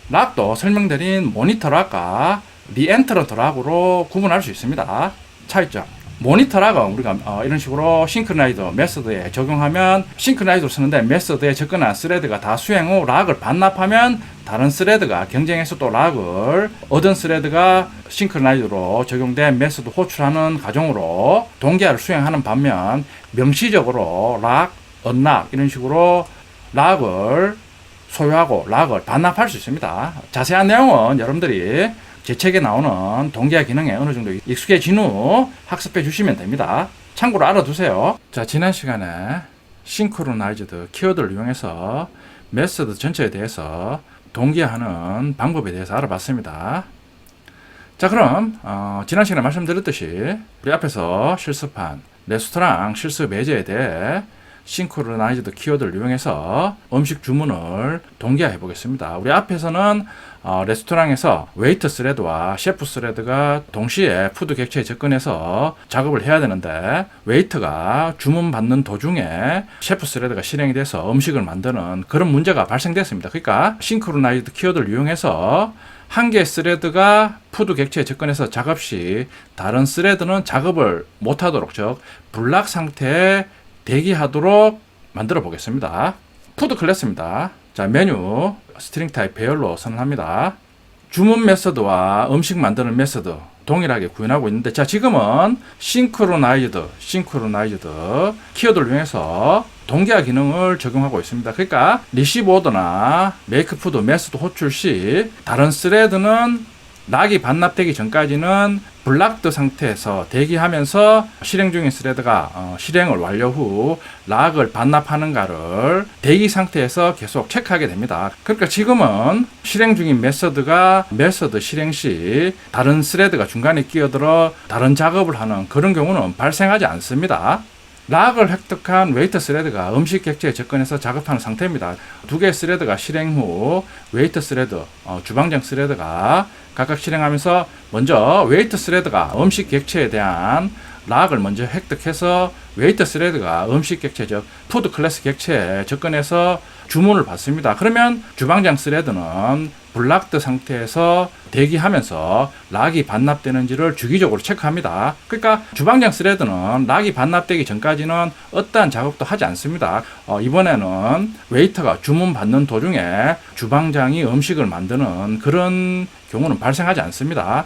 락도 설명드린 모니터 락과 리엔트런트 락으로 구분할 수 있습니다. 차이점. 모니터 락은 우리가 이런 식으로 싱크로나이즈 메서드에 적용하면 싱크로나이즈로 쓰는데 메서드에 접근한 스레드가 다 수행 후 락을 반납하면 다른 스레드가 경쟁해서 또 락을 얻은 스레드가 싱크로나이즈로 적용된 메서드 호출하는 과정으로 동기화를 수행하는 반면 명시적으로 락, 언락 이런 식으로 락을 소유하고 락을 반납할 수 있습니다. 자세한 내용은 여러분들이 제 책에 나오는 동기화 기능에 어느 정도 익숙해진 후 학습해 주시면 됩니다. 참고로 알아두세요. 자, 지난 시간에 싱크로나이즈드 키워드를 이용해서 메서드 전체에 대해서 동기화하는 방법에 대해서 알아봤습니다. 자, 그럼 지난 시간에 말씀드렸듯이 우리 앞에서 실습한 레스토랑 실습 예제에 대해 싱크로나이즈드 키워드를 이용해서 음식 주문을 동기화해 보겠습니다. 우리 앞에서는 레스토랑에서 웨이터 스레드와 셰프 스레드가 동시에 푸드 객체에 접근해서 작업을 해야 되는데 웨이터가 주문 받는 도중에 셰프 스레드가 실행이 돼서 음식을 만드는 그런 문제가 발생됐습니다. 그러니까 싱크로나이즈드 키워드를 이용해서 한 개의 스레드가 푸드 객체에 접근해서 작업 시 다른 스레드는 작업을 못하도록, 즉 블락 상태에 대기하도록 만들어 보겠습니다. 푸드 클래스입니다. 자, 메뉴 스트링 타입 배열로 선언합니다. 주문 메서드와 음식 만드는 메서드 동일하게 구현하고 있는데, 자, 지금은 싱크로나이즈드 키워드를 이용해서 동기화 기능을 적용하고 있습니다. 그러니까 리시브 오더나 메이크 푸드 메서드 호출 시 다른 스레드는 락이 반납되기 전까지는 블락드 상태에서 대기하면서 실행 중인 스레드가 실행을 완료 후 락을 반납하는가를 대기 상태에서 계속 체크하게 됩니다. 그러니까 지금은 실행 중인 메서드 실행 시 다른 스레드가 중간에 끼어들어 다른 작업을 하는 그런 경우는 발생하지 않습니다. 락을 획득한 웨이터 스레드가 음식 객체에 접근해서 작업하는 상태입니다. 두 개의 스레드가 실행 후 웨이터 스레드, 주방장 스레드가 각각 실행하면서 먼저 웨이터 스레드가 음식 객체에 대한 락을 먼저 획득해서 웨이터 스레드가 음식 객체, 즉 푸드 클래스 객체에 접근해서 주문을 받습니다. 그러면 주방장 스레드는 블락드 상태에서 대기하면서 락이 반납되는지를 주기적으로 체크합니다. 그러니까 주방장 스레드는 락이 반납되기 전까지는 어떠한 작업도 하지 않습니다. 이번에는 웨이터가 주문 받는 도중에 주방장이 음식을 만드는 그런 경우는 발생하지 않습니다.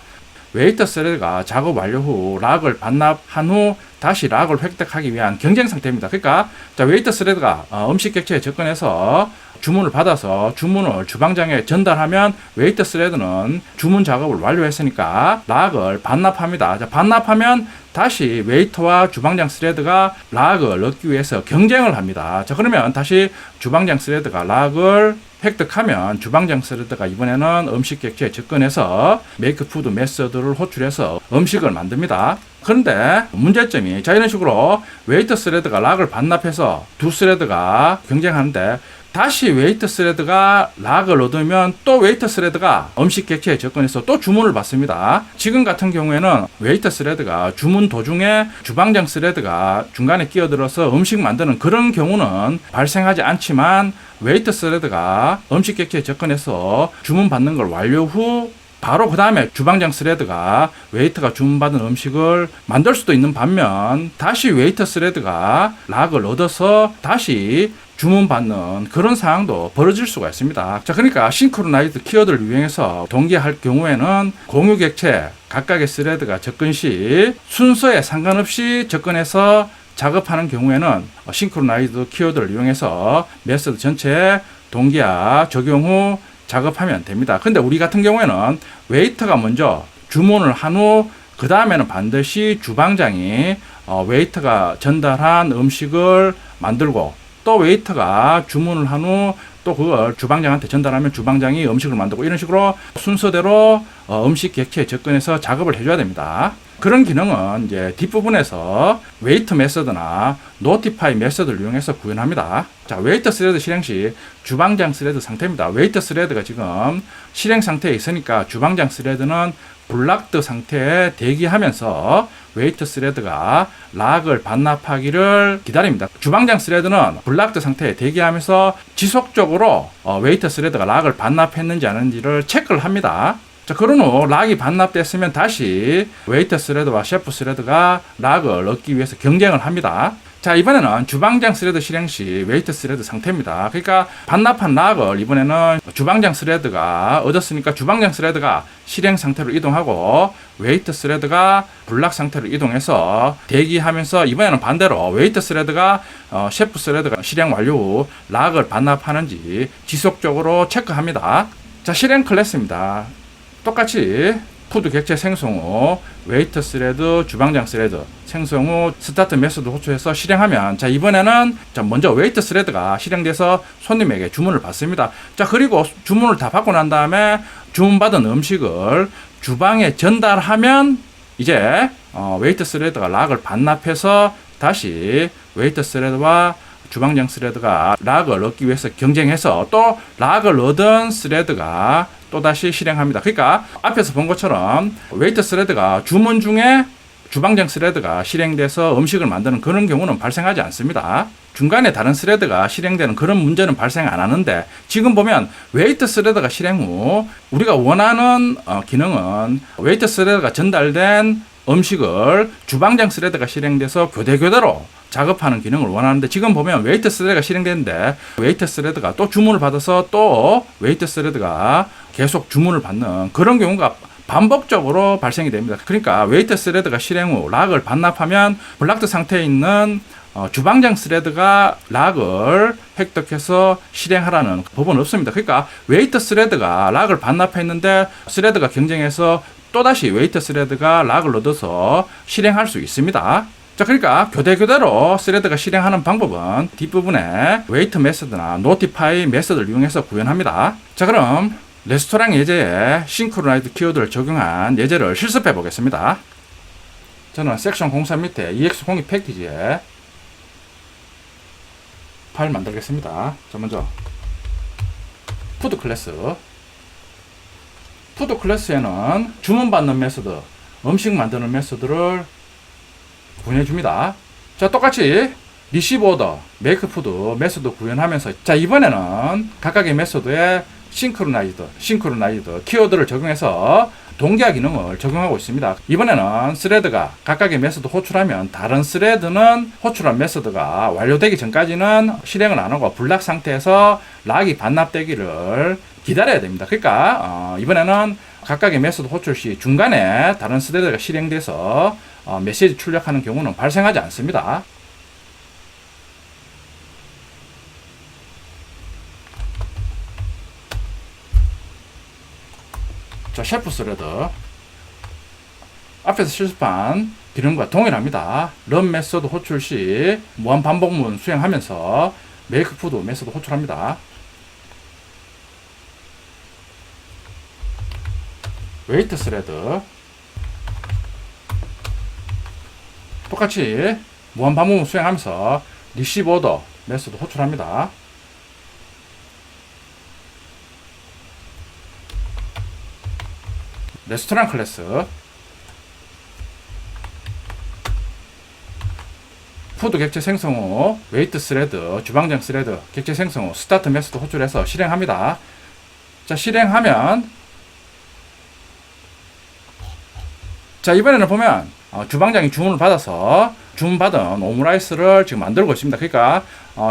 웨이터 스레드가 작업 완료 후 락을 반납한 후 다시 락을 획득하기 위한 경쟁 상태입니다. 그러니까 자, 웨이터 스레드가 음식 객체에 접근해서 주문을 받아서 주문을 주방장에 전달하면 웨이터 스레드는 주문 작업을 완료했으니까 락을 반납합니다. 자, 반납하면 다시 웨이터와 주방장 스레드가 락을 얻기 위해서 경쟁을 합니다. 자, 그러면 다시 주방장 스레드가 락을 획득하면 주방장 스레드가 이번에는 음식 객체에 접근해서 메이크 푸드 메서드를 호출해서 음식을 만듭니다. 그런데 문제점이 자, 이런 식으로 웨이터 스레드가 락을 반납해서 두 스레드가 경쟁하는데 다시 웨이터 스레드가 락을 얻으면 또 웨이터 스레드가 음식 객체에 접근해서 또 주문을 받습니다. 지금 같은 경우에는 웨이터 스레드가 주문 도중에 주방장 스레드가 중간에 끼어들어서 음식 만드는 그런 경우는 발생하지 않지만 웨이터 스레드가 음식 객체에 접근해서 주문 받는 걸 완료 후 바로 그 다음에 주방장 스레드가 웨이터가 주문받은 음식을 만들 수도 있는 반면 다시 웨이터 스레드가 락을 얻어서 다시 주문받는 그런 상황도 벌어질 수가 있습니다. 자, 그러니까 싱크로나이즈 키워드를 이용해서 동기할 경우에는 공유 객체 각각의 스레드가 접근 시 순서에 상관없이 접근해서 작업하는 경우에는 싱크로나이즈 키워드를 이용해서 메서드 전체에 동기화 적용 후 작업하면 됩니다. 근데 우리 같은 경우에는 웨이터가 먼저 주문을 한 후 그 다음에는 반드시 주방장이 웨이터가 전달한 음식을 만들고 또 웨이터가 주문을 한 후 또 그걸 주방장한테 전달하면 주방장이 음식을 만들고 이런 식으로 순서대로 음식 객체에 접근해서 작업을 해줘야 됩니다. 그런 기능은 이제 뒷부분에서 웨이터 메서드나 노티파이 메서드를 이용해서 구현합니다. 자, 웨이터 스레드 실행 시 주방장 스레드 상태입니다. 웨이터 스레드가 지금 실행 상태에 있으니까 주방장 스레드는 블락드 상태에 대기하면서 웨이터 스레드가 락을 반납하기를 기다립니다. 주방장 스레드는 블락드 상태에 대기하면서 지속적으로 웨이터 스레드가 락을 반납했는지 아닌지를 체크를 합니다. 자, 그런 후 락이 반납됐으면 다시 웨이터 스레드와 셰프 스레드가 락을 얻기 위해서 경쟁을 합니다. 자, 이번에는 주방장 스레드 실행 시 웨이터 스레드 상태입니다. 그러니까 반납한 락을 이번에는 주방장 스레드가 얻었으니까 주방장 스레드가 실행 상태로 이동하고 웨이터 스레드가 블락 상태로 이동해서 대기하면서 이번에는 반대로 웨이터 스레드가 셰프 스레드가 실행 완료 후 락을 반납하는지 지속적으로 체크합니다. 자, 실행 클래스입니다. 똑같이 푸드 객체 생성 후 웨이터 스레드, 주방장 스레드 생성 후 스타트 메소드 호출해서 실행하면 자, 이번에는 자, 먼저 웨이터 스레드가 실행돼서 손님에게 주문을 받습니다. 자, 그리고 주문을 다 받고 난 다음에 주문받은 음식을 주방에 전달하면 이제 웨이터 스레드가 락을 반납해서 다시 웨이터 스레드와 주방장 스레드가 락을 얻기 위해서 경쟁해서 또 락을 얻은 스레드가 또다시 실행합니다. 그러니까 앞에서 본 것처럼 웨이터 스레드가 주문 중에 주방장 스레드가 실행돼서 음식을 만드는 그런 경우는 발생하지 않습니다. 중간에 다른 스레드가 실행되는 그런 문제는 발생 안 하는데 지금 보면 웨이터 스레드가 실행 후 우리가 원하는 기능은 웨이터 스레드가 전달된 음식을 주방장 스레드가 실행돼서 교대로 작업하는 기능을 원하는데 지금 보면 웨이터 스레드가 실행되는데 웨이터 스레드가 또 주문을 받아서 또 웨이터 스레드가 계속 주문을 받는 그런 경우가 반복적으로 발생이 됩니다. 그러니까 웨이터 스레드가 실행 후 락을 반납하면 블락드 상태에 있는 주방장 스레드가 락을 획득해서 실행하라는 법은 없습니다. 그러니까 웨이터 스레드가 락을 반납했는데 스레드가 경쟁해서 또다시 웨이터 스레드가 락을 얻어서 실행할 수 있습니다. 자, 그러니까 교대로 스레드가 실행하는 방법은 뒷부분에 웨이터 메서드나 노티파이 메서드를 이용해서 구현합니다. 자, 그럼 레스토랑 예제에 싱크로나이즈 키워드를 적용한 예제를 실습해 보겠습니다. 저는 섹션 03 밑에 EX02 패키지에 파일 만들겠습니다. 자, 먼저 푸드 클래스에는 주문받는 메소드, 음식 만드는 메소드를 구현해줍니다. 자, 똑같이 리시브 오더, 메이크 푸드 메소드 구현하면서 자, 이번에는 각각의 메소드에 싱크로나이즈드 키워드를 적용해서 동기화 기능을 적용하고 있습니다. 이번에는 스레드가 각각의 메소드 호출하면 다른 스레드는 호출한 메소드가 완료되기 전까지는 실행을 안 하고 블락 상태에서 락이 반납되기를 기다려야 됩니다. 그러니까 이번에는 각각의 메소드 호출 시 중간에 다른 스레드가 실행돼서 메시지 출력하는 경우는 발생하지 않습니다. 자, 셰프 스레드 앞에서 실습한 기능과 동일합니다. 런 메소드 호출 시 무한 반복문 수행하면서 메이크 푸드 메소드 호출합니다. 웨이트 스레드 똑같이 무한 반복문 수행하면서 리시브 오더 메소드 호출합니다. 레스토랑 클래스 푸드 객체 생성 후 웨이트 스레드 주방장 스레드 객체 생성 후 스타트 메소드 호출해서 실행합니다. 자, 실행하면 자, 이번에는 보면 주방장이 주문을 받아서 주문받은 오므라이스를 지금 만들고 있습니다. 그러니까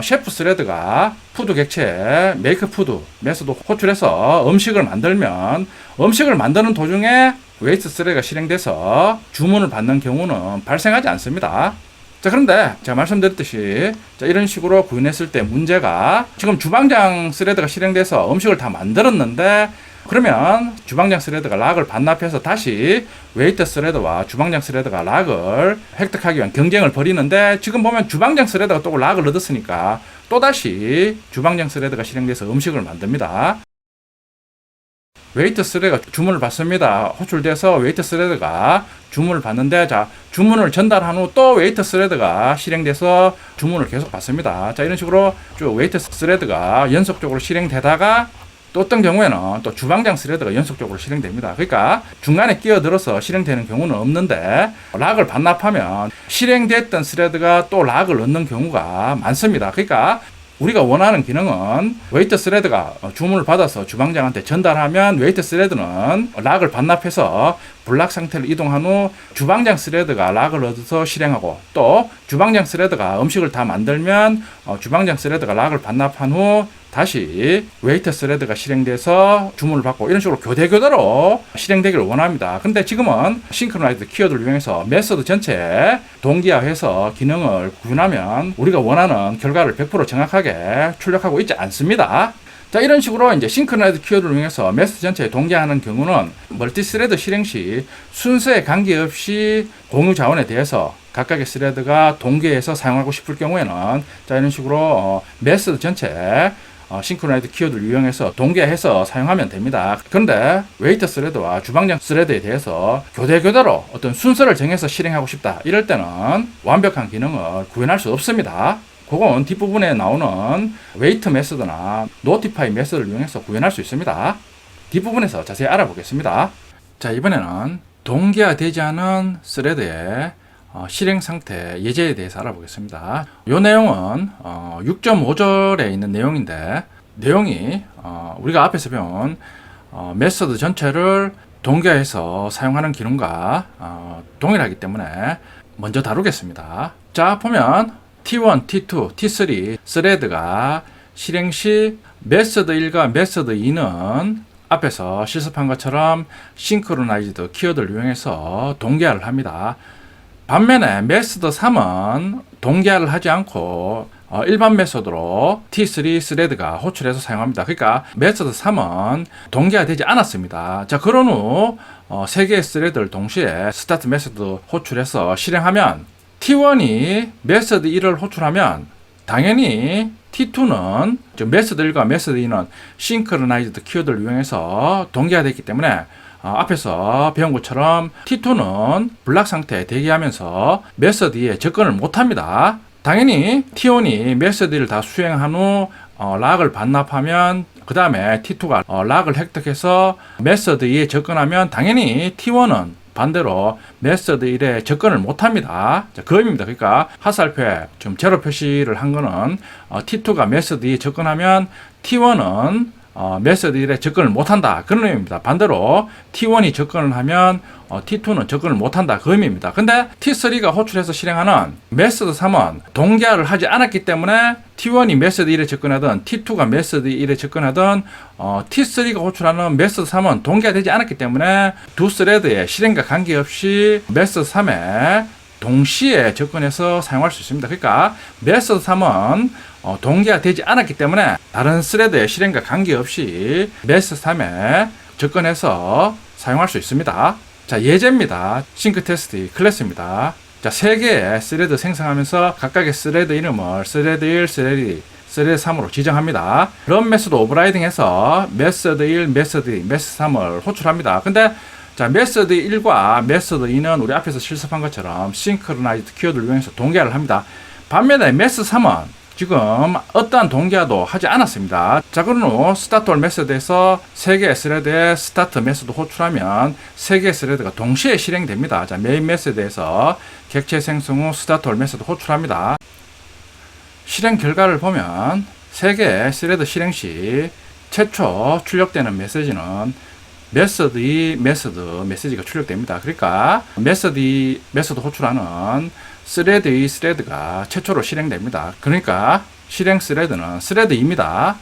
셰프 스레드가 푸드 객체 메이크 푸드 메소드 호출해서 음식을 만들면 음식을 만드는 도중에 웨이트 스레드가 실행돼서 주문을 받는 경우는 발생하지 않습니다. 자, 그런데 제가 말씀드렸듯이 자, 이런 식으로 구현했을 때 문제가 지금 주방장 스레드가 실행돼서 음식을 다 만들었는데 그러면 주방장 스레드가 락을 반납해서 다시 웨이터 스레드와 주방장 스레드가 락을 획득하기 위한 경쟁을 벌이는데 지금 보면 주방장 스레드가 또 락을 얻었으니까 또다시 주방장 스레드가 실행돼서 음식을 만듭니다. 웨이터 스레드가 주문을 받습니다. 호출돼서 웨이터 스레드가 주문을 받는데 자, 주문을 전달한 후 또 웨이터 스레드가 실행돼서 주문을 계속 받습니다. 자, 이런 식으로 쭉 웨이터 스레드가 연속적으로 실행되다가 또 어떤 경우에는 또 주방장 스레드가 연속적으로 실행됩니다. 그러니까 중간에 끼어들어서 실행되는 경우는 없는데 락을 반납하면 실행됐던 스레드가 또 락을 얻는 경우가 많습니다. 그러니까 우리가 원하는 기능은 웨이터 스레드가 주문을 받아서 주방장한테 전달하면 웨이터 스레드는 락을 반납해서 블락 상태로 이동한 후 주방장 스레드가 락을 얻어서 실행하고 또 주방장 스레드가 음식을 다 만들면 주방장 스레드가 락을 반납한 후 다시 웨이터 스레드가 실행돼서 주문을 받고 이런 식으로 교대로 실행되기를 원합니다. 근데 지금은 싱크로나이즈 키워드를 이용해서 메소드 전체에 동기화해서 기능을 구현하면 우리가 원하는 결과를 100% 정확하게 출력하고 있지 않습니다. 자, 이런 식으로 이제 싱크로나이즈 키워드를 이용해서 메소드 전체에 동기화하는 경우는 멀티스레드 실행 시 순서에 관계없이 공유 자원에 대해서 각각의 스레드가 동기화해서 사용하고 싶을 경우에는 자, 이런 식으로 메소드 전체에 싱크로나이즈 키워드를 이용해서 동기화해서 사용하면 됩니다. 그런데 웨이터 스레드와 주방장 스레드에 대해서 교대로 어떤 순서를 정해서 실행하고 싶다 이럴 때는 완벽한 기능을 구현할 수 없습니다. 그건 뒷부분에 나오는 웨이트 메소드나 노티파이 메소드를 이용해서 구현할 수 있습니다. 뒷부분에서 자세히 알아보겠습니다. 자, 이번에는 동기화되지 않은 스레드의 실행 상태 예제에 대해서 알아보겠습니다. 이 내용은 6.5절에 있는 내용인데 내용이 우리가 앞에서 배운 메소드 전체를 동기화해서 사용하는 기능과 동일하기 때문에 먼저 다루겠습니다. 자, 보면 T1, T2, T3 스레드가 실행 시 메소드 1과 메소드 2는 앞에서 실습한 것처럼 싱크로나이즈드 키워드를 이용해서 동기화를 합니다. 반면에 메소드 3은 동기화를 하지 않고 일반 메소드로 T3 스레드가 호출해서 사용합니다. 그러니까 메소드 3은 동기화되지 않았습니다. 자, 그런 후 3개의 스레드를 동시에 스타트 메소드 호출해서 실행하면 T1이 메소드 1을 호출하면 당연히 T2는 메소드 1과 메소드 2는 싱크로나이즈드 키워드를 이용해서 동기화되기 때문에 앞에서 배운 것처럼 T2는 블락 상태에 대기하면서 메소드 2에 접근을 못합니다. 당연히 T1이 메소드 1을 다 수행한 후 락을 반납하면 그 다음에 T2가 락을 획득해서 메소드 2에 접근하면 당연히 T1은 반대로 메소드 1에 접근을 못합니다. 그 의미입니다. 그러니까 화살표에 좀 제로 표시를 한 거는 T2가 메소드 2에 접근하면 T1은 메소드 1에 접근을 못한다. 그런 의미입니다. 반대로 T1이 접근을 하면 T2는 접근을 못한다 그 의미입니다. 근데 T3가 호출해서 실행하는 메서드 3은 동기화를 하지 않았기 때문에 T1이 메서드 1에 접근하든 T2가 메서드 1에 접근하든 T3가 호출하는 메서드 3은 동기화되지 않았기 때문에 두 스레드의 실행과 관계없이 메서드 3에 동시에 접근해서 사용할 수 있습니다. 그러니까 메서드 3은 동기화 되지 않았기 때문에 다른 스레드의 실행과 관계없이 메서드 3에 접근해서 사용할 수 있습니다. 자, 예제입니다. 싱크 테스트 클래스입니다. 자, 3개의 스레드 생성하면서 각각의 스레드 이름을 스레드 1, 스레드 2, 스레드 3으로 지정합니다. 런 메소드 오버라이딩해서 메서드 1, 메서드 2, 메서드 3을 호출합니다. 근데 자, 메서드 1과 메서드 2는 우리 앞에서 실습한 것처럼 싱크로나이즈드 키워드를 이용해서 동기화를 합니다. 반면에 메서드 3은 지금 어떠한 동기화도 하지 않았습니다. 자, 그런 후 스타트홀 메서드에서 3개의 스레드에 스타트 메서드 호출하면 3개의 스레드가 동시에 실행됩니다. 자, 메인 메서드에서 객체 생성 후 스타트홀 메서드 호출합니다. 실행 결과를 보면 3개의 스레드 실행 시 최초 출력되는 메시지는 메서드 2 메시지가 출력됩니다. 그러니까 메서드 2 메서드 호출하는 스레드 2 스레드가 최초로 실행됩니다. 그러니까 실행 스레드는 스레드 2입니다.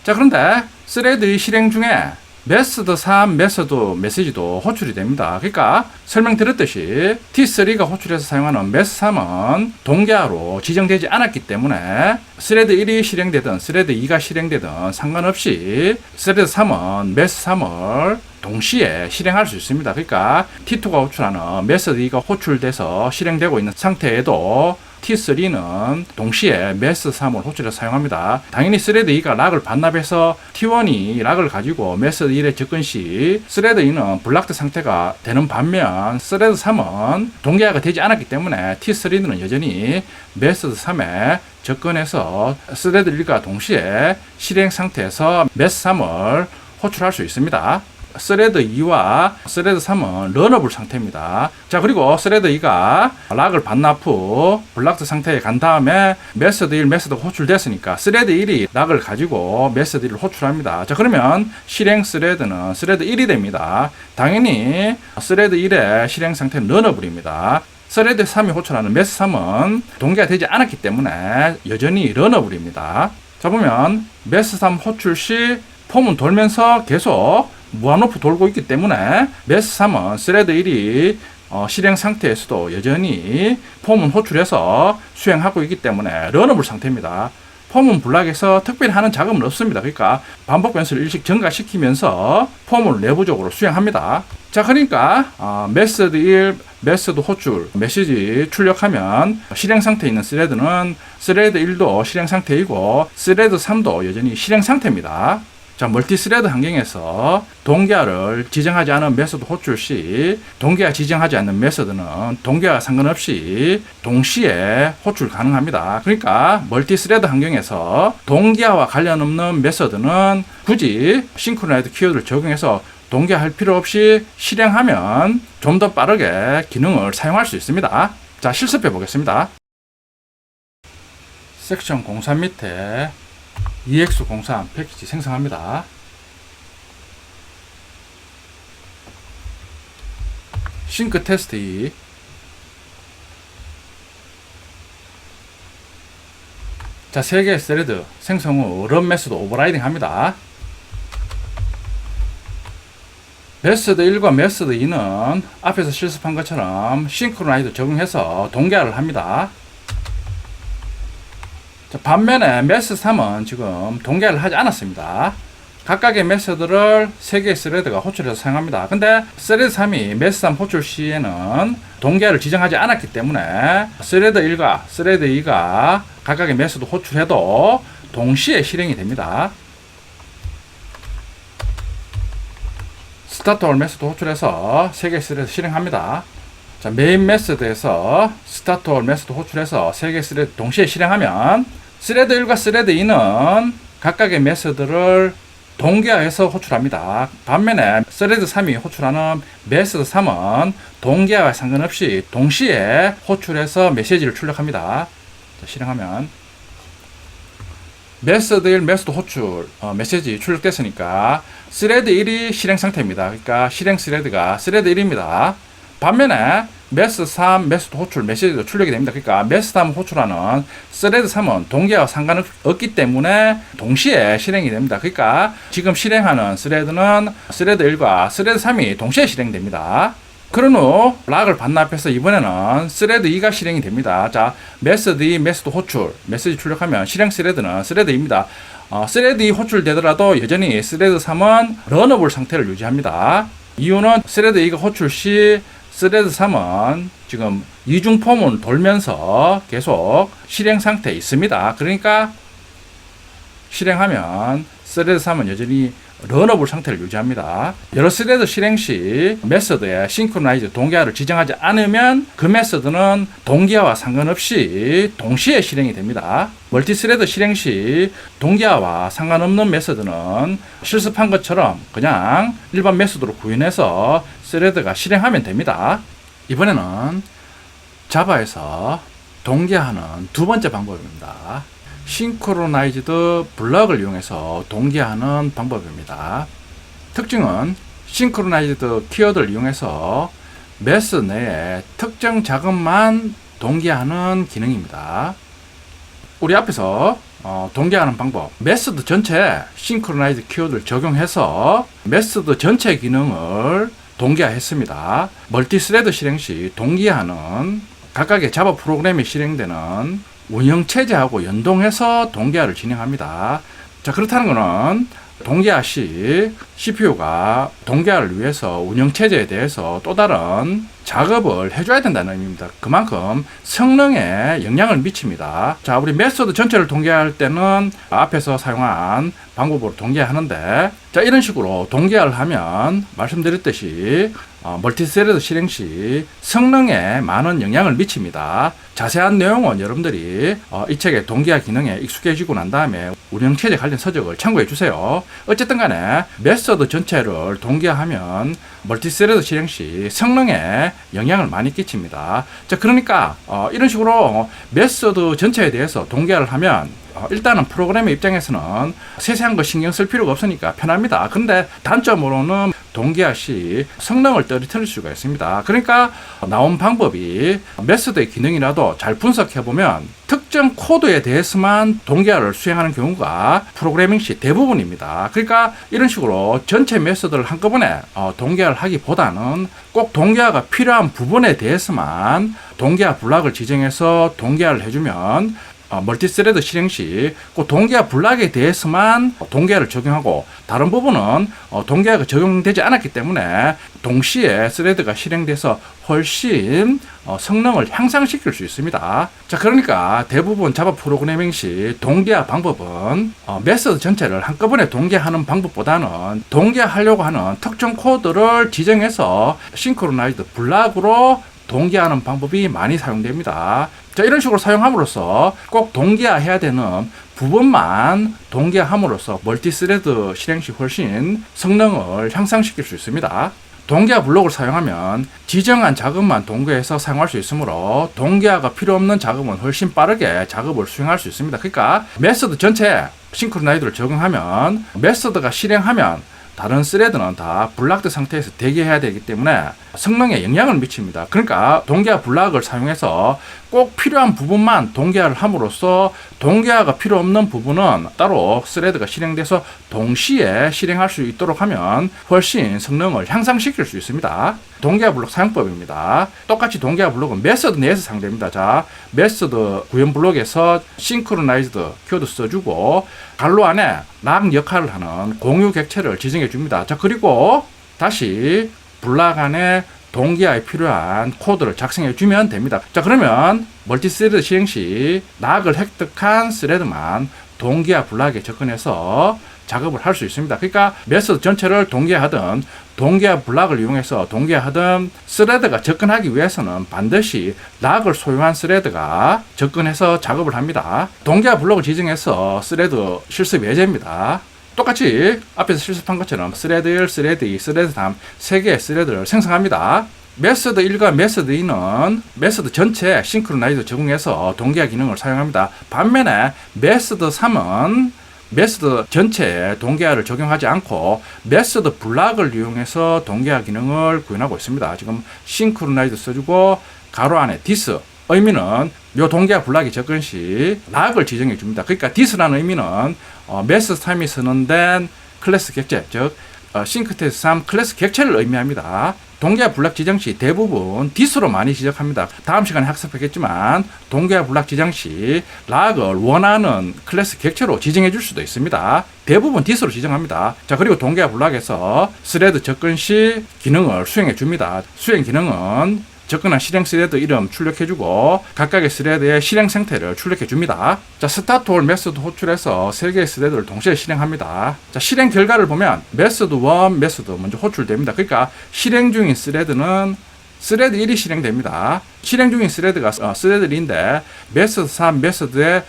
자, 그런데 스레드 2 실행 중에 메서드 3 메서드 메시지도 호출이 됩니다. 그러니까 설명드렸듯이 T3가 호출해서 사용하는 메서드 3은 동기화로 지정되지 않았기 때문에 스레드 1이 실행되든 스레드 2가 실행되든 상관없이 스레드 3은 메서드 3을 동시에 실행할 수 있습니다. 그러니까 T2가 호출하는 메서드 2가 호출돼서 실행되고 있는 상태에도 T3는 동시에 메서드 3을 호출해서 사용합니다. 당연히 스레드 2가 락을 반납해서 T1이 락을 가지고 메서드 1에 접근 시 스레드 2는 블락드 상태가 되는 반면 스레드 3은 동기화가 되지 않았기 때문에 T3는 여전히 메서드 3에 접근해서 스레드 1과 동시에 실행 상태에서 메서드 3을 호출할 수 있습니다. 스레드 2와 스레드 3은 런어블 상태입니다. 자, 그리고 스레드 2가 락을 반납 후 블락드 상태에 간 다음에 메서드 1 메서드가 호출됐으니까 스레드 1이 락을 가지고 메서드 1을 호출합니다. 자, 그러면 실행 스레드는 스레드 1이 됩니다. 당연히 스레드 1의 실행 상태는 런어블입니다. 스레드 3이 호출하는 메서드 3은 동기화 되지 않았기 때문에 여전히 런어블입니다. 자, 보면 메서드 3 호출 시 폼은 돌면서 계속 무한루프 돌고 있기 때문에 메서드 3은 스레드 1이 실행 상태에서도 여전히 폼은 호출해서 수행하고 있기 때문에 런어블 상태입니다. 폼은 블락에서 특별히 하는 작업은 없습니다. 그러니까 반복 변수를 일씩 증가시키면서 폼을 내부적으로 수행합니다. 자, 그러니까 메서드 1, 메서드 호출, 메시지 출력하면 실행 상태에 있는 스레드는 스레드 1도 실행 상태이고 스레드 3도 여전히 실행 상태입니다. 자, 멀티스레드 환경에서 동기화를 지정하지 않은 메서드 호출 시 동기화 지정하지 않는 메서드는 동기화 상관없이 동시에 호출 가능합니다. 그러니까 멀티스레드 환경에서 동기화와 관련 없는 메서드는 굳이 싱크로나이즈 키워드를 적용해서 동기화할 필요 없이 실행하면 좀 더 빠르게 기능을 사용할 수 있습니다. 자, 실습해 보겠습니다. 섹션 03 밑에 EX03 패키지 생성합니다. 싱크 테스트 2. 자, 3개의 스레드 생성 후 런 메소드 오버라이딩 합니다. 메소드 1과 메소드 2는 앞에서 실습한 것처럼 싱크로나이즈 적용해서 동기화를 합니다. 자, 반면에 메서드 3은 지금 동기화를 하지 않았습니다. 각각의 메서드를 3개의 스레드가 호출해서 사용합니다. 근데 스레드 3이 메서드 3 호출 시에는 동기화를 지정하지 않았기 때문에 스레드 1과 스레드 2가 각각의 메서드 호출해도 동시에 실행이 됩니다. 스타트홀 메서드 호출해서 3개의 스레드 실행합니다. 자, 메인 메서드에서 스타트홀 메서드 호출해서 3개의 스레드 동시에 실행하면 스레드 1과 스레드 2는 각각의 메서드를 동기화해서 호출합니다. 반면에 스레드 3이 호출하는 메서드 3은 동기화와 상관없이 동시에 호출해서 메시지를 출력합니다. 자, 실행하면 메서드 1 메서드 호출 메시지 출력됐으니까 스레드 1이 실행 상태입니다. 그러니까 실행 스레드가 스레드 1입니다. 반면에 메스 3, 메스드 호출, 메시지도 출력이 됩니다. 그러니까 메스 3 호출하는 스레드 3은 동기화와 상관없기 때문에 동시에 실행이 됩니다. 그러니까 지금 실행하는 스레드는 스레드 1과 스레드 3이 동시에 실행됩니다. 그런 후 락을 반납해서 이번에는 스레드 2가 실행이 됩니다. 자, 메시드 2, 메시드 호출, 메시지 출력하면 실행 스레드는 스레드 2입니다. 스레드 2 호출되더라도 여전히 스레드 3은 런어블 상태를 유지합니다. 이유는 스레드 2가 호출 시 스레드 3은 지금 이중 폼을 돌면서 계속 실행 상태에 있습니다. 그러니까 실행하면 스레드 3은 여전히 런어블 상태를 유지합니다. 여러 스레드 실행 시 메서드에 싱크로나이즈 동기화를 지정하지 않으면 그 메서드는 동기화와 상관없이 동시에 실행이 됩니다. 멀티스레드 실행 시 동기화와 상관없는 메서드는 실습한 것처럼 그냥 일반 메서드로 구현해서 스레드가 실행하면 됩니다. 이번에는 자바에서 동기화하는 두 번째 방법입니다. 싱크로나이즈드 블럭을 이용해서 동기화하는 방법입니다. 특징은 싱크로나이즈드 키워드를 이용해서 메스 내에 특정 작업만 동기화하는 기능입니다. 우리 앞에서 동기화하는 방법, 메소드 전체에 싱크로나이즈 키워드를 적용해서 메소드 전체 기능을 동기화했습니다. 멀티스레드 실행 시 동기화는 각각의 자바 프로그램이 실행되는 운영체제하고 연동해서 동기화를 진행합니다. 자, 그렇다는 것은 동기화 시 CPU가 동기화를 위해서 운영체제에 대해서 또 다른 작업을 해줘야 된다는 의미입니다. 그만큼 성능에 영향을 미칩니다. 자, 우리 메소드 전체를 동기화할 때는 앞에서 사용한 방법으로 동기화하는데, 자, 이런 식으로 동기화를 하면 말씀드렸듯이 멀티스레드 실행 시 성능에 많은 영향을 미칩니다. 자세한 내용은 여러분들이 이 책의 동기화 기능에 익숙해지고 난 다음에 운영체제 관련 서적을 참고해 주세요. 어쨌든 간에 메소드 전체를 동기화하면 멀티스레드 실행 시 성능에 영향을 많이 끼칩니다. 자, 그러니까 이런 식으로 메소드 전체에 대해서 동기화를 하면 일단은 프로그램의 입장에서는 세세한 거 신경 쓸 필요가 없으니까 편합니다. 근데 단점으로는 동기화 시 성능을 떨어뜨릴 수가 있습니다. 그러니까 나온 방법이 메소드의 기능이라도 잘 분석해보면 특정 코드에 대해서만 동기화를 수행하는 경우가 프로그래밍 시 대부분입니다. 그러니까 이런 식으로 전체 메소드를 한꺼번에 동기화를 하기보다는 꼭 동기화가 필요한 부분에 대해서만 동기화 블락을 지정해서 동기화를 해주면 멀티스레드 실행 시 그 동기화 블락에 대해서만 동기화를 적용하고 다른 부분은 동기화가 적용되지 않았기 때문에 동시에 스레드가 실행돼서 훨씬 성능을 향상시킬 수 있습니다. 자, 그러니까 대부분 자바 프로그래밍 시 동기화 방법은 메소드 전체를 한꺼번에 동기화하는 방법보다는 동기화하려고 하는 특정 코드를 지정해서 싱크로나이즈드 블락으로 동기화하는 방법이 많이 사용됩니다. 자, 이런 식으로 사용함으로써 꼭 동기화해야 되는 부분만 동기화함으로써 멀티스레드 실행 시 훨씬 성능을 향상시킬 수 있습니다. 동기화 블록을 사용하면 지정한 작업만 동기화해서 사용할 수 있으므로 동기화가 필요 없는 작업은 훨씬 빠르게 작업을 수행할 수 있습니다. 그러니까 메소드 전체에 싱크로나이즈를 적용하면 메소드가 실행하면 다른 스레드는 다 블락드 상태에서 대기해야 되기 때문에 성능에 영향을 미칩니다. 그러니까 동기화 블락을 사용해서 꼭 필요한 부분만 동기화를 함으로써 동기화가 필요 없는 부분은 따로 스레드가 실행돼서 동시에 실행할 수 있도록 하면 훨씬 성능을 향상시킬 수 있습니다. 동기화 블록 사용법입니다. 똑같이 동기화 블록은 메소드 내에서 사용됩니다. 자, 메소드 구현 블록에서 싱크로나이즈드 키워드 써주고 갈로 안에 락 역할을 하는 공유 객체를 지정해 줍니다. 자, 그리고 다시 블락 안에 동기화에 필요한 코드를 작성해 주면 됩니다. 자, 그러면 멀티스레드 실행 시 락을 획득한 스레드만 동기화 블락에 접근해서 작업을 할 수 있습니다. 그러니까 메소드 전체를 동기화하든 동기화 블락을 이용해서 동기화하든 스레드가 접근하기 위해서는 반드시 락을 소유한 스레드가 접근해서 작업을 합니다. 동기화 블록을 지정해서 스레드 실습 예제입니다. 똑같이 앞에서 실습한 것처럼 스레드 1, 스레드 2, 스레드 3 3개의 스레드를 생성합니다. 메소드 1과 메소드 2는 메소드 전체에 싱크로나이즈 적용해서 동기화 기능을 사용합니다. 반면에 메소드 3은 메소드 전체에 동기화를 적용하지 않고 메소드 블락을 이용해서 동기화 기능을 구현하고 있습니다. 지금 싱크로나이즈 써주고 가로 안에 디스 의미는 요 동기화 블락이 접근 시 락을 지정해 줍니다. 그러니까 디스라는 의미는 메소드 3이 선언된 클래스 객체, 즉 싱크테스트 3 클래스 객체를 의미합니다. 동기화 블락 지정 시 대부분 디스로 많이 지적합니다. 다음 시간에 학습하겠지만 동기화 블락 지정 시 락을 원하는 클래스 객체로 지정해 줄 수도 있습니다. 대부분 디스로 지정합니다. 자, 그리고 동기화 블락에서 스레드 접근 시 기능을 수행해 줍니다. 수행 기능은 접근한 실행 스레드 이름 출력해주고 각각의 스레드의 실행 상태를 출력해줍니다. 자, 스타트 올 메소드 호출해서 3개의 스레드를 동시에 실행합니다. 자, 실행 결과를 보면 메소드 1 메소드 먼저 호출됩니다. 그러니까 실행 중인 스레드는 스레드 1이 실행됩니다. 실행 중인 스레드가 스레드 1인데 메소드 3 메소드의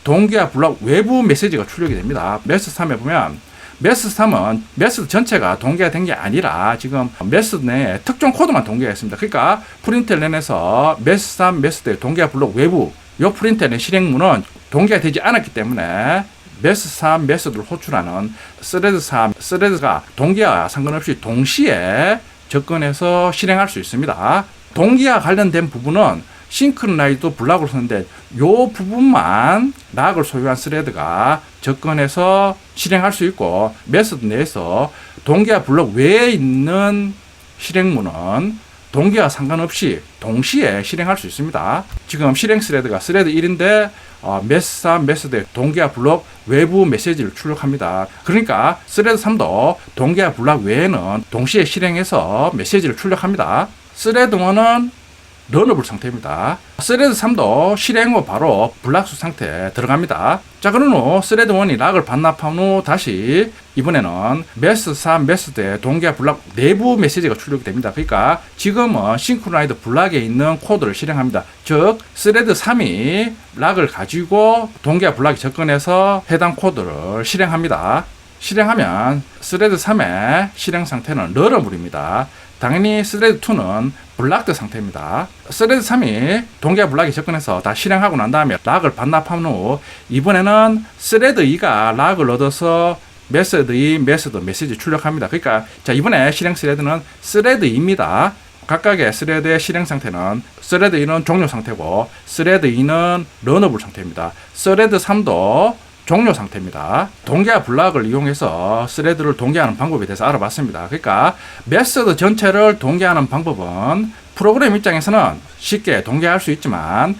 동기화 블록 외부 메시지가 출력이 됩니다. 메소드 3에 보면 메소드 3은 메소드 전체가 동기화된 게 아니라 지금 메소드 내에 특정 코드만 동기화했습니다. 그러니까 프린트엔에서 메소드 3 메소드의 동기화 블록 외부 요 프린트엔의 실행문은 동기화되지 않았기 때문에 메소드 3 메소드를 호출하는 스레드 3 스레드가 동기화와 상관없이 동시에 접근해서 실행할 수 있습니다. 동기화 관련된 부분은 싱크로나이즈도 블락으로 썼는데 요 부분만 락을 소유한 스레드가 접근해서 실행할 수 있고 메소드 내에서 동기화 블록 외에 있는 실행문은 동기화 상관없이 동시에 실행할 수 있습니다. 지금 실행 스레드가 스레드 1인데 메소드 3 메소드의 동기화 블록 외부 메시지를 출력합니다. 그러니까 스레드 3도 동기화 블록 외에는 동시에 실행해서 메시지를 출력합니다. 스레드 1은 러너블 상태입니다. 스레드 3도 실행 후 바로 블락수 상태에 들어갑니다. 자, 그런 후 스레드 1이 락을 반납한 후 다시 이번에는 메소드 3 메소드의 동기화 블락 내부 메시지가 출력이 됩니다. 그러니까 지금은 싱크로나이드 블락에 있는 코드를 실행합니다. 즉 스레드 3이 락을 가지고 동기화 블락에 접근해서 해당 코드를 실행합니다. 실행하면 스레드 3의 실행 상태는 러너블입니다. 당연히 스레드 2는 블락드 상태입니다. 스레드 3이 동기화 블락에 접근해서 다 실행하고 난 다음에 락을 반납한 후 이번에는 스레드 2가 락을 얻어서 메소드 2 메소드 메시지 출력합니다. 그러니까 자, 이번에 실행 스레드는 스레드 2입니다. 각각의 스레드의 실행 상태는 스레드 1은 종료 상태고 스레드 2는 러너블 상태입니다. 스레드 3도 종료 상태입니다. 동기화 블락을 이용해서 스레드를 동기화하는 방법에 대해서 알아봤습니다. 그러니까 메소드 전체를 동기화하는 방법은 프로그램 입장에서는 쉽게 동기화할 수 있지만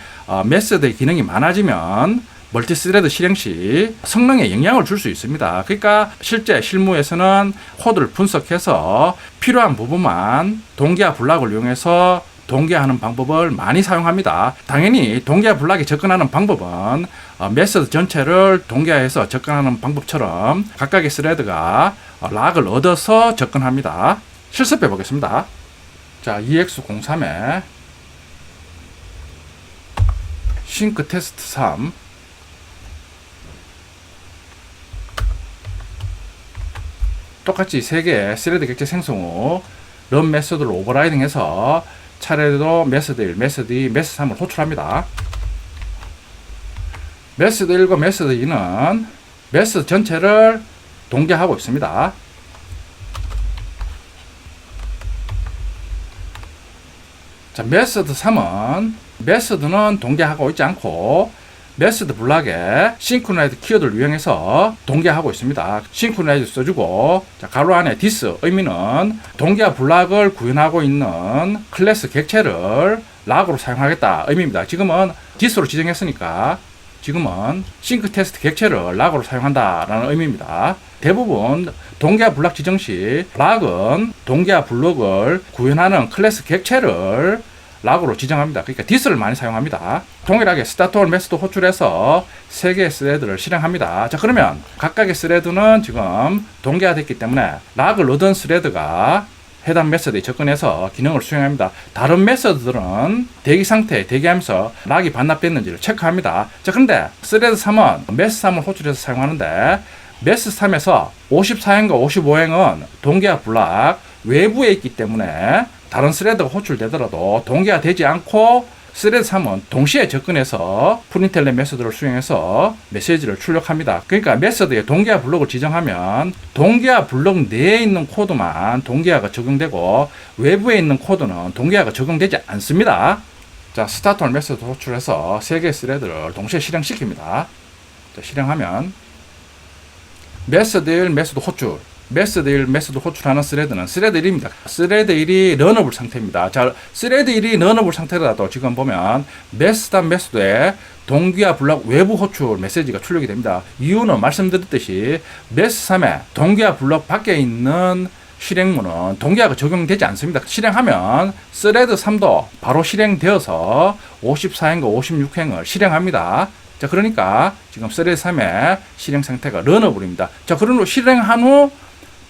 메소드의 기능이 많아지면 멀티스레드 실행 시 성능에 영향을 줄 수 있습니다. 그러니까 실제 실무에서는 코드를 분석해서 필요한 부분만 동기화 블락을 이용해서 동기화하는 방법을 많이 사용합니다. 당연히 동기화 블락에 접근하는 방법은 메소드 전체를 동기화해서 접근하는 방법처럼 각각의 스레드가 락을 얻어서 접근합니다. 실습해 보겠습니다. 자, EX03에 싱크 테스트 3 똑같이 3개의 스레드 객체 생성 후 런 메소드를 오버라이딩해서 차례로 메소드 1, 메소드 2, 메소드 3을 호출합니다. 메소드 1과 메소드 2는 메소드 전체를 동기화하고 있습니다. 자, 메소드 3은 메소드는 동기화하고 있지 않고 메소드 블락에 싱크로나이즈 키워드를 이용해서 동기화하고 있습니다. 싱크로나이즈 써주고 자, 가로 안에 디스 의미는 동기화 블락을 구현하고 있는 클래스 객체를 락으로 사용하겠다 의미입니다. 지금은 디스로 지정했으니까 지금은 싱크 테스트 객체를 락으로 사용한다라는 의미입니다. 대부분 동기화 블락 지정 시 락은 동기화 블록을 구현하는 클래스 객체를 락으로 지정합니다. 그러니까 디스를 많이 사용합니다. 동일하게 스타트 올 메소드 호출해서 3개의 스레드를 실행합니다. 자, 그러면 각각의 스레드는 지금 동기화됐기 때문에 락을 얻은 스레드가 해당 메소드에 접근해서 기능을 수행합니다. 다른 메소드들은 대기 상태에 대기하면서 락이 반납됐는지를 체크합니다. 자, 그런데 스레드 3은 메소드 3을 호출해서 사용하는데 메소드 3에서 54행과 55행은 동기화 블락 외부에 있기 때문에 다른 스레드가 호출되더라도 동기화되지 않고 스레드 3은 동시에 접근해서 프린텔렛 메소드를 수행해서 메시지를 출력합니다. 그러니까 메소드에 동기화 블록을 지정하면 동기화 블록 내에 있는 코드만 동기화가 적용되고 외부에 있는 코드는 동기화가 적용되지 않습니다. 자, 스타트 메소드 호출해서 3개의 스레드를 동시에 실행시킵니다. 자, 실행하면 메소드 1, 메소드 호출, 메소드 1, 메소드 호출하는 스레드는 스레드 1입니다. 스레드 1이 런어블 상태입니다. 자, 스레드 1이 런어블 상태라도 지금 보면 메소드에 동기화 블록 외부 호출 메시지가 출력이 됩니다. 이유는 말씀드렸듯이 메스 3에 동기화 블록 밖에 있는 실행문은 동기화가 적용되지 않습니다. 실행하면 스레드 3도 바로 실행되어서 54행과 56행을 실행합니다. 자, 그러니까 지금 스레드 3의 실행 상태가 런어블입니다. 자, 그러므로 실행한 후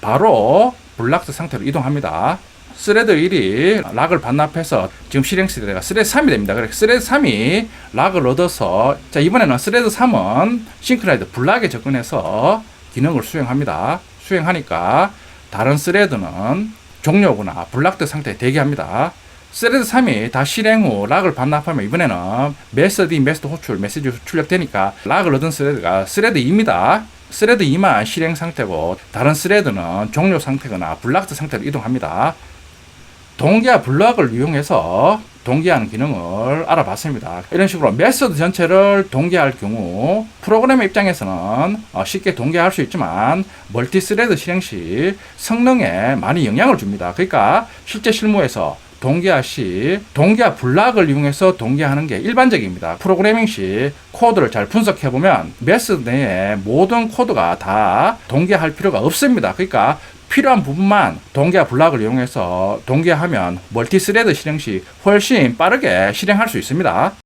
바로 블락드 상태로 이동합니다. 스레드 1이 락을 반납해서 지금 실행 스레드가 스레드 3이 됩니다. 그래서 스레드 3이 락을 얻어서 자, 이번에는 스레드 3은 싱크라이드 블락에 접근해서 기능을 수행합니다. 수행하니까 다른 스레드는 종료구나 블락드 상태에 대기합니다. 스레드 3이 다 실행 후 락을 반납하면 이번에는 메소드 2, 메소드 호출 메시지 출력되니까 락을 얻은 스레드가 스레드 2입니다. 스레드 2만 실행 상태고 다른 스레드는 종료 상태거나 블락드 상태로 이동합니다. 동기화 블럭을 이용해서 동기화하는 기능을 알아봤습니다. 이런 식으로 메소드 전체를 동기화할 경우 프로그래머 입장에서는 쉽게 동기화할 수 있지만 멀티스레드 실행 시 성능에 많이 영향을 줍니다. 그러니까 실제 실무에서 동기화 시 동기화 블락을 이용해서 동기화하는 게 일반적입니다. 프로그래밍 시 코드를 잘 분석해보면 메소드 내에 모든 코드가 다 동기화할 필요가 없습니다. 그러니까 필요한 부분만 동기화 블락을 이용해서 동기화하면 멀티스레드 실행 시 훨씬 빠르게 실행할 수 있습니다.